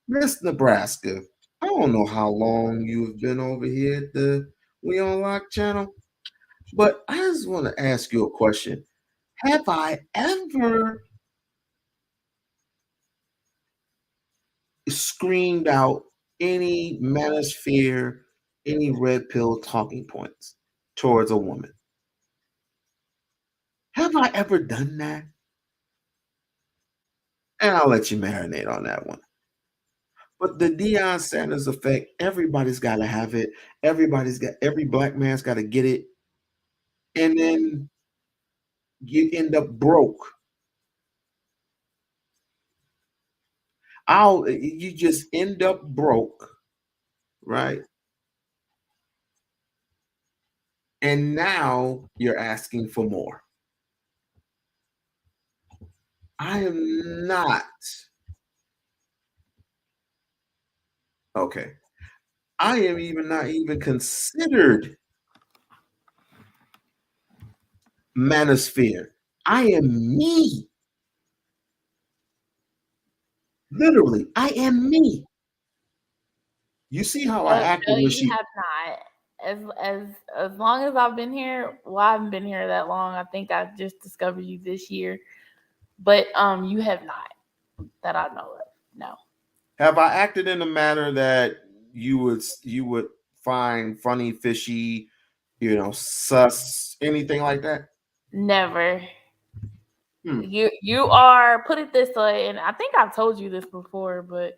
Miss Nebraska, I don't know how long you've been over here at the We-On-Loc channel, but I just want to ask you a question. Have I ever screamed out any manosphere, any red pill talking points towards a woman? Have I ever done that? And I'll let you marinate on that one. But the Deion Sanders effect, everybody's got to have it. Every Black man's got to get it. And then you end up broke. You just end up broke, right? And now you're asking for more. I am not. Okay. I am even not even considered manosphere. I am me. Literally, I am me. You see how I acted No, when you she. have not. As long as I've been here, well, I haven't been here that long. I think I just discovered you this year, but you have not, that I know of. No. Have I acted in a manner that you would find funny, fishy, sus, anything like that? Never. You are, put it this way, and I think I've told you this before, but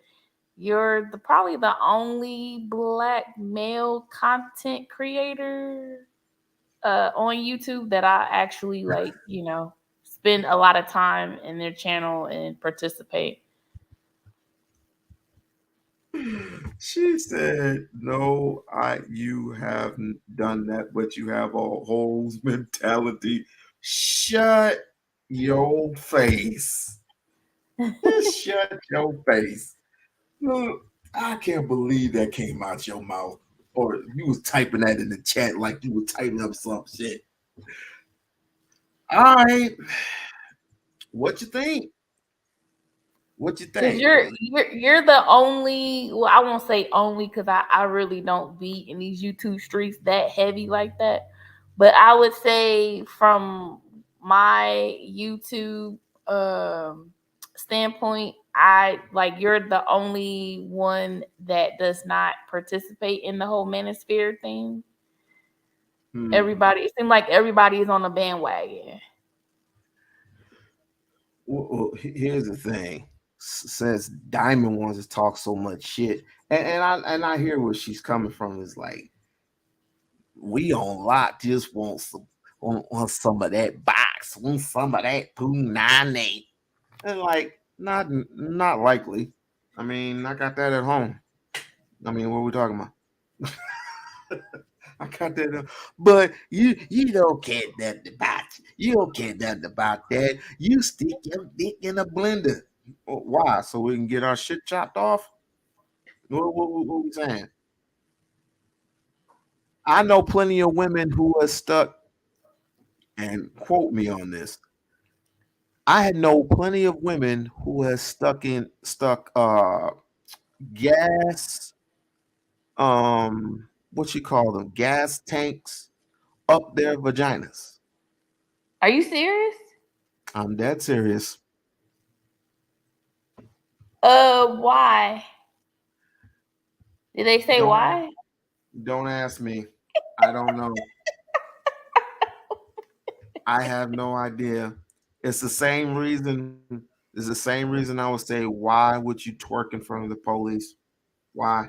you're probably the only Black male content creator on YouTube that I actually spend a lot of time in their channel and participate. She said, "No, you haven't done that, but you have a hoes mentality." Shut your face. Just shut your face. Look, I can't believe that came out your mouth. Or you was typing that in the chat like you were typing up some shit. All right. What you think? What you Because think? you're the only, well, I won't say only because I really don't be in these YouTube streets that heavy like that. But I would say from my YouTube standpoint, you're the only one that does not participate in the whole manosphere thing. Everybody, it seems like everybody is on the bandwagon. Well, here's the thing. Since Diamond wants to talk so much shit, and I hear where she's coming from, is like We-On-Loc just want some of that box, want some of that 298. And like not likely. I mean, I got that at home. I mean, what are we talking about? I got that, but you don't care that about you don't care nothing about that. You stick your dick in a blender. Why? So we can get our shit chopped off? What we saying? I know plenty of women who are stuck, and quote me on this. I know plenty of women who have stuck gas what you call them, gas tanks up their vaginas. Are you serious? I'm dead serious. Why? Did they say why? Don't ask me. I don't know. I have no idea. It's the same reason. It's the same reason I would say, why would you twerk in front of the police? Why?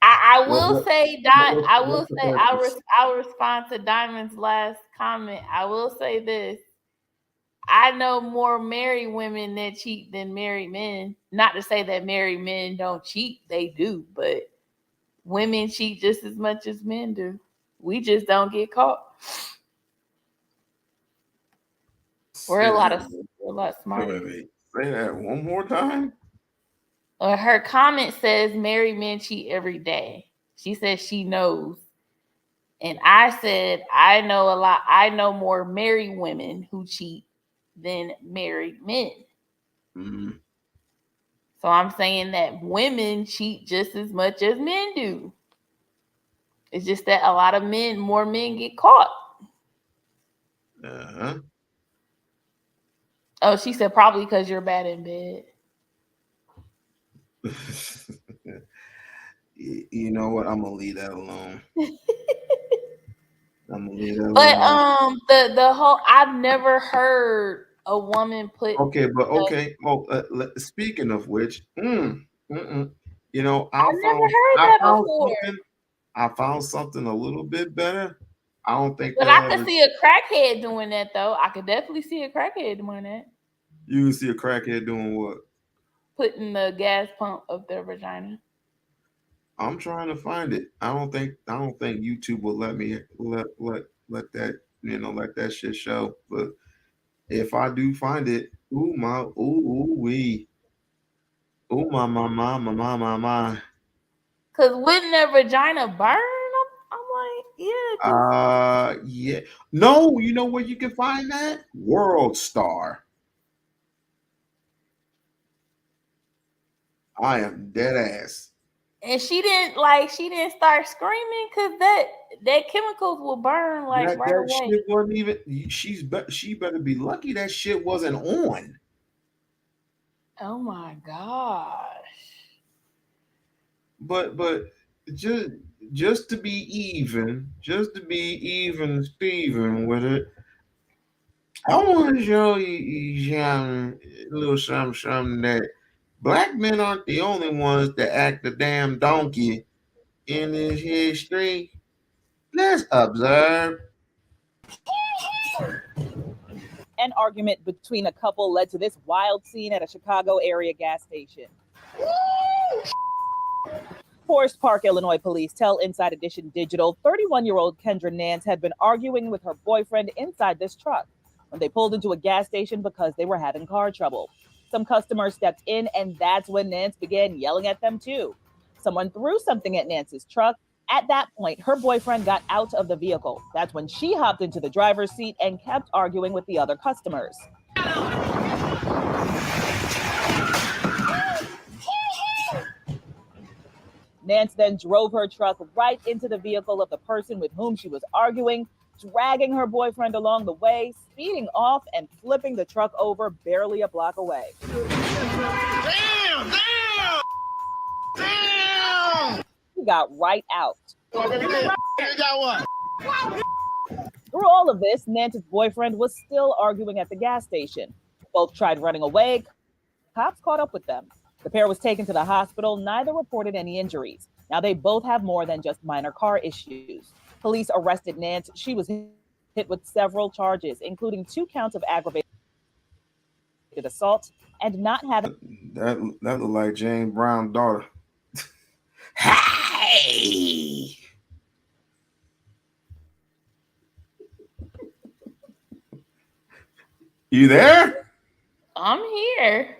I will say that what's the purpose? I'll respond to Diamond's last comment. I will say this. I know more married women that cheat than married men. Not to say that married men don't cheat, they do, but women cheat just as much as men do. We just don't get caught. We're a lot smarter. Wait. Say that one more time. Her comment says married men cheat every day. She says she knows. And I said, I know a lot. I know more married women who cheat than married men. Mm-hmm. So I'm saying that women cheat just as much as men do. It's just that a lot of more men get caught. Uh-huh. Oh, she said probably because you're bad in bed. You know what? I'm gonna leave that alone. I'm gonna leave that But alone. the whole, I've never heard a woman put. Okay, but okay. Well, speaking of which, you know, I've never heard that before. I found something a little bit better. I don't think But that I could see a crackhead doing that though. I could definitely see a crackhead doing that. You can see a crackhead doing what? Putting the gas pump up their vagina. I'm trying to find it. I don't think YouTube will let me let that, you know, let that shit show. But if I do find it, my. Cause wouldn't their vagina burn? I'm like, yeah. Yeah. No, you know where you can find that? World Star. I am dead ass. And she didn't start screaming because that chemicals will burn like That right away. shit wasn't even. She better be lucky that shit wasn't on. Oh my gosh. But just to be even, Steven with it, I want to show you a little something that black men aren't the only ones that act a damn donkey in this history. Let's observe. An argument between a couple led to this wild scene at a Chicago area gas station. Forest Park, Illinois police tell Inside Edition Digital 31-year-old Kendra Nance had been arguing with her boyfriend inside this truck when they pulled into a gas station because they were having car trouble. Some customers stepped in, and that's when Nance began yelling at them too. Someone threw something at Nance's truck. At that point, her boyfriend got out of the vehicle. That's when she hopped into the driver's seat and kept arguing with the other customers. Nance then drove her truck right into the vehicle of the person with whom she was arguing, dragging her boyfriend along the way, speeding off and flipping the truck over barely a block away. Damn! He got right out. Through all of this, Nance's boyfriend was still arguing at the gas station. Both tried running away. Cops caught up with them. The pair was taken to the hospital. Neither reported any injuries. Now they both have more than just minor car issues. Police arrested Nance. She was hit with several charges, including 2 counts of aggravated assault and not having. That looked like James Brown's daughter. Hey! You there? I'm here.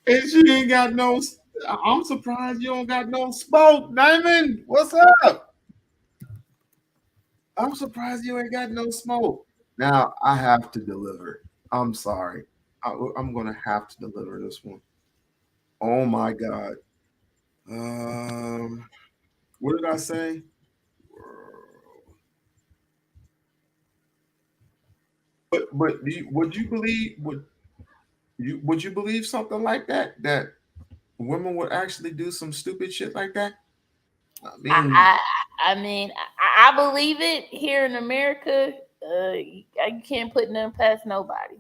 And she ain't got no. I'm surprised you don't got no smoke, Diamond. What's up? I'm surprised you ain't got no smoke. Now I have to deliver. I'm sorry. I'm gonna have to deliver this one. Oh my God. What did I say? But would you believe something like that? That women would actually do some stupid shit like that? I mean, I believe it here in America. You can't put nothing past nobody.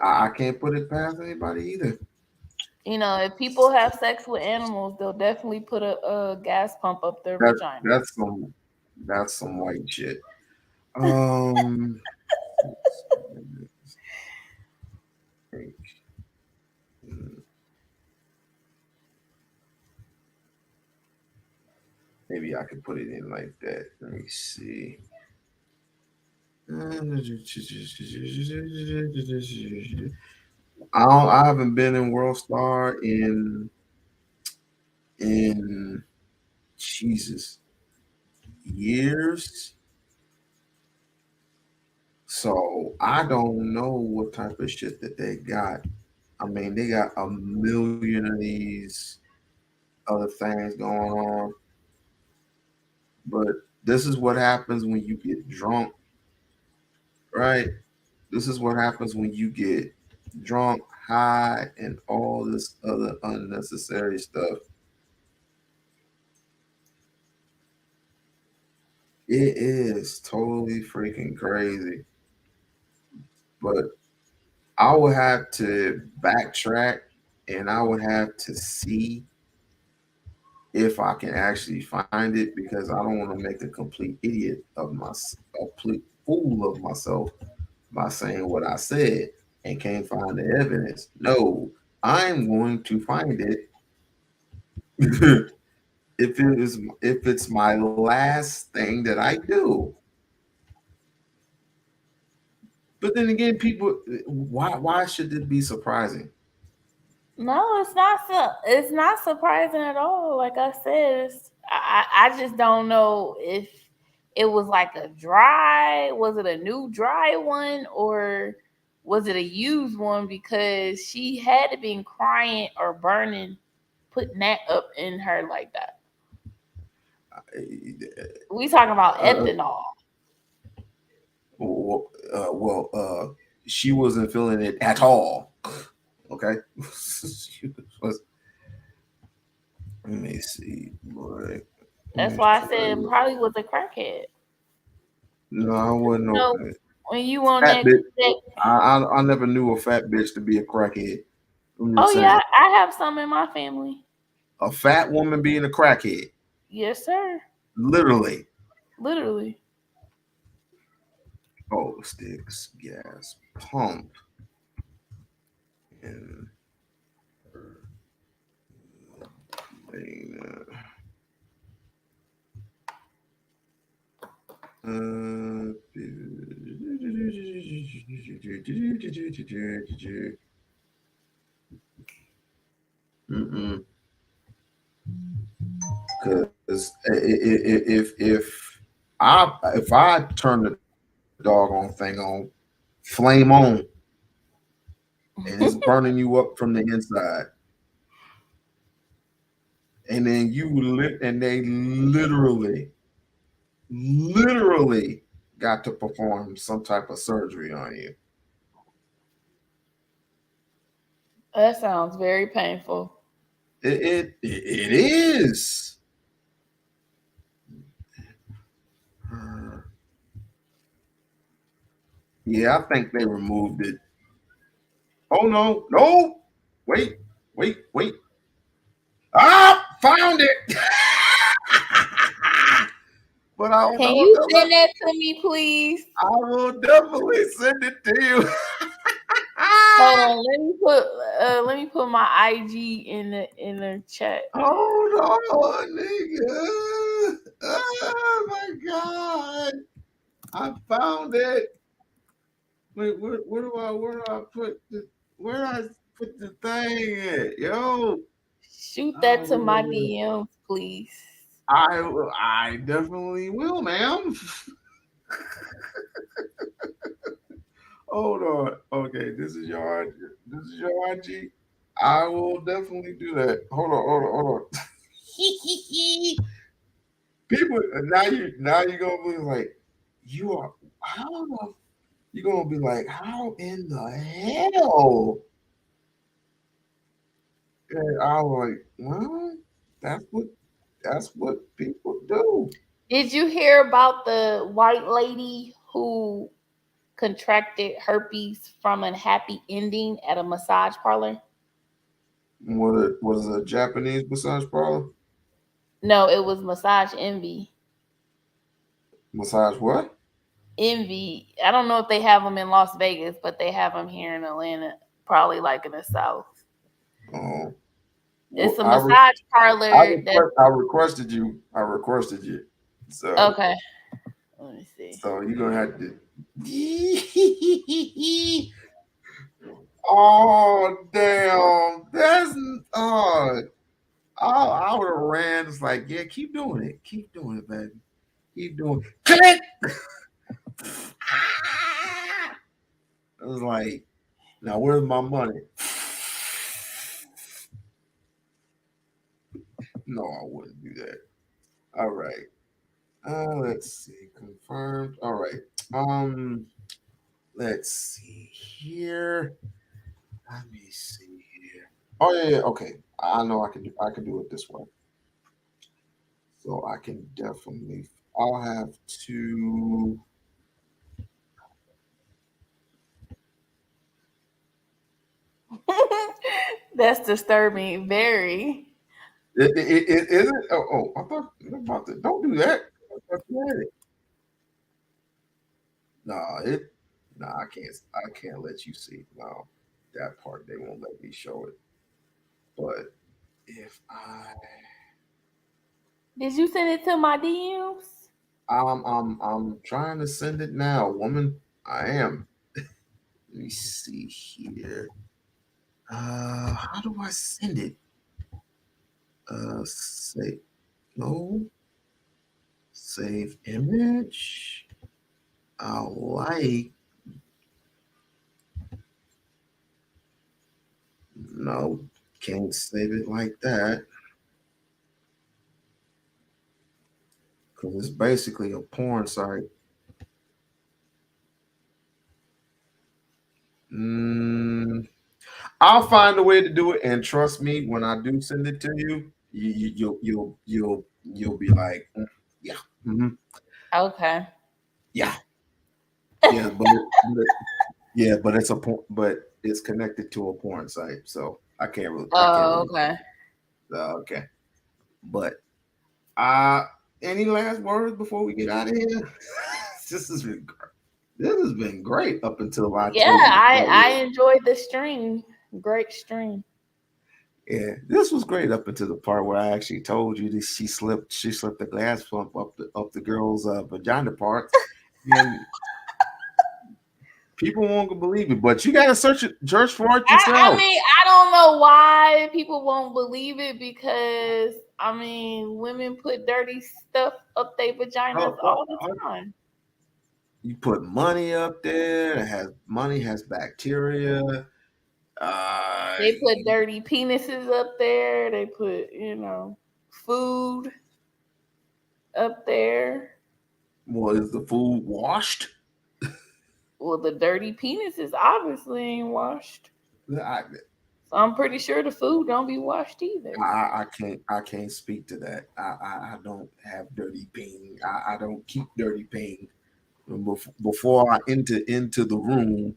I can't put it past anybody either. You know, if people have sex with animals, they'll definitely put a gas pump up their vagina. That's some white shit. Maybe I could put it in like that. Let me see. I haven't been in World Star in Jesus years. So I don't know what type of shit that they got. I mean, they got a million of these other things going on. But this is what happens when you get drunk, right? This is what happens when you get drunk, high, and all this other unnecessary stuff. It is totally freaking crazy. But I would have to backtrack and I would have to see if I can actually find it, because I don't want to make a complete idiot of myself, a complete fool of myself by saying what I said and can't find the evidence. No, I'm going to find it. if it's my last thing that I do. But then again, people, why should this be surprising? No, it's not. It's not surprising at all. Like I said, I just don't know if it was like a dry. Was it a new dry one or was it a used one? Because she had to be crying or burning, putting that up in her like that. We talking about ethanol. She wasn't feeling it at all. Okay. Let me see. Boy. That's why I said it probably was a crackhead. No, I wasn't. No, when you on fat that, bitch, I never knew a fat bitch to be a crackhead. Oh yeah, I have some in my family. A fat woman being a crackhead. Yes, sir. Literally. Literally. Oh, sticks, gas, pump, and because if I turn the doggone thing on, flame on, and it's burning you up from the inside, and then they literally got to perform some type of surgery on you. That sounds very painful. It is. Yeah, I think they removed it. Oh no! Wait! Ah, found it. But I don't Can know. you send that to me, please? I will definitely send it to you. Hold on, let me put my IG in the chat. Hold on, nigga. Oh my god. I found it. Wait, where do I put the thing at? Yo. Shoot that to my DMs, please. I definitely will, ma'am. Hold on. Okay, this is your IG. I will definitely do that. Hold on. People now you're gonna be like, you are how the you're gonna be like, how in the hell? And I was like, well, that's what people do. Did you hear about the white lady who contracted herpes from a happy ending at a massage parlor? Was it a Japanese massage parlor? No, it was Massage Envy. Massage what? Envy. I don't know if they have them in Las Vegas, but they have them here in Atlanta, probably like in the South. Oh. It's a Well, massage parlor. I requested you. So Okay. Let me see. So you're gonna have to. Oh damn! That's I would have ran. It's like, yeah, keep doing it, baby, keep doing it. Click. It was like, now where's my money? No, I wouldn't do that. All right. Let's see. Confirmed. All right. Let's see here. Let me see here. Oh yeah. Okay. I know I can do it this way. So I can definitely. I'll have to. That's disturbing. Very. Is it? Oh, I thought about that. Don't do that. No, I can't let you see. No, that part they won't let me show it. But if Did you send it to my DMs? I'm trying to send it now, woman. I am. Let me see here. How do I send it? Save image. I like. No, can't save it like that. Because it's basically a porn site. I'll find a way to do it, and trust me, when I do send it to you, you'll be like, yeah, Okay. yeah, but it's but it's connected to a porn site, so I can't really. Oh, okay. Okay, but Any last words before we get out of here? This has been great. This has been great up until I Yeah, told you. I enjoyed the stream. Great stream. Yeah, this was great up until the part where I actually told you that she slipped the glass pump up the girl's vagina part, and people won't believe it. But you gotta search for it yourself. I mean, I don't know why people won't believe it because I mean, women put dirty stuff up their vaginas all the time. You put money up there. Money has bacteria. They put dirty penises up there. They put, food up there. Well, is the food washed? Well, the dirty penises obviously ain't washed. So I'm pretty sure the food don't be washed either. I can't speak to that. I don't have dirty peen. I don't keep dirty peen. Before I enter into the room,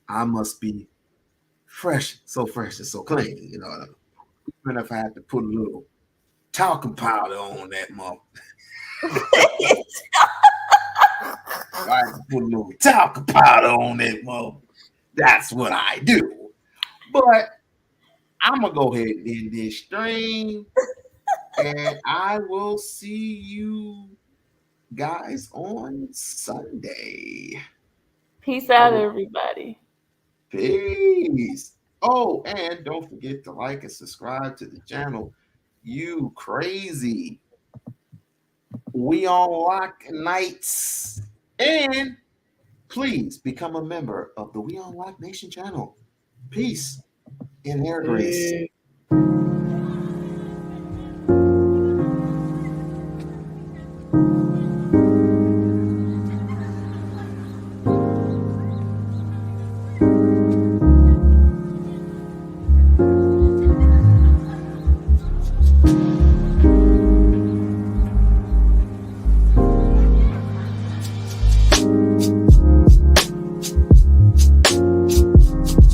I must be fresh and so clean. Even if I had to put a little talcum powder on that mother. I have to put a little talcum powder on that mother. That's what I do. But I'm gonna go ahead and end this stream, and I will see you guys on Sunday. Peace out, everybody. Peace. Oh, and don't forget to like and subscribe to the channel. You crazy. We-On-Loc nights. And please become a member of the We-On-Loc Nation channel. Peace and air grace.